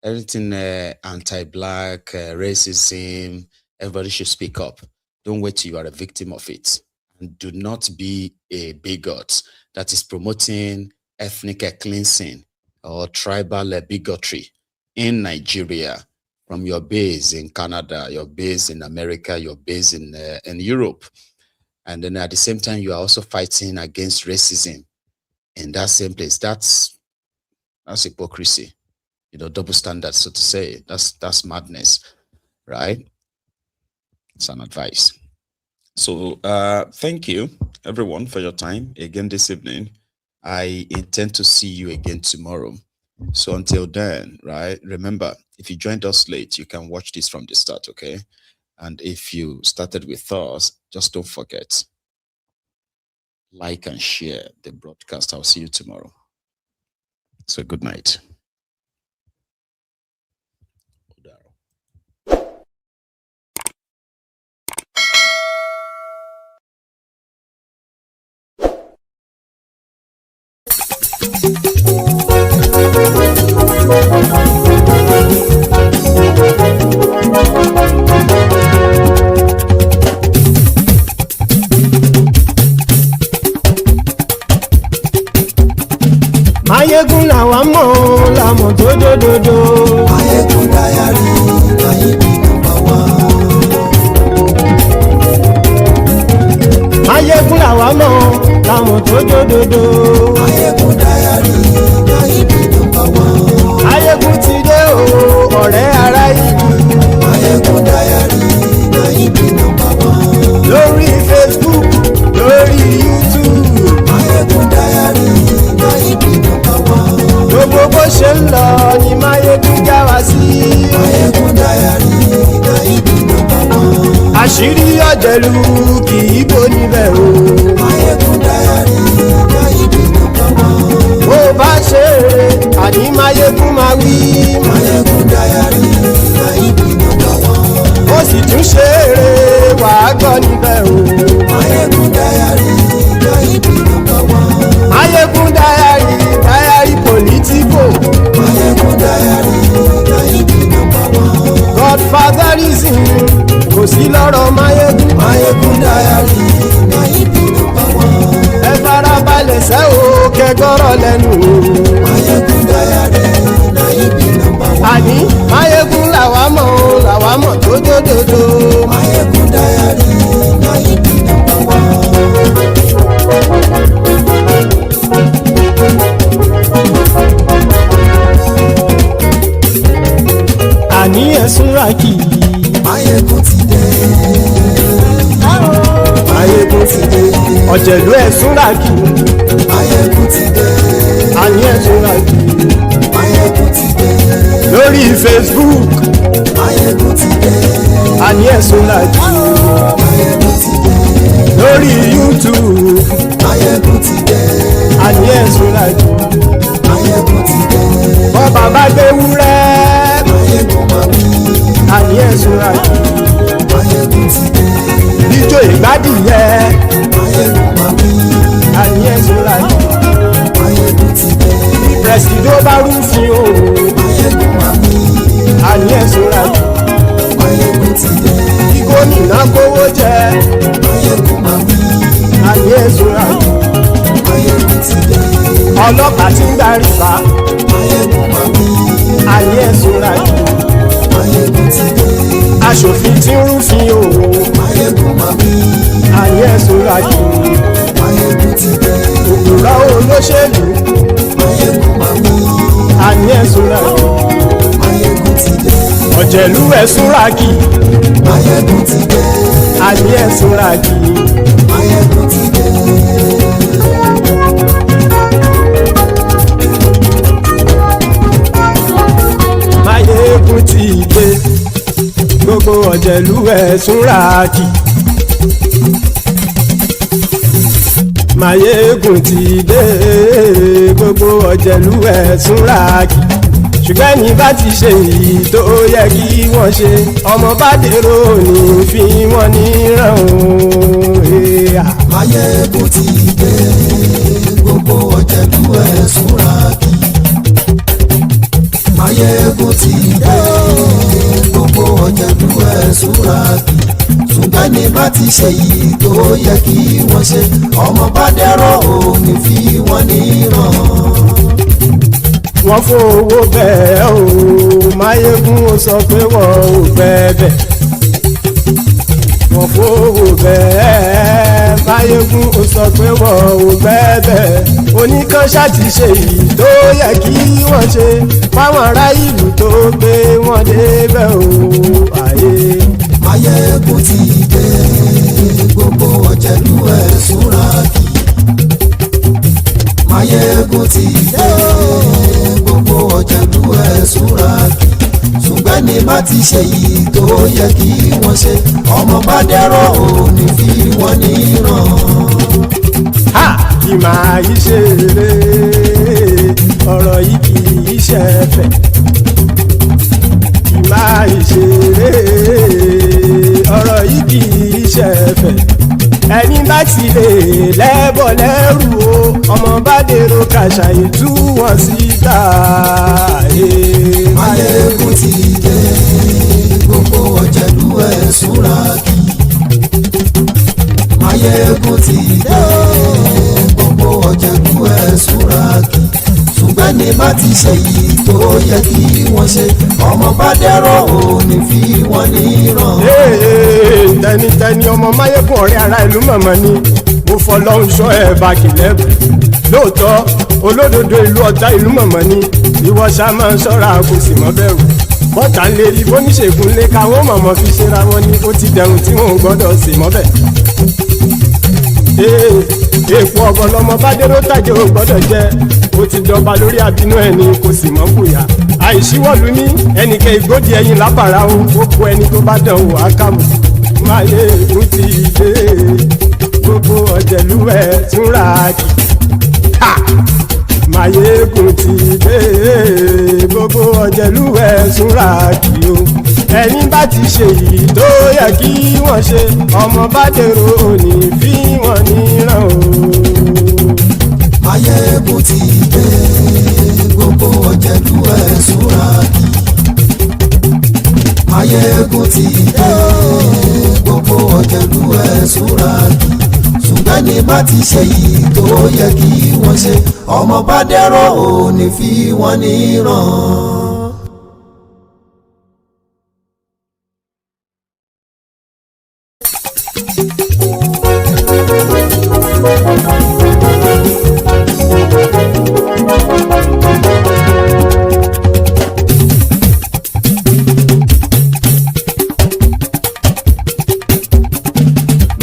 everything anti-black, racism, everybody should speak up. Don't wait till you are a victim of it. And do not be a bigot that is promoting ethnic cleansing or tribal bigotry in Nigeria from your base in Canada, your base in America, your base in Europe. And then at the same time, you are also fighting against racism in that same place. That's hypocrisy, double standards, so to say. That's madness, right? It's an advice. So thank you, everyone, for your time again this evening. I intend to see you again tomorrow. So until then, right, remember, if you joined us late, you can watch this from the start, okay? And if you started with us, just don't forget, like and share the broadcast. I'll see you tomorrow. So good night. Maiyegun làwa mọ̀ làmọ̀ tó dòdòdò. Maiyegun diary Maiyegun number one. Maiyegun làwa mọ̀ làmọ̀ tó dòdòdò. Maiyegun diary Maiyegun number one. Maiyegun ti dé o ọ̀rẹ́ ará ìlú. Maiyegun diary Maiyegun number one. Lórí Facebook lórí YouTube. Maiyegun diary Maiyegun number one. Gbogbo bó ṣe ń lọ ni Maiyegun já wa sí. Maiyegun diary Maiyegun number one. Àṣírí ọ̀jẹ̀lú kì í bò níbẹ̀ o. Maiyegun diary Maiyegun number one. Bó bá ṣe eré àní Maiyegun máa wí. Maiyegun diary Maiyegun number one. Ó sì tún ṣe eré wàá gbọ́ níbẹ̀ o. Maiyegun diary Maiyegun number one. Maiyegun diary Politico. Maiyegun diary Maiyegun number one. Godfatherism kò sí lọ́rọ̀ Maiyegun. Maiyegun diary Maiyegun number one. Ẹ farabalẹ̀ sẹ́ o kẹgọ́rọ̀ lẹ́nu o. Maiyegun diary Maiyegun number one. Àní Maiyegun làwa mọ̀ tó dòdòdò. Maiyegun diary Maiyegun number one. Àní ẹ̀sùn rákì. Maiyegun ti dé. Maiyegun ti dé. Ọ̀jẹ̀lú ẹ̀sùn rákì. Maiyegun ti dé. Àní ẹ̀sùn rákì. Maiyegun ti dé. Lórí Facebook. Maiyegun ti dé. Àní ẹ̀sùn rákì. Maiyegun ti dé. Lórí YouTube. Maiyegun ti dé. Àní ẹ̀sùn rákì. Maiyegun ti dé. Bọ́ bàbá gbé wúrẹ́. Maiyegun máa wí. Àní ẹ̀sùn rákì. Maiyegun ti dé. Ijó ìgbádìyẹ. Maiyegun máa wí. Àní ẹ̀sùn rákì. Maiyegun ti dé. Pẹ̀sìdó bá rúfin o. Maiyegun máa wí. Àní ẹ̀sùn rákì. Maiyegun ti dé. Kí gómìnà kówó jẹ. Maiyegun máa wí. Àní ẹ̀sùn rákì. Maiyegun ti dé. Ọlọ́pàá ti ń darí bá. Maiyegun máa wí. Àní ẹ̀sùn rákì. Maiyegun ti dé. Aṣòfin tí ń rúfin o. Maiyegun máa wí. Àní ẹ̀sùn rákì. Maiyegun ti dé. Òpùrọ́ olóṣèlú. Maiyegun máa wí. Àní ẹ̀sùn rákì. Maiyegun ti dé. Ọ̀jẹ̀lú ẹ̀sùn rákì. Maiyegun ti dé. Àní ẹ̀sùn rákì. Maiyegun ti dé. Maiyegun ti dé. Gbogbo ọ̀jẹ̀lú ẹ̀sùn rákì. Maiyegun ti dé. Gbogbo ọ̀jẹ̀lú ẹ̀sùn rákì. Ṣùgbọ́n ní bá ti ṣe èyí tó yẹ kí wọ́n ṣe, ọmọ bá dèrò ní fi wọ́n níran o. Maiyegun ti dé. Gbogbo ọ̀jẹ̀lú ẹ̀sùn rákì. Maiyegun ti dé. Gbogbo ọ̀jẹ̀lú ẹ̀sùn rákì. Ṣùgbọ́n ní bá ti ṣe èyí tó yẹ kí wọ́n ṣe, ọmọ bá dèrò ní fi wọ́n níran. Wọ́n fowó bẹ́ẹ̀ o. Maiyegun ó sọ pé wọ́n ò bẹ́ẹ̀. Wọ́n fowó bẹ́ẹ̀. Maiyegun ó sọ pé wọ́n ò bẹ́ẹ̀. Oníkan ṣáàtì ṣe èyí tó yẹ kí wọ́n ṣe fáwọn ará ìlú tó gbé wọn débẹ̀ o. Maiyegun ti dé. Gbogbo ọ̀jẹ̀lú ẹ̀sùn rákì. Maiyegun ti dé. Gbogbo ọ̀jẹ̀lú ẹ̀sùn rákì. Ṣùgbọ́n ní bá ti ṣe yìí tó yẹ kí wọ́n ṣe ọmọ bá dẹ́rọ̀ ò ní fi wọ́n níran. kì máa yí ṣeré ọ̀rọ̀ yìí kì í ṣẹ̀fẹ̀ kì máa yí ṣeré ọ̀rọ̀ yìí kì í ṣẹ̀fẹ̀ ẹni bá ti lè lẹ́bọ̀ lẹ́rù o ọmọ bá dèrò kàṣà ìtú wọn síta. Maiyegun ti dé gbogbo ọ̀jẹ̀lú ẹ̀ súnra kí. Maiyegun ti dé gbogbo ọ̀jẹ̀lú ẹ̀ súnra kí. ṣùgbọ́n ní bá ti ṣe yìí tó yẹ kí wọ́n ṣe ọmọ bá dẹ́rọ̀ ò ní fi wọ́n níran. tẹnitẹni ọmọ Maiyegun ọ̀rẹ́ ara ìlú mọ̀mọ́ ni mo fọlọ́hún sọ ẹ̀ bá kìlẹ̀ lóòótọ́ olódodo ìlú ọ̀tá ìlú mọ̀mọ́ ni ìwọ ṣá máa ń ṣọ́ra kò sì mọ́ bẹ̀rù bọ́tà ń lè rí bóníṣègùn lé káwọn mọ̀mọ́ fi ṣera wọn ni ó ti dẹrùn tí wọn ò gbọ́dọ̀ sì mọ́ bẹ̀. èèpo ọ̀gọ̀lọ́mọ bá dérò tàjẹ́ ò gbọ́dọ̀ jẹ́ ó ti dọba lórí àbínú ẹni kò sì mọ́ bùyà àìsíwọ̀lú ní ẹnìkẹ́ ìgbódì ẹyin lábàrá o ó kó ẹni tó bá dán o ákàmù. Maiyegun ti dé gbogbo ọ̀jẹ̀lú ẹ̀ túnra kì. Maiyegun ti dé gbogbo ọ̀jẹ̀lú ẹ̀ túnra kì o ẹni bá ti ṣe yìí tó yẹ kí wọ́n ṣe ọmọ bá dèrò òní fi wọ́n níran o. Maiyegun ti dé gbogbo ọ̀jẹ̀lú ẹ̀ túnra kì. Maiyegun ti dé gbogbo ọ̀jẹ̀lú ẹ̀ túnra kì. ṣùgbọ́n ní bá ti ṣe yìí tó yẹ kí wọ́n ṣe ọmọ bá dẹ́rọ̀ ò ní fi wọ́n níran.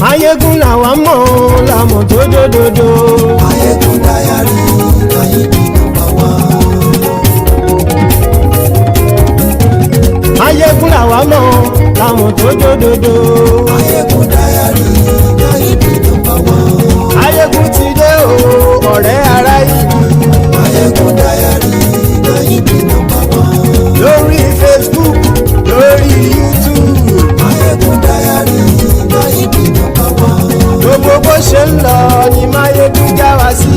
Maiyegun làwa mọ̀ làmọ̀ tó dòdòdò. Maiyegun dayari Maiyegun number one. Maiyegun làwa mọ̀ làmọ̀ tó dòdòdò. Maiyegun dayari Maiyegun number one. Maiyegun ti dé o ọ̀rẹ́ ara ìlú. Maiyegun dayari Maiyegun number one. lórí Facebook lórí YouTube. Maiyegun dayari Maiyegun number one. gbogbo bó ṣe ń lọ ni Maiyegun já wa sí.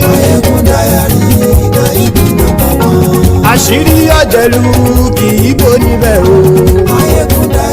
Maiyegun dayari Maiyegun number one. àṣírí ọ̀jẹ̀lú kì í bò níbẹ̀ o. Maiyegun dayari.